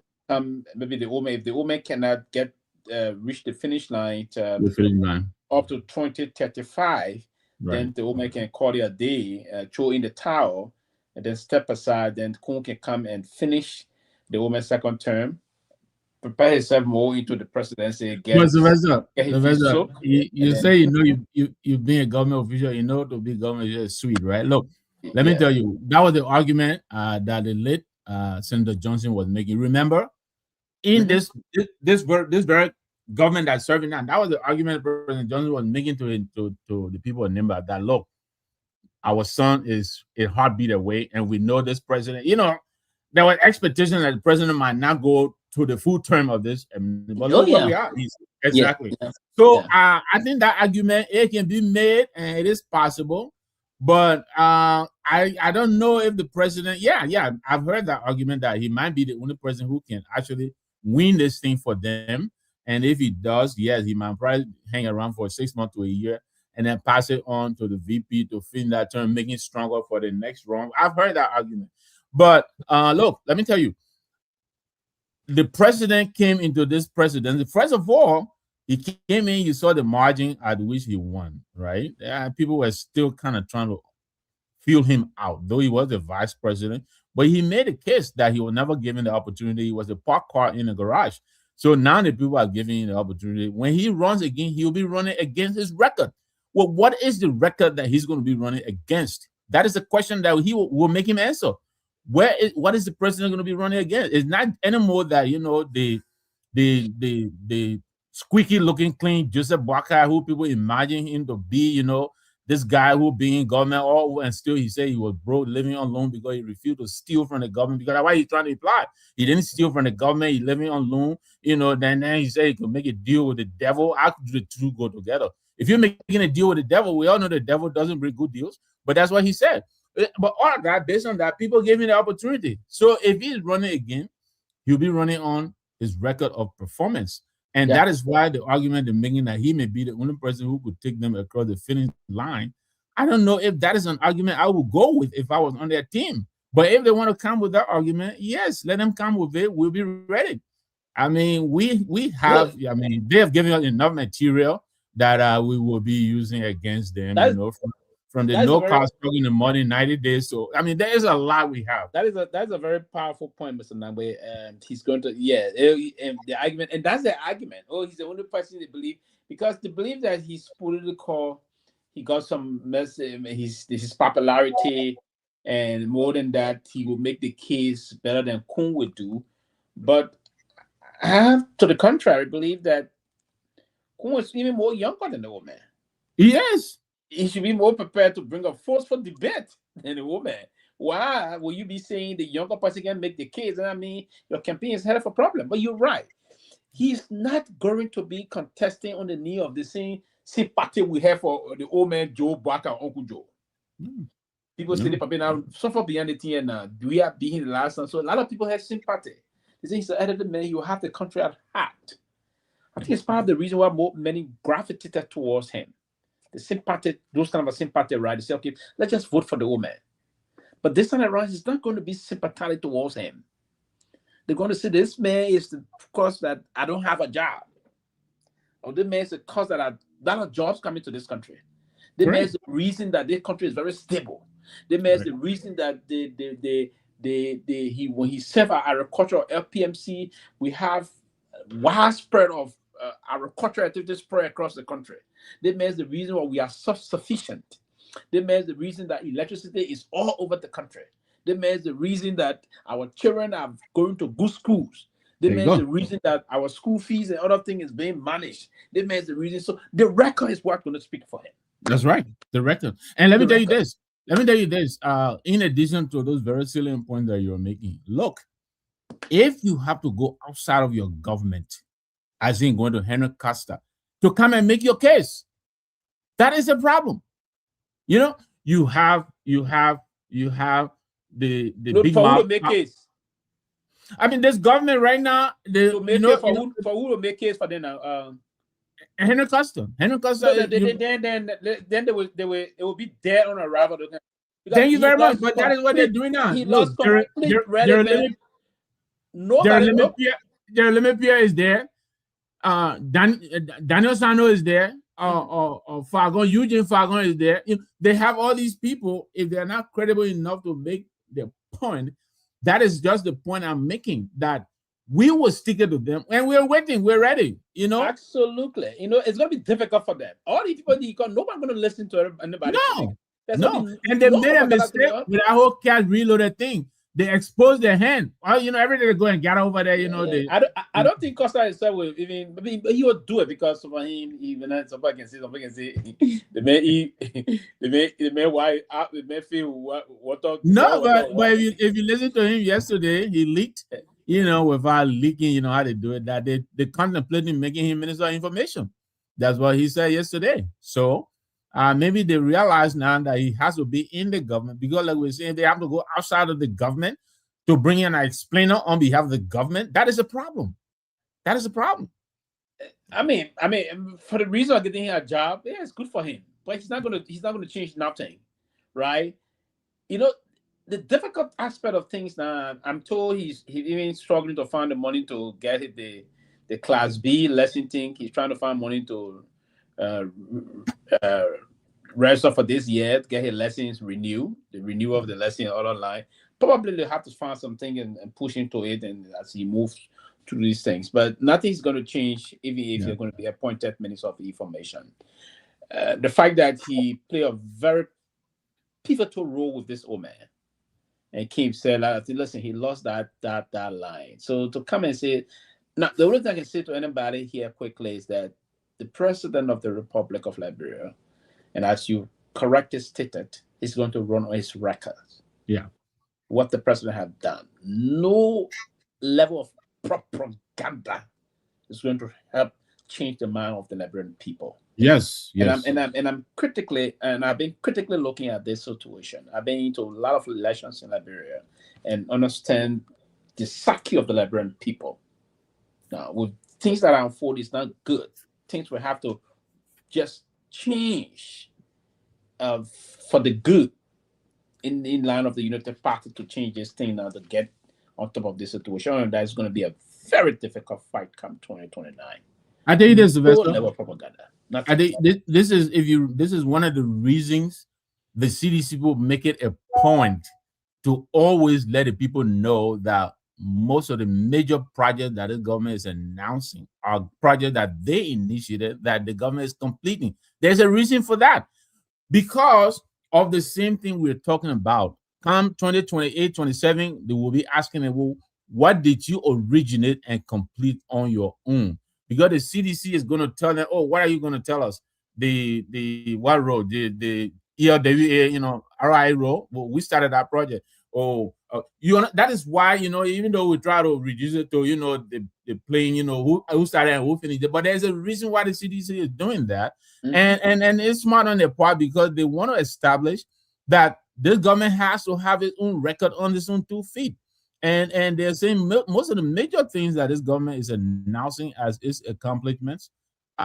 maybe the old man, if the old man cannot reach the finish line, up to 2035. Then the old man can call it a day, throw in the towel, and then step aside. Then Kun can come and finish the old man's second term, prepare himself more into the presidency. You say you've been a government official, to be government is very sweet, right? Look, let me tell you, that was the argument that the late Senator Johnson was making. Remember, in this very government that's serving now, that was the argument President Johnson was making to the people of Nimba, that look, our son is a heartbeat away, and we know this president. There was expectation that the president might not go to the full term of this, but look where we are. Exactly. Yeah. So I think that argument it can be made, and it is possible, but I don't know if the president. Yeah, I've heard that argument that he might be the only person who can actually win this thing for them. And if he does, yes, he might probably hang around for 6 months to a year and then pass it on to the VP to fin that term, making it stronger for the next round. I've heard that argument. But look, let me tell you, the president came into this presidency. First of all, he came in, you saw the margin at which he won, right? People were still kind of trying to feel him out, though he was the vice president. But he made a case that he was never given the opportunity. He was a parked car in the garage. So now the people are giving him the opportunity. When he runs again, he'll be running against his record. Well, what is the record that he's going to be running against? That is a question that he will make him answer. What is the president going to be running against? It's not anymore that the squeaky looking clean Joseph Boakai, who people imagine him to be, you know, this guy who being government all, and still he said he was broke, living on loan because he refused to steal from the government, because that's why he's trying to imply. He didn't steal from the government, he living on loan, you know, then he said he could make a deal with the devil. How could the two go together? If you're making a deal with the devil, we all know the devil doesn't bring good deals, but that's what he said. But all of that, based on that, people gave him the opportunity. So if he's running again, he'll be running on his record of performance. And that is why the argument they're making that he may be the only person who could take them across the finish line. I don't know if that is an argument I would go with if I was on their team. But if they want to come with that argument, yes, let them come with it. We'll be ready. I mean, we have, I mean, they have given us enough material that we will be using against them, you know, from the no cost in the money 90 days. So I mean, there is a lot we have. That's a very powerful point, Mr. Nangwe. And he's going to the argument, and that's the argument. Oh, he's the only person they believe, because they believe that he's political, he got some message, his popularity, and more than that, he will make the case better than Kun would do. But I have, to the contrary, believe that Kun was even more younger than the old man. Yes. He should be more prepared to bring a forceful debate than the woman. Why will you be saying the younger person can make the case? And I mean, your campaign is head of a problem. But you're right. He's not going to be contesting on the knee of the same sympathy we have for the old man Joe Boakai and Uncle Joe. People say the paper now suffer beyond the thing now. We are being the last one. So a lot of people have sympathy. They say he's the head of the man, you have the country at heart. I think it's part of the reason why many gravitated towards him. The sympathy, those kind of a sympathy, right? They say, okay, let's just vote for the old man. But this time around, it's not going to be sympathetic towards him. They're going to say this man is the cause that I don't have a job. Or this man is the cause that a lot of jobs coming to this country. This man is the reason that this country is very stable. This man is the reason that when he served our agricultural LPMC, we have widespread of agricultural activity spread across the country. That means the reason why we are self-sufficient. That means the reason that electricity is all over the country. That means the reason that our children are going to good schools. That means the reason that our school fees and other things is being managed. That means the reason. So the record is what's going to speak for him. That's right. The record. And let me tell you this. In addition to those very salient points that you're making, look, if you have to go outside of your government, as in going to Henry Costa, to come and make your case, that is a problem. You know, you have the big mouth. Make case. I mean, this government right now, who will make case for them now? Henry Costa. Then it will be dead on arrival. Thank you very much. But that is what they're doing now. Look, Jeremy Pierre is there. Daniel Sano is there. Fagon, Eugene Fagon is there. They have all these people. If they're not credible enough to make their point, that is just the point I'm making, that we will stick it to them, and we're waiting. We're ready. You know, absolutely. You know, it's gonna be difficult for them. All these people, nobody's gonna listen to anybody. No. And they made a mistake with that whole Cash Reloaded thing. They exposed their hand. Well, you know, every day they go and get over there. You know, I don't think Costa himself will even. I mean, he will do it because for him, even somebody can say, the man feel what. No, but if you listen to him yesterday, he leaked. You know, without leaking, you know how they do it. That they contemplating making him Minister of Information. That's what he said yesterday. So maybe they realize now that he has to be in the government, because, like we're saying, they have to go outside of the government to bring in an explainer on behalf of the government. That is a problem. That is a problem. I mean, for the reason of getting a job, yeah, it's good for him, but he's not gonna change nothing, right? You know, the difficult aspect of things now, I'm told he's even struggling to find the money to get the Class B lesson thing. He's trying to find money to register for this year, get his lessons renewed, the renewal of the lesson online. Probably they'll have to find something and push into it, and as he moves through these things. But nothing's going to change even if you're going to be appointed Minister of Information. The fact that he played a very pivotal role with this old man, and Kim said, listen, he lost that line. So to come and say, Now, the only thing I can say to anybody here quickly is that the president of the Republic of Liberia, and as you correctly stated, is going to run on his record. Yeah. What the president have done. No level of propaganda is going to help change the mind of the Liberian people. Yes. And I'm critically, and I've been critically looking at this situation. I've been into a lot of elections in Liberia and understand the psyche of the Liberian people. Now, with things that are unfolding, it's not good. Things will have to just change for the good in line of the United Party to change this thing now to get on top of this situation. And that's going to be a very difficult fight come 2029. I tell you this, Sylvester. No level of propaganda. I think this is one of the reasons the CDC will make it a point to always let the people know that most of the major projects that the government is announcing are projects that they initiated that the government is completing. There's a reason for that, because of the same thing we're talking about. Come 2028, 27, they will be asking them, well, what did you originate and complete on your own? Because the CDC is going to tell them, oh, what are you going to tell us? The what road? The ELWA, RI road. Well, we started that project. Oh, that is why, even though we try to reduce it to, the plane, who started and who finished it, but there's a reason why the CDC is doing that. Mm-hmm. And it's smart on their part because they want to establish that this government has to have its own record on its own 2 feet. And they're saying most of the major things that this government is announcing as its accomplishments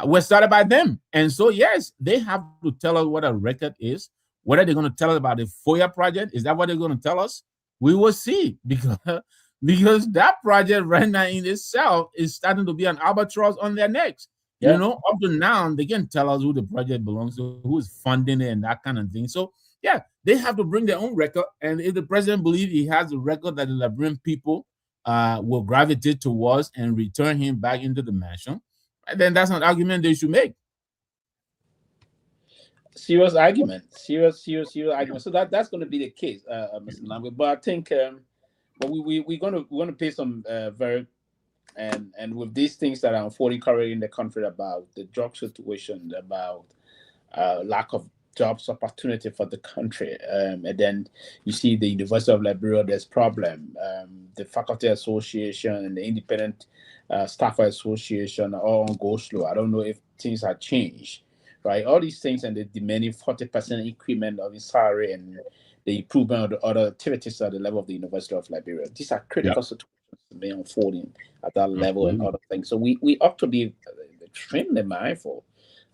were started by them. And so, yes, they have to tell us what a record is. What are they going to tell us about the FOIA project? Is that what they're going to tell us? We will see, because that project right now in itself is starting to be an albatross on their necks. Yeah. Up to now, they can tell us who the project belongs to, who is funding it, and that kind of thing. So, yeah, they have to bring their own record. And if the president believes he has a record that the Liberian people will gravitate towards and return him back into the mansion, then that's an argument they should make. Serious argument. So that's going to be the case, Mr. Lambert. But I think but we're going to pay some very and with these things that are unfolding currently in the country about the drug situation, about lack of jobs opportunity for the country, and then you see the University of Liberia, there's problem. The Faculty Association and the Independent Staff Association are all on go slow. I don't know if things have changed. Right, all these things, and the demanding 40% increment of his salary and the improvement of the other activities at the level of the University of Liberia. These are critical situations to be unfolding at that level and other things. So we ought to be extremely mindful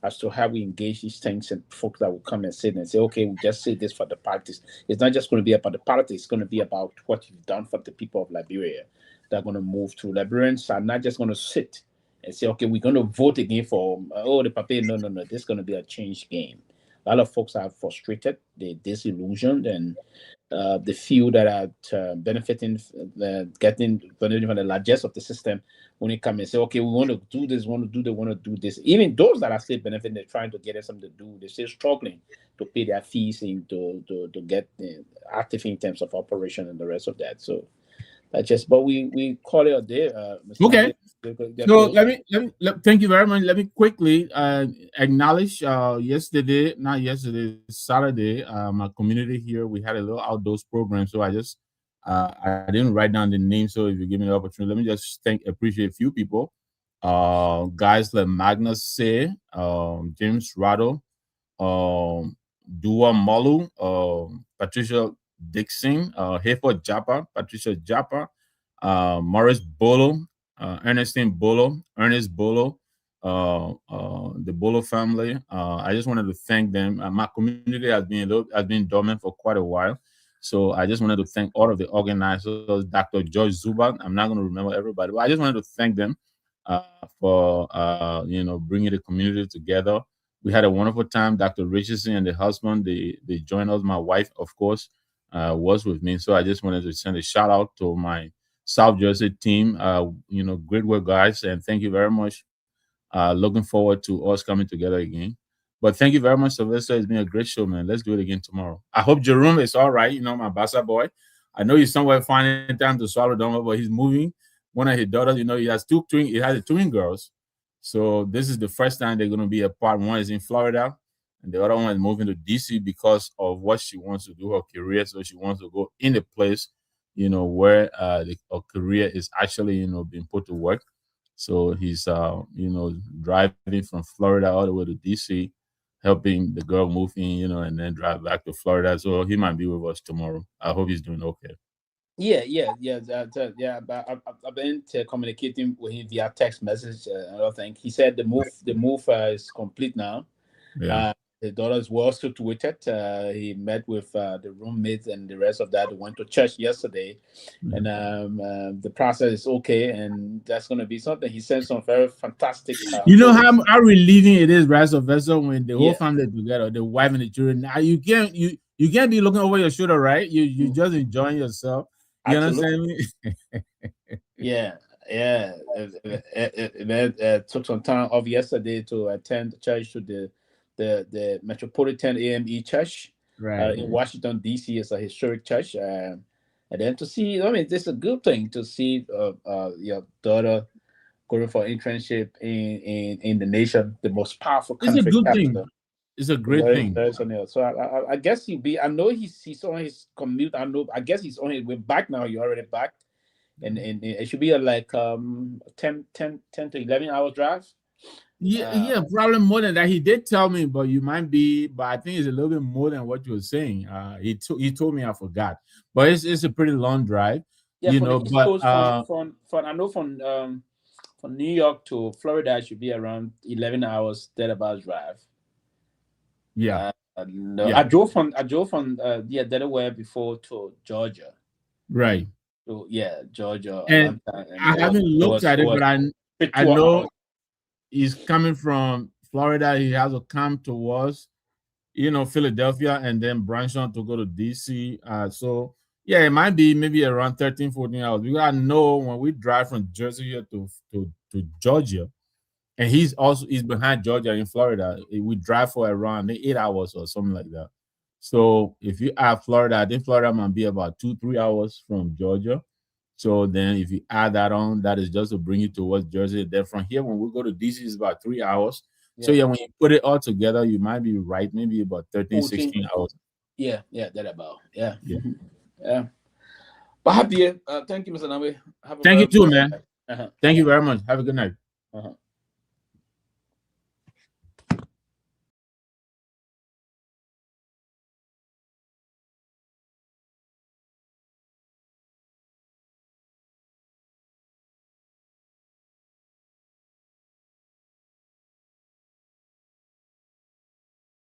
as to how we engage these things, and folks that will come and sit and say, okay, we just say this for the parties. It's not just going to be about the parties, it's going to be about what you've done for the people of Liberia. They're going to move through. Liberians are not just going to sit and say, okay, we're going to vote again for, the papier. No. This is going to be a change game. A lot of folks are frustrated, they're disillusioned, and the few that are benefiting from the largest of the system, when they come and say, okay, we want to do this, want to do this. Even those that are still benefiting, they're trying to get something to do. They're still struggling to pay their fees and to get active in terms of operation and the rest of that. So but we call it a day. Okay. So let me thank you very much. Let me quickly acknowledge Saturday, my community here, we had a little outdoors program. So I didn't write down the name. So if you give me the opportunity, let me just appreciate a few people. Guys like Magnus Say, James Rado, Dua Molu, Patricia Dixon, Hayford Japa, Patricia Japa, Morris Bolo, Ernestine Bolo, Ernest Bolo, the Bolo family. I just wanted to thank them. My community has been dormant for quite a while, so I just wanted to thank all of the organizers. Dr. George Zuba. I'm not going to remember everybody, but I just wanted to thank them for bringing the community together. We had a wonderful time. Dr. Richardson and the husband, they joined us. My wife, of course, was with me. So I just wanted to send a shout out to my South Jersey team. Great work, guys, and thank you very much. Looking forward to us coming together again. But thank you very much, Sylvester. It's been a great show, man. Let's do it again tomorrow. I hope Jerome is all right. My Bassa boy. I know he's somewhere finding time to swallow down, but he's moving. one of his daughters. He has twin girls. So this is the first time they're going to be apart. One is in Florida, and the other one is moving to DC because of what she wants to do, her career. So she wants to go in the place, where her career is actually, being put to work. So he's, driving from Florida all the way to DC, helping the girl move in, and then drive back to Florida. So he might be with us tomorrow. I hope he's doing okay. Yeah. But I've been communicating with him via text message. I think he said the move is complete now. Yeah. His daughter is well situated. He met with the roommates and the rest of that. He went to church yesterday, and the process is okay. And that's going to be something. He sent some very fantastic. How relieving it is, vice versa, when the whole family together, the wife and the children. Now you can't be looking over your shoulder, right? You just enjoying yourself. You understand me? Yeah. Took some time off yesterday to attend church to the Metropolitan AME Church, right, in Washington D.C. It's a historic church, and then to see. This is a good thing to see your daughter going for internship in the nation, the most powerful country. It's a good thing. It's a great thing. So I guess he'll be. I know he's on his commute. I guess he's on his way back now. You're already back, and it should be like 10 to 11 hour drive. Yeah, probably more than that. He did tell me, but I think it's a little bit more than what you were saying. He told me, I forgot, but it's a pretty long drive. Yeah, from I know from New York to Florida, it should be around 11 hours thereabouts drive. Yeah. I drove from Delaware before to Georgia. Right. So Georgia. And I haven't looked at it, but I know he's coming from Florida. He has to come towards, Philadelphia and then branch on to go to DC. So it might be maybe around 13, 14 hours. Because I know when we drive from Jersey here to Georgia, and he's behind Georgia in Florida, we drive for around 8 hours or something like that. So if you add Florida, I think Florida might be about 2-3 hours from Georgia. So then if you add that on, that is just to bring you towards Jersey. Then from here, when we go to DC, it's about 3 hours. Yeah. So when you put it all together, you might be right, maybe about 13, 16 hours. Yeah, that about. Yeah. But happy. Thank you, Mr. Nabe. Thank you too, man. Thank you very much. Have a good night.